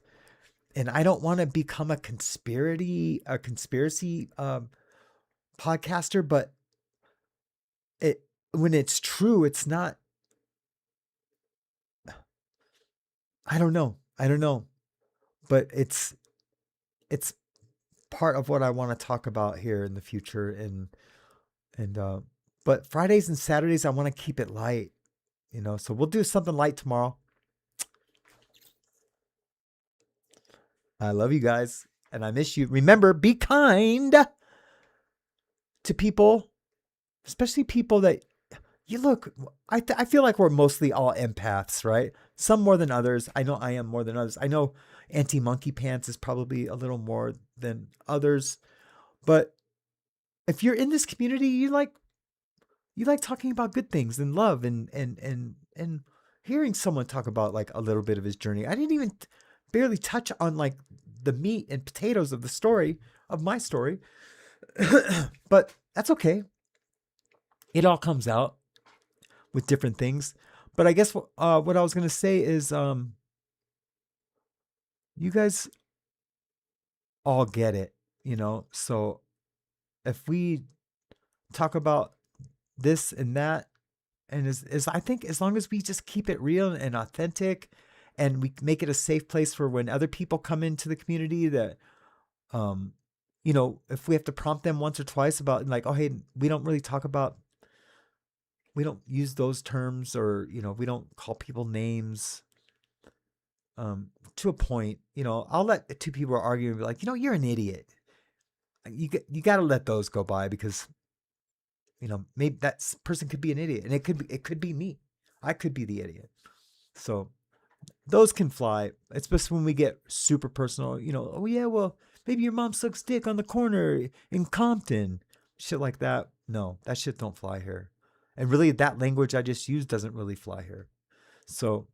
And I don't want to become a conspiracy podcaster, but when it's true, it's not. I don't know, but it's part of what I want to talk about here in the future. But Fridays and Saturdays, I want to keep it light, so we'll do something light tomorrow. I love you guys and I miss you. Remember, be kind to people, especially people that you look. I feel like we're mostly all empaths, right? Some more than others. I know I am more than others. I know Anti-Monkey Pants is probably a little more than others, but if you're in this community, you like talking about good things and love and hearing someone talk about like a little bit of his journey. I didn't even barely touch on like the meat and potatoes of the story of my story, but that's okay. It all comes out with different things. But I guess what I was going to say is, you guys all get it, so if we talk about this and that, and I think as long as we just keep it real and authentic, and we make it a safe place for when other people come into the community, that, if we have to prompt them once or twice about like, oh, hey, we don't use those terms, or, we don't call people names, to a point, I'll let 2 people argue and be like, you're an idiot. You got to let those go by, because, maybe that person could be an idiot, and it could be me. I could be the idiot. So those can fly, especially when we get super personal, oh yeah, well, maybe your mom sucks dick on the corner in Compton, shit like that. No, that shit don't fly here. And really that language I just used doesn't really fly here. So,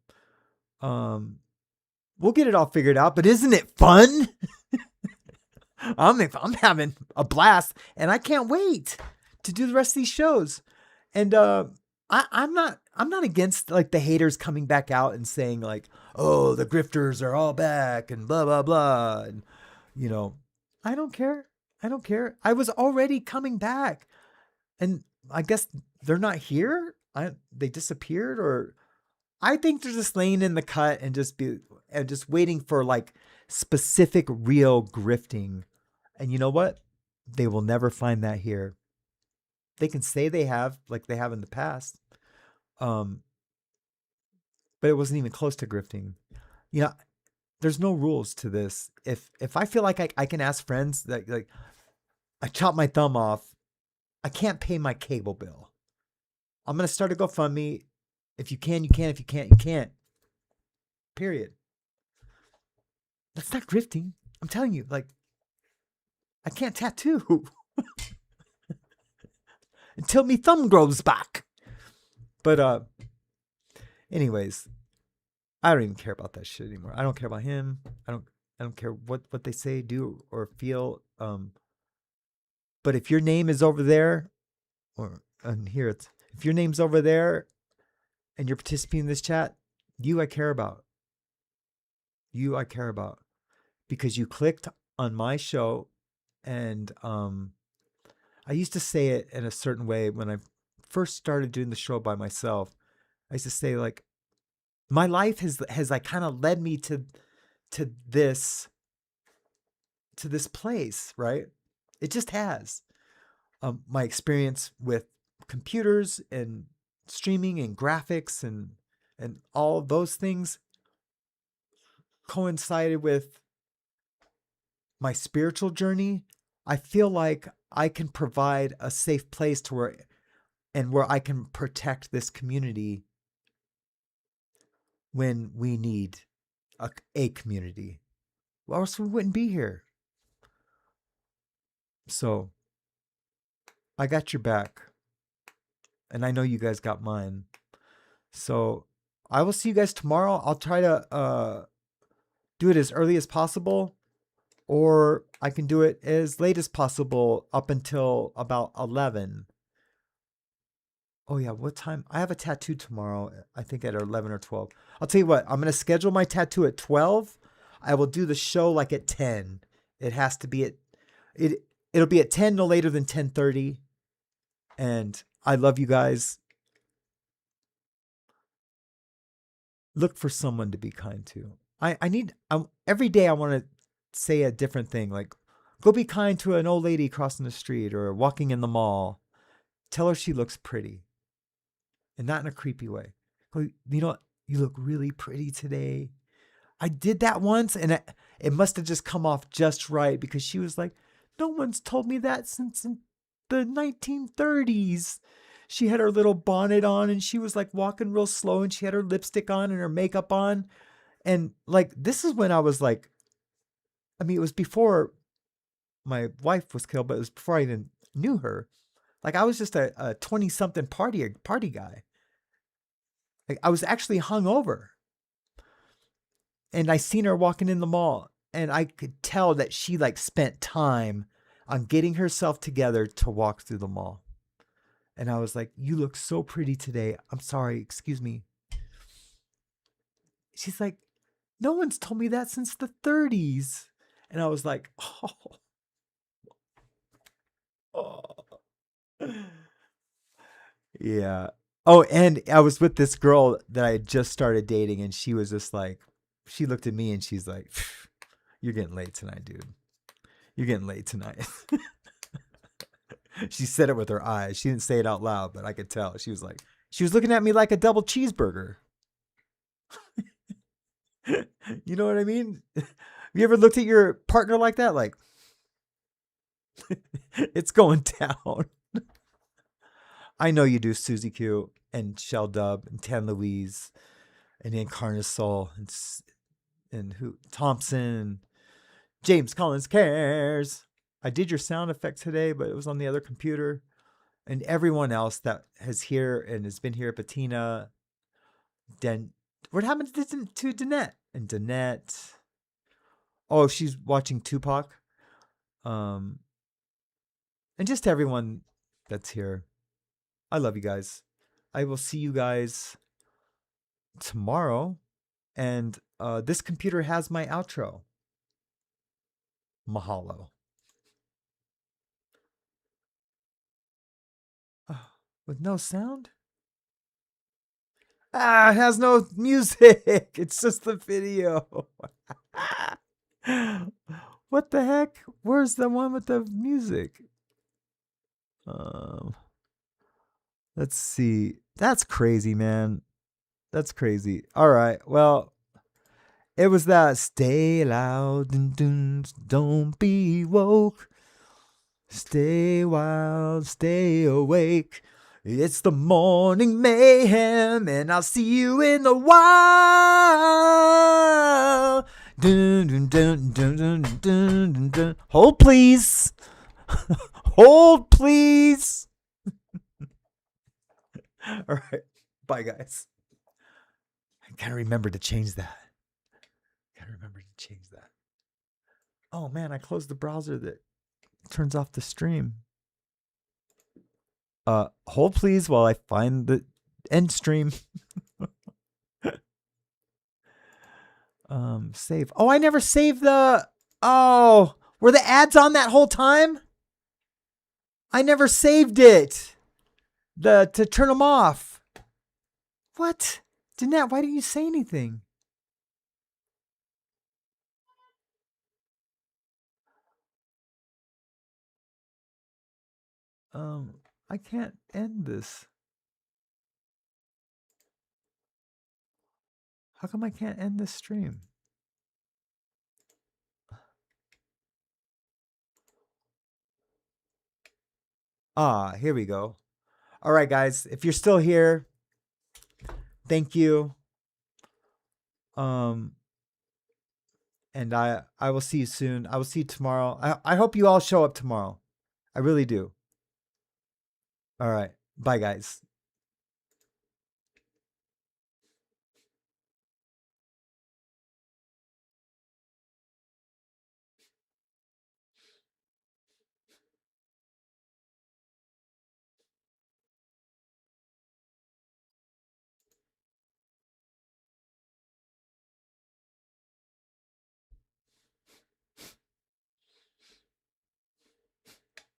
we'll get it all figured out, but isn't it fun? I'm having a blast, and I can't wait to do the rest of these shows. And I'm not against like the haters coming back out and saying like, oh, the grifters are all back and blah blah blah, and I don't care. I was already coming back, and I guess they're not here. They disappeared, or I think they're just laying in the cut and just waiting for like specific real grifting. And you know what? They will never find that here. They can say they have, like they have in the past. But it wasn't even close to grifting. There's no rules to this. If I feel like I can ask friends that, like, I chop my thumb off, I can't pay my cable bill, I'm going to start a GoFundMe. If you can, you can. If you can't, you can't. Period. That's not grifting. I'm telling you, like, I can't tattoo until me thumb grows back. But anyways, I don't even care about that shit anymore. I don't care about him. I don't care what they say, do, or feel. But if your name is over there, if your name's over there and you're participating in this chat, I care about. I care about, because you clicked on my show. And I used to say it in a certain way when I first started doing the show by myself. I used to say, like, my life has like kind of led me to this place, right? It just has. My experience with computers and streaming and graphics and And all of those things coincided with my spiritual journey. I feel like I can provide a safe place to where I can protect this community when we need a community. Or else we wouldn't be here. So I got your back. And I know you guys got mine. So I will see you guys tomorrow. I'll try to do it as early as possible. Or I can do it as late as possible up until about 11. Oh yeah, what time? I have a tattoo tomorrow, I think at 11 or 12. I'll tell you what, I'm going to schedule my tattoo at 12. I will do the show like at 10. It has to be it'll be at 10, no later than 10:30. And I love you guys. Look for someone to be kind to. Every day I want to say a different thing, like go be kind to an old lady crossing the street or walking in the mall. Tell her she looks pretty and not in a creepy way. Go, you know, you look really pretty today. I did that once and it must have just come off just right because she was like, no one's told me that since the 1930s. She had her little bonnet on and she was like walking real slow and she had her lipstick on and her makeup on. And like, this is when I was like, I mean, it was before my wife was killed, but it was before I even knew her. Like I was just a 20-something party guy. Like, I was actually hungover. And I seen her walking in the mall and I could tell that she like spent time on getting herself together to walk through the mall. And I was like, you look so pretty today. I'm sorry, excuse me. She's like, no one's told me that since the 30s. And I was like, oh. Yeah. Oh, and I was with this girl that I had just started dating, and she was just like, she looked at me and she's like, you're getting late tonight, dude. You're getting late tonight. She said it with her eyes. She didn't say it out loud, but I could tell. She was looking at me like a double cheeseburger. You know what I mean? Have you ever looked at your partner like that? Like, it's going down. I know you do, Susie Q and Shell Dub and Tan Louise and Incarnasol and who Thompson, James Collins Cares. I did your sound effect today, but it was on the other computer. And everyone else that has here and has been here, Patina, what happened to Danette? And Danette, oh, she's watching Tupac. And just everyone that's here. I love you guys. I will see you guys tomorrow. And this computer has my outro. Mahalo. With no sound? It has no music. It's just the video. What the heck? Where's the one with the music? Let's see. That's crazy, man. That's crazy. All right. Well, it was that stay loud and don't be woke. Stay wild, stay awake. It's the morning mayhem, and I'll see you in the wild. Dun, dun, dun, dun, dun, dun, dun, dun. Hold, please. Hold, please. All right. Bye, guys. I gotta remember to change that. Oh, man, I closed the browser that turns off the stream. Hold please while I find the end stream. Save. Oh, I never saved were the ads on that whole time? I never saved it. To turn them off. What? Danette, why didn't you say anything? I can't end this. How come I can't end this stream? Ah, here we go. All right, guys. If you're still here, thank you. And I will see you soon. I will see you tomorrow. I hope you all show up tomorrow. I really do. All right. Bye, guys.